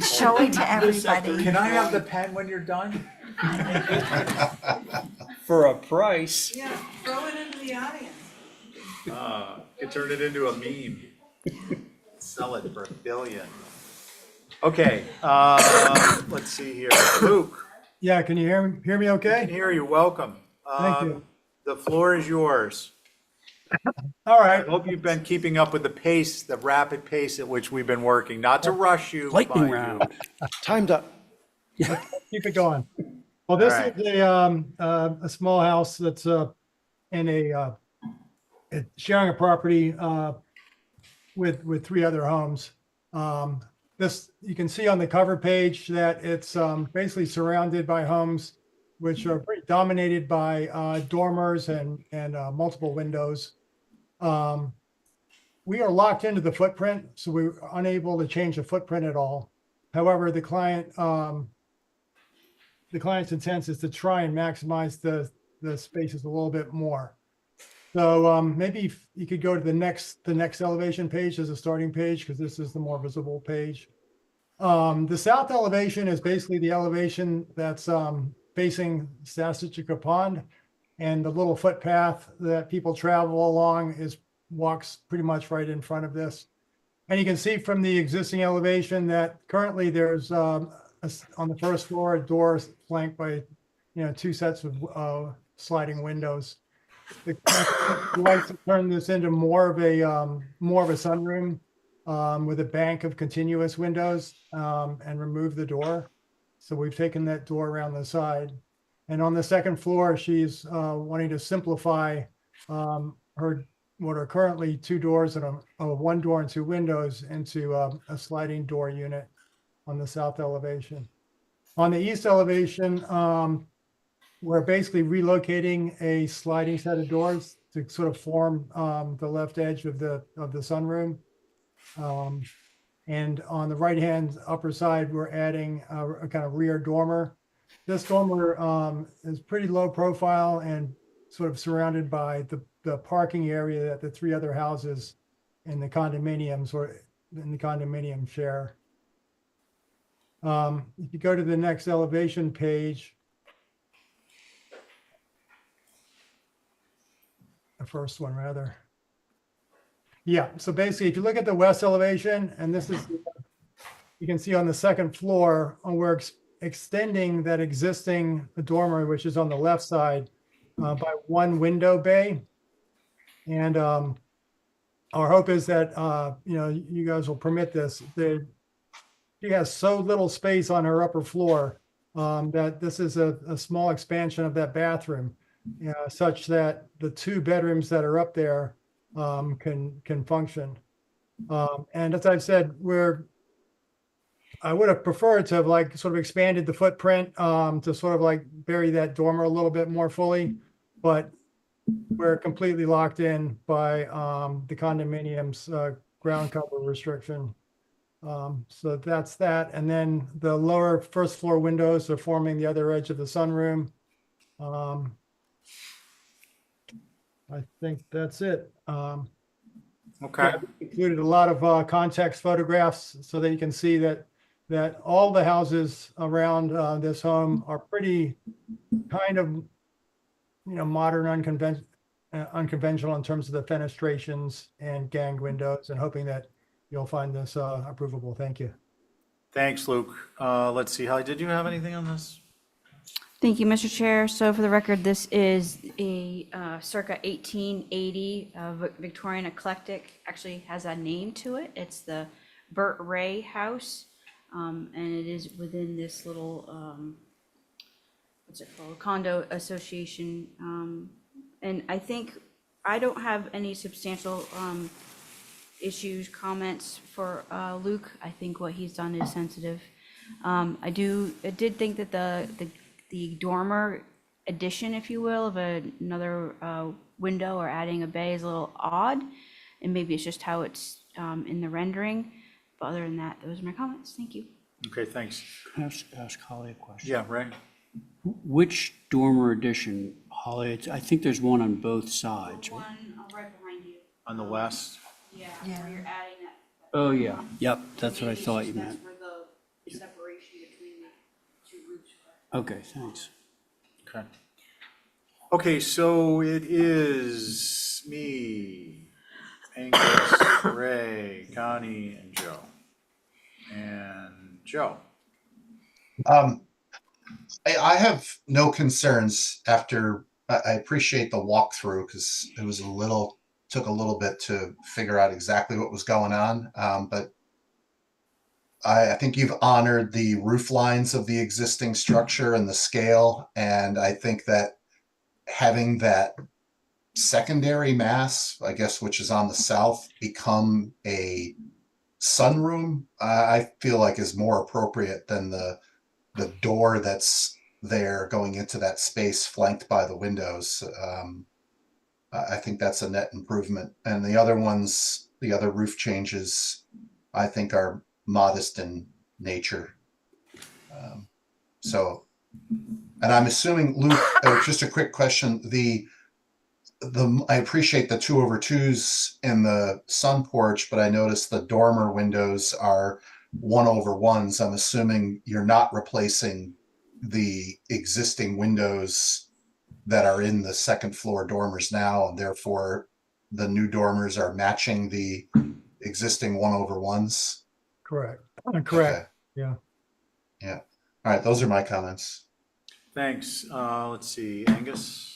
Show it to everybody. Can I have the pen when you're done? for a price. Yeah, throw it into the audience. Could turn it into a meme. Sell it for $1 billion. Okay, let's see here. Luke, Yeah, can you hear me I okay? can hear you. Welcome. Thank you. The floor is yours. All I right, hope you've been keeping up with the pace, the rapid pace at which we've been working, not to rush you. Lightning mind you. round. Time's up. keep it going. Well, this All right. is a small house that's in it's sharing a property with 3 other homes. This, you can see on the cover page that it's basically surrounded by homes which are pretty dominated by dormers and multiple windows. We are locked into the footprint, so we're unable to change the footprint at all. However, the client's intent is to try and maximize the spaces a little bit more. So maybe if you could go to the next elevation page as a starting page, because this is the more visible page. The south elevation is basically the elevation that's facing Sasachica Pond. And the little footpath that people travel along walks pretty much right in front of this. And you can see from the existing elevation that currently there's on the first floor, a door flanked by, 2 sets of sliding windows. We'd like to turn this into more of a sunroom with a bank of continuous windows and remove the door. So we've taken that door around the side. And on the second floor, she's wanting to simplify what are currently 2 doors and a 1 door and 2 windows into a sliding door unit on the south elevation. On the east elevation, we're basically relocating a sliding set of doors to sort of form the left edge of the sunroom. And on the right-hand upper side, we're adding a kind of rear dormer. This dormer is pretty low profile and sort of surrounded by the parking area that the 3 other houses in the condominiums or in the condominium share. If you go to the next elevation page, the first one rather. Yeah, so basically if you look at the west elevation, and this is, you can see on the second floor, we're extending that existing dormer, which is on the left side, by 1 window bay. And our hope is that, you guys will permit this. She has so little space on her upper floor that this is a small expansion of that bathroom, such that the 2 bedrooms that are up there can function. And as I've said, I would have preferred to have sort of expanded the footprint to sort of bury that dormer a little bit more fully, but we're completely locked in by the condominium's ground cover restriction. So that's that. And then the lower first floor windows are forming the other edge of the sunroom. I think that's it. Okay. Included a lot of context photographs so that you can see that all the houses around this home are pretty kind of, modern, unconventional in terms of the fenestrations and gang windows, and hoping that you'll find this approvable. Thank you. Thanks, Luke. Let's see, Holly, did you have anything on this? Thank you, Mr. Chair. So for the record, this is a circa 1880 Victorian eclectic, actually has a name to it. It's the Burt Ray House, and it is within this little, what's it called, condo association. And I think I don't have any substantial issues, comments for Luke. I think what he's done is sensitive. I did think that the dormer addition, if you will, of another window or adding a bay is a little odd, and maybe it's just how it's in the rendering. But other than that, those are my comments. Thank you. Okay, thanks. Can I ask Holly a question? Yeah, Ray? Which dormer addition, Holly? I think there's one on both sides. One right behind you. On the west? Yeah, where you're adding that. Oh, yeah. Yep, that's what I Maybe it's thought just you that's meant. where the separation between the 2 roofs Okay, thanks. Okay. Okay, so it is me, Angus, Ray, Connie, and Joe. And Joe. I have no concerns after. I appreciate the walkthrough because it was took a little bit to figure out exactly what was going on. But I think you've honored the roof lines of the existing structure and the scale. And I think that having that secondary mass, I guess, which is on the south, become a sunroom, I feel like is more appropriate than the door that's there going into that space flanked by the windows. I think that's a net improvement. And the other ones, the other roof changes, I think are modest in nature. And I'm assuming, Luke, just a quick question, I appreciate the 2/2s in the sun porch, but I noticed the dormer windows are 1/1s. I'm assuming you're not replacing the existing windows that are in the second floor dormers now, and therefore the new dormers are matching the existing 1/1s. Correct. Okay. Correct. Yeah. Yeah. All right. Those are my comments. Thanks. Let's see, Angus?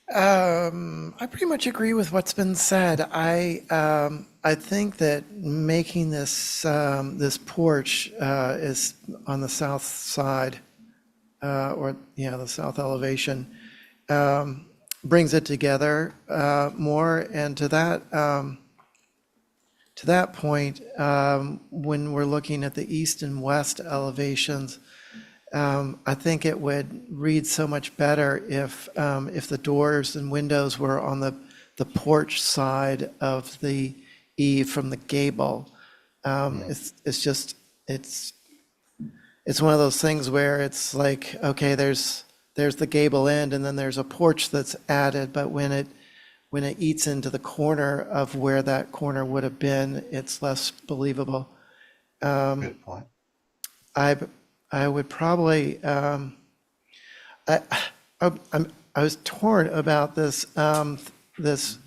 I pretty much agree with what's been said. I think that making this this porch is on the south side, or yeah, the south elevation, brings it together more. And to that point, when we're looking at the east and west elevations, I think it would read so much better if the doors and windows were on the porch side of the eave from the gable. It's just it's one of those things where it's like, okay, there's the gable end, and then there's a porch that's added, but when it eats into the corner of where that corner would have been, it's less believable. Good point. I would probably, I was torn about this, this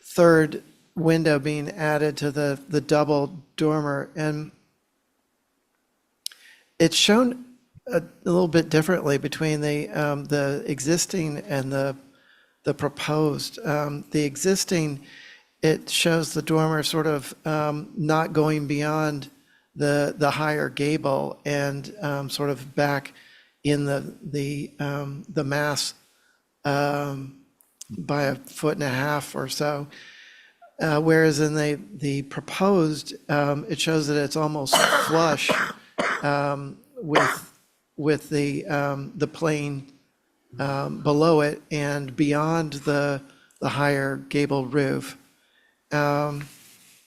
third window being added to the double dormer, and it's shown a little bit differently between the existing and the proposed. The existing, it shows the dormer sort of not going beyond the higher gable and sort of back in the mass by 1.5 feet or so. Whereas in the proposed, it shows that it's almost flush with the plane below it and beyond the higher gable roof.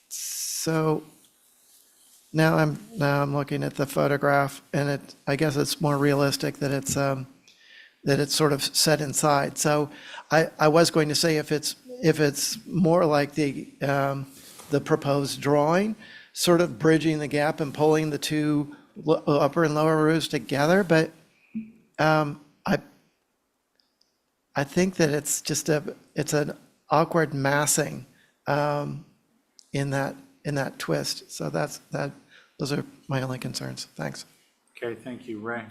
So now I'm looking at the photograph, and I guess it's more realistic that it's sort of set inside. So I was going to say if it's more like the proposed drawing, sort of bridging the gap and pulling the two upper and lower roofs together, but I think that it's just it's an awkward massing in that twist. So those are my only concerns. Thanks. Okay, thank you. Ray?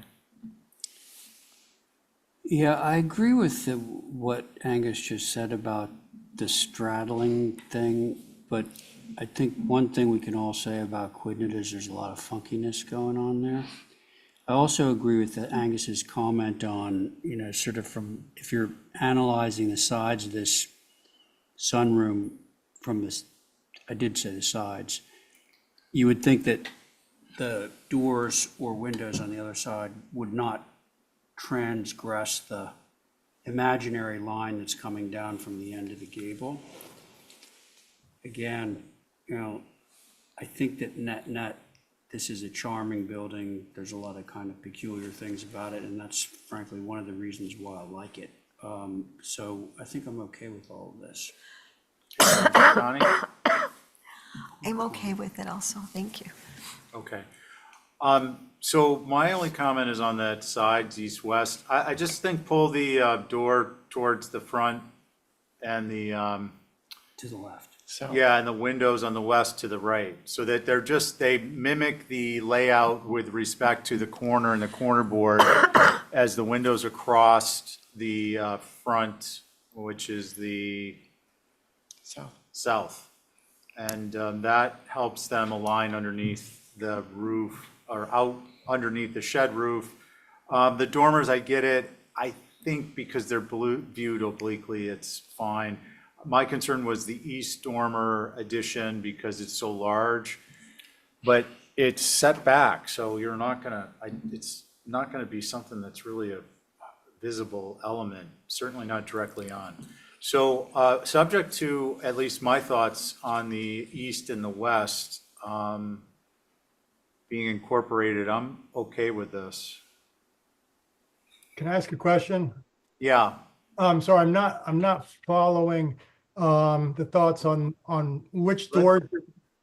Yeah, I agree with what Angus just said about the straddling thing, but I think one thing we can all say about Quidnet is there's a lot of funkiness going on there. I also agree with Angus's comment on, sort of from, if you're analyzing the sides of this sunroom from this, I did say the sides, you would think that the doors or windows on the other side would not transgress the imaginary line that's coming down from the end of the gable. Again, I think that net, this is a charming building. There's a lot of kind of peculiar things about it, and that's frankly one of the reasons why I like it. So I think I'm okay with all of this. Connie? I'm okay with it also. Thank you. Okay. So my only comment is on that sides, east-west. I just think pull the door towards the front and the, To the left. yeah, and the windows on the west to the right, so that they mimic the layout with respect to the corner and the corner board as the windows are crossed the front, which is the south. And that helps them align underneath the roof or out underneath the shed roof. The dormers, I get it. I think because they're viewed obliquely, it's fine. My concern was the east dormer addition because it's so large, but it's set back, so it's not gonna be something that's really a visible element, certainly not directly on. So, subject to at least my thoughts on the east and the west being incorporated, I'm okay with this. Can I ask a question? Yeah. sorry, I'm not following, the thoughts on which door,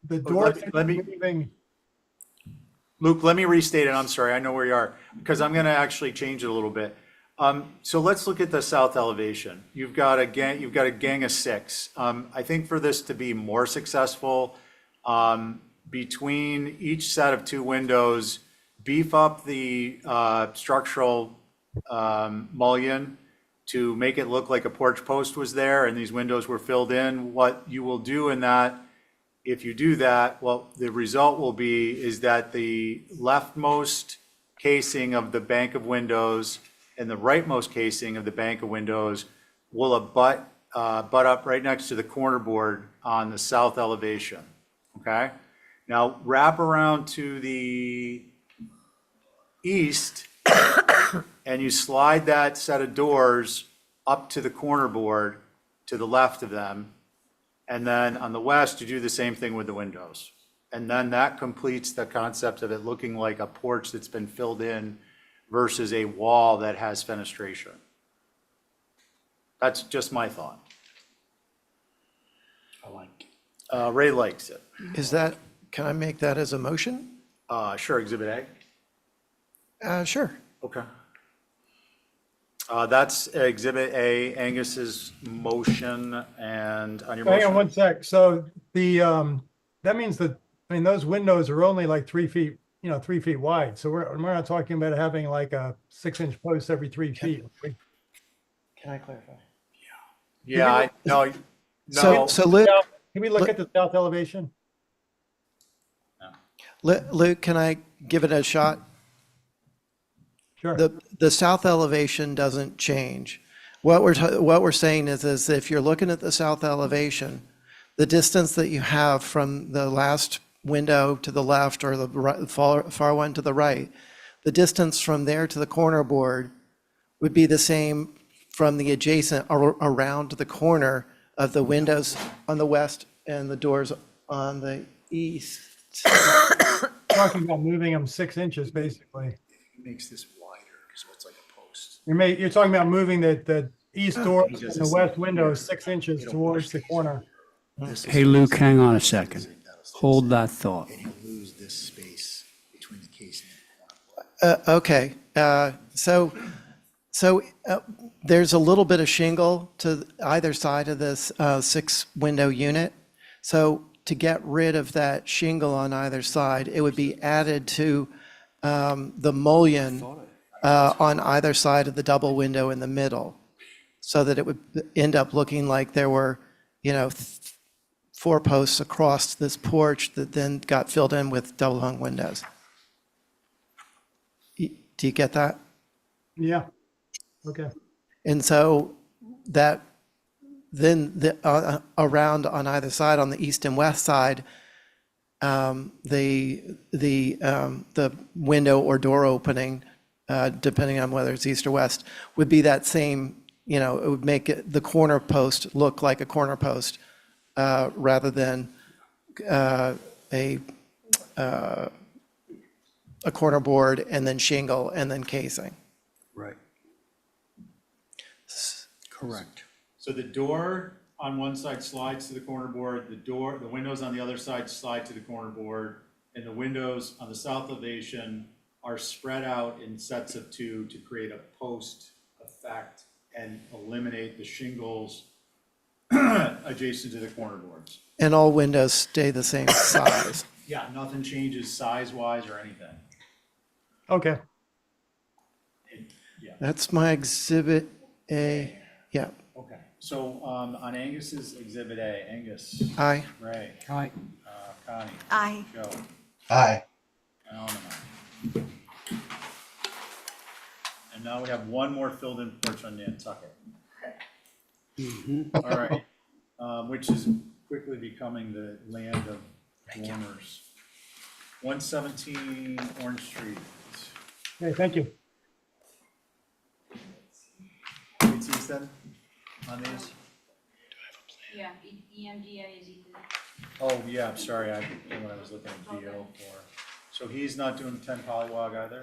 the door. let me- Luke, let me restate it. I'm sorry. I know where you are because I'm going to actually change it a little bit. So let's look at the south elevation. You've got a gang of 6. I think for this to be more successful, between each set of 2 windows, beef up the structural mullion to make it look like a porch post was there and these windows were filled in. What you will do in that, if you do that, well, the result will be is that the leftmost casing of the bank of windows and the rightmost casing of the bank of windows will butt up right next to the corner board on the south elevation, okay? Now, wrap around to the east and you slide that set of doors up to the corner board to the left of them. And then on the west, you do the same thing with the windows. And then that completes the concept of it looking like a porch that's been filled in versus a wall that has fenestration. That's just my thought. I like it. Ray likes it. Can I make that as a motion? Sure, Exhibit Sure. A? Okay. That's Exhibit A, Angus's motion, and on your Hang on motion. one sec. So that means that, I mean, those windows are only like 3 feet, 3 feet wide. So we're not talking about having like a 6-inch post every 3 feet. Can I clarify? Yeah, no. So Luke, Can we look at the south elevation? Luke, can I give it a shot? Sure. The south elevation doesn't change. What we're saying is if you're looking at the south elevation, the distance that you have from the last window to the left or the far one to the right, the distance from there to the corner board would be the same from the adjacent around the corner of the windows on the west and the doors on the east. Talking about moving them 6 inches, basically. It makes this wider, so it's like a post. You're talking about moving the east door and the west window 6 inches towards the corner. Hey, Luke, hang on a second. Hold that thought. And he'll lose this space between the casing and the corner. Okay, so there's a little bit of shingle to either side of this 6-window unit. So to get rid of that shingle on either side, it would be added to the mullion on either side of the double window in the middle, so that it would end up looking like there were, 4 posts across this porch that then got filled in with double hung windows. Do you get that? Yeah. Okay. And so that then around on either side, on the east and west side, the window or door opening, depending on whether it's east or west, would be that same. It would make the corner post look like a corner post rather than a corner board and then shingle and then casing. Right. Correct. So the door on one side slides to the corner board, the windows on the other side slide to the corner board, and the windows on the south elevation are spread out in sets of 2 to create a post effect and eliminate the shingles adjacent to the corner boards. And all windows stay the same size. Yeah, nothing changes size-wise or anything. Okay. Yeah. That's my Exhibit A. Yeah. Okay, so on Angus's Exhibit A, Angus. Aye. Ray. Aye. Connie. Aye. Joe. Aye. Alan and I. And now we have one more filled-in porch on Nantucket. All right, which is quickly becoming the land of dormers. 117 Orange Street. Okay, thank you. ATs then on these? Yeah, EMDA is either. Oh, yeah, I'm sorry, I when I was looking at GO for. So he's not doing 10 polywog either?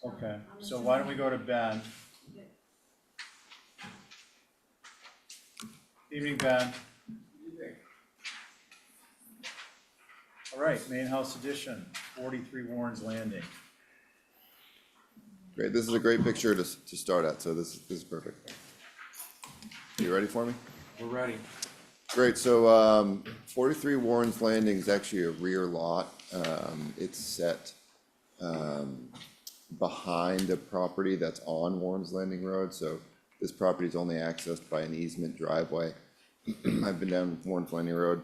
Okay, so why don't we go to Ben? Evening, Ben. All right, main house addition, 43 Warren's Landing. Great, this is a great picture to start at, so this is perfect. You ready for me? We're ready. Great, so 43 Warren's Landing is actually a rear lot. It's set behind a property that's on Warren's Landing Road, so this property is only accessed by an easement driveway. I've been down Warren's Landing Road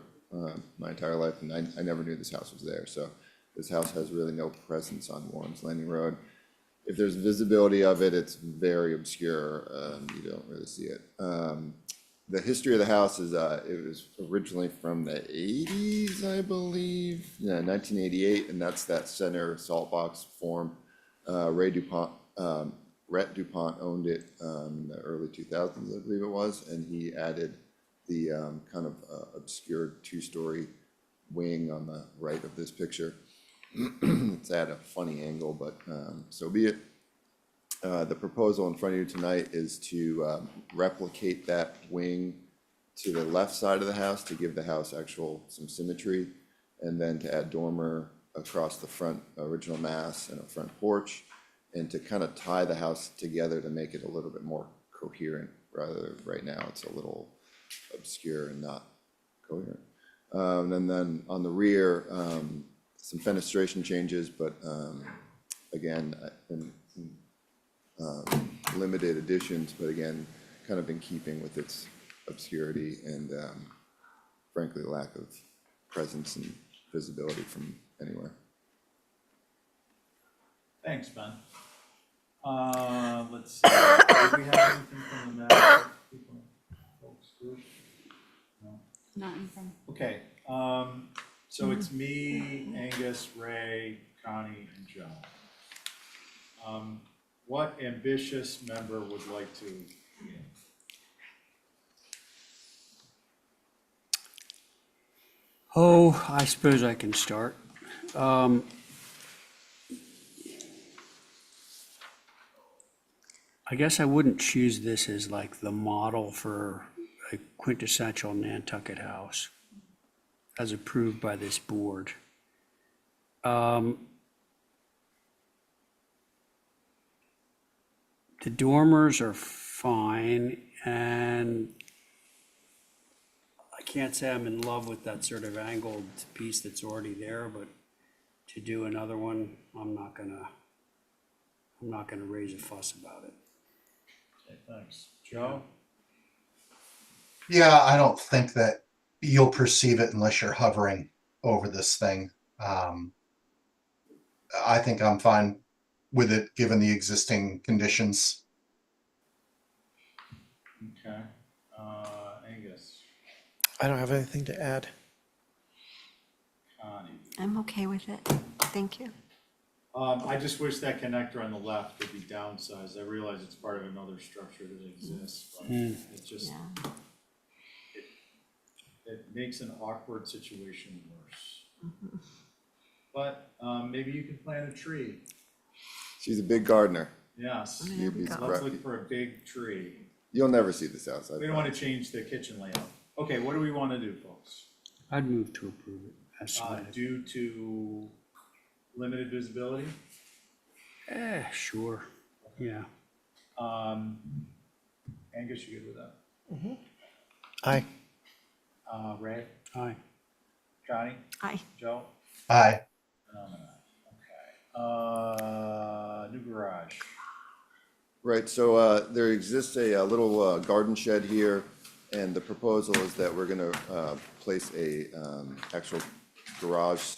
my entire life, and I never knew this house was there, so this house has really no presence on Warren's Landing Road. If there's visibility of it, it's very obscure. You don't really see it. The history of the house is it was originally from the 80s, I believe. Yeah, 1988, and that's that center salt box form. Rhett DuPont owned it in the early 2000s, I believe it was, and he added the kind of obscured two-story wing on the right of this picture. It's at a funny angle, but so be it. The proposal in front of you tonight is to replicate that wing to the left side of the house to give the house some symmetry, and then to add dormer across the front original mass and a front porch, and to kind of tie the house together to make it a little bit more coherent. Rather, right now it's a little obscure and not coherent. And then on the rear, some fenestration changes, but again, limited additions, but again, kind of in keeping with its obscurity and frankly, lack of presence and visibility from anywhere. Thanks, Ben. Let's see, do we have anything from the map? Folks group? No. Not in front. Okay, so it's me, Angus, Ray, Connie, and Joe. What ambitious member would like to begin? Oh, I suppose I can start. I guess I wouldn't choose this as like the model for a quintessential Nantucket house as approved by this board. The dormers are fine, and I can't say I'm in love with that sort of angled piece that's already there, but to do another one, I'm not gonna raise a fuss about it. Okay, thanks. Joe? Yeah, I don't think that you'll perceive it unless you're hovering over this thing. I think I'm fine with it, given the existing conditions. Okay. Angus? I don't have anything to add. Connie? I'm okay with it. Thank you. I just wish that connector on the left would be downsized. I realize it's part of another structure that exists, but it just, Yeah. it makes an awkward situation worse. But maybe you can plant a tree. She's a big gardener. Yes. You'd be Let's surprised. look for a big tree. You'll never see this house. We don't want to change the kitchen layout. Okay, what do we want to do, folks? I'd move to approve it as submitted. Due to limited visibility? Sure, yeah. Angus, you good with that? Aye. Ray? Aye. Connie? Aye. Joe? Aye. And I'm an aye. Okay. New garage. Right, so there exists a little garden shed here, and the proposal is that we're gonna place a actual garage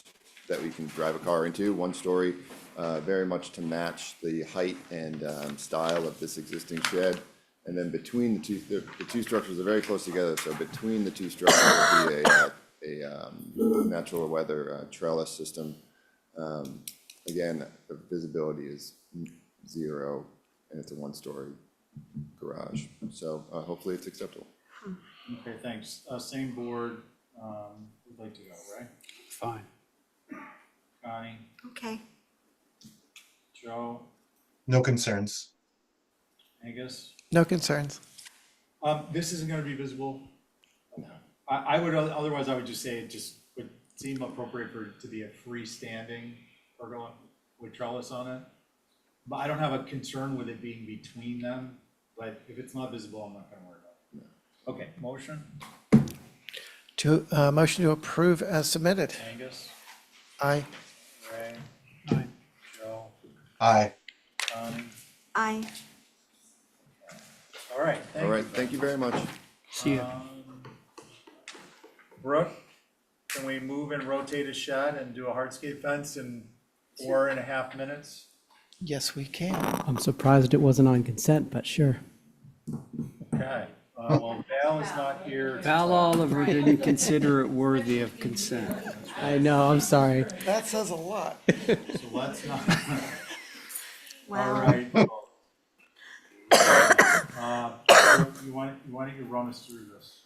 that we can drive a car into, one story, very much to match the height and style of this existing shed. And then between the two structures are very close together, so between the two structures will be a natural weather trellis system. Again, the visibility is 0, and it's a one-story garage, so hopefully it's acceptable. Okay, thanks. Same board, would like to go, right? Fine. Connie? Okay. Joe? No concerns. Angus? No concerns. This isn't gonna be visible I would, otherwise I would just say it just would seem appropriate for it to be a freestanding pergola with trellis on it. But I don't have a concern with it being between them, but if it's not visible, I'm not gonna worry about it. Okay, motion, Motion to approve as submitted. Angus, Aye. Ray, Joe, Aye. Connie. I, All right, All right, thank you very much. See ya. Brooke, can we move and rotate a shed and do a hardscape fence in 4.5 minutes? Yes, we can. I'm surprised it wasn't on consent, but sure. Okay, well, Val is not here. to Val talk. Oliver didn't consider it worthy of consent. I know, I'm sorry. That says a lot. So let's not. All wow. right. Why don't you run us through this?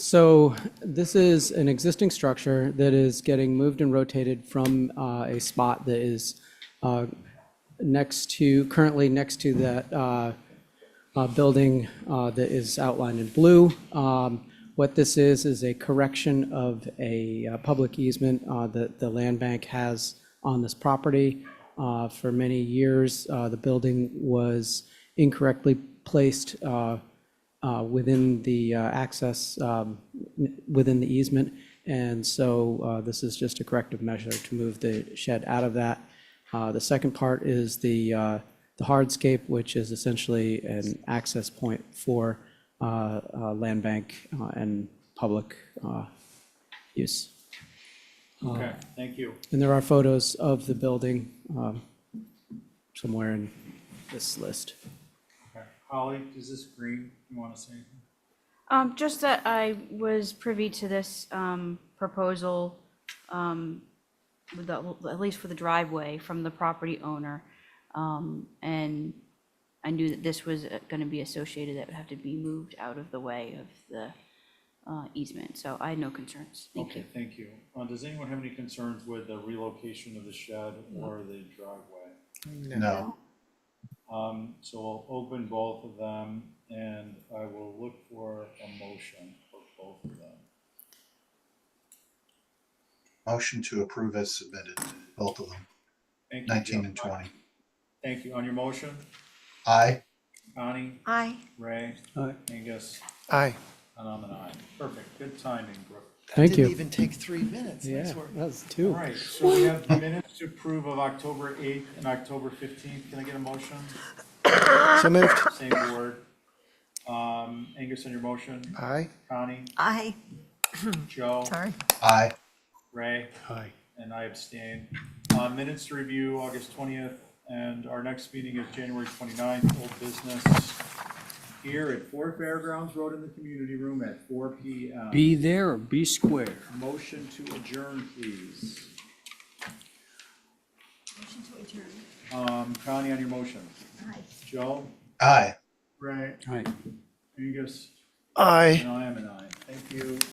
So this is an existing structure that is getting moved and rotated from a spot that is currently next to that building that is outlined in blue. What this is a correction of a public easement that the land bank has on this property. For many years, the building was incorrectly placed within the access, within the easement. And so this is just a corrective measure to move the shed out of that. The second part is the hardscape, which is essentially an access point for land bank and public use. Okay, thank you. And there are photos of the building somewhere in this list. Okay, Holly, is this green? You want to say anything? Just that I was privy to this proposal, with at least for the driveway from the property owner. And I knew that this was going to be associated, that would have to be moved out of the way of the easement. So I had no concerns. Thank you. Okay, thank you. Does anyone have any concerns with the relocation of the shed or the driveway? No. So I'll open both of them and I will look for a motion for both of them. Motion to approve as submitted, both of them, Thank you, 19 Joe. and 20. Thank you. On your motion, Aye. Connie, I, Ray, Aye. Angus, Aye. and I'm an aye. Perfect. Good timing, Brooke. Thank Didn't you. even take 3 minutes. Yeah, Nice work. that was All 2. right, so we have minutes to approve of October 8th and October 15th. Can I get a motion? So moved. Same board. Angus on your motion, Aye. Connie, I, Joe, sorry. Aye. Ray, Aye. and I abstain. Minutes to review, August 20th, and our next meeting is January 29th, old business here at 4 Fairgrounds Road in the community room at 4 p.m. Be there or be square. Motion to adjourn, please. Motion to adjourn. Connie on your motion. Aye. Joe, Aye. Ray, Aye. Angus, Aye. and I am an aye. Thank you.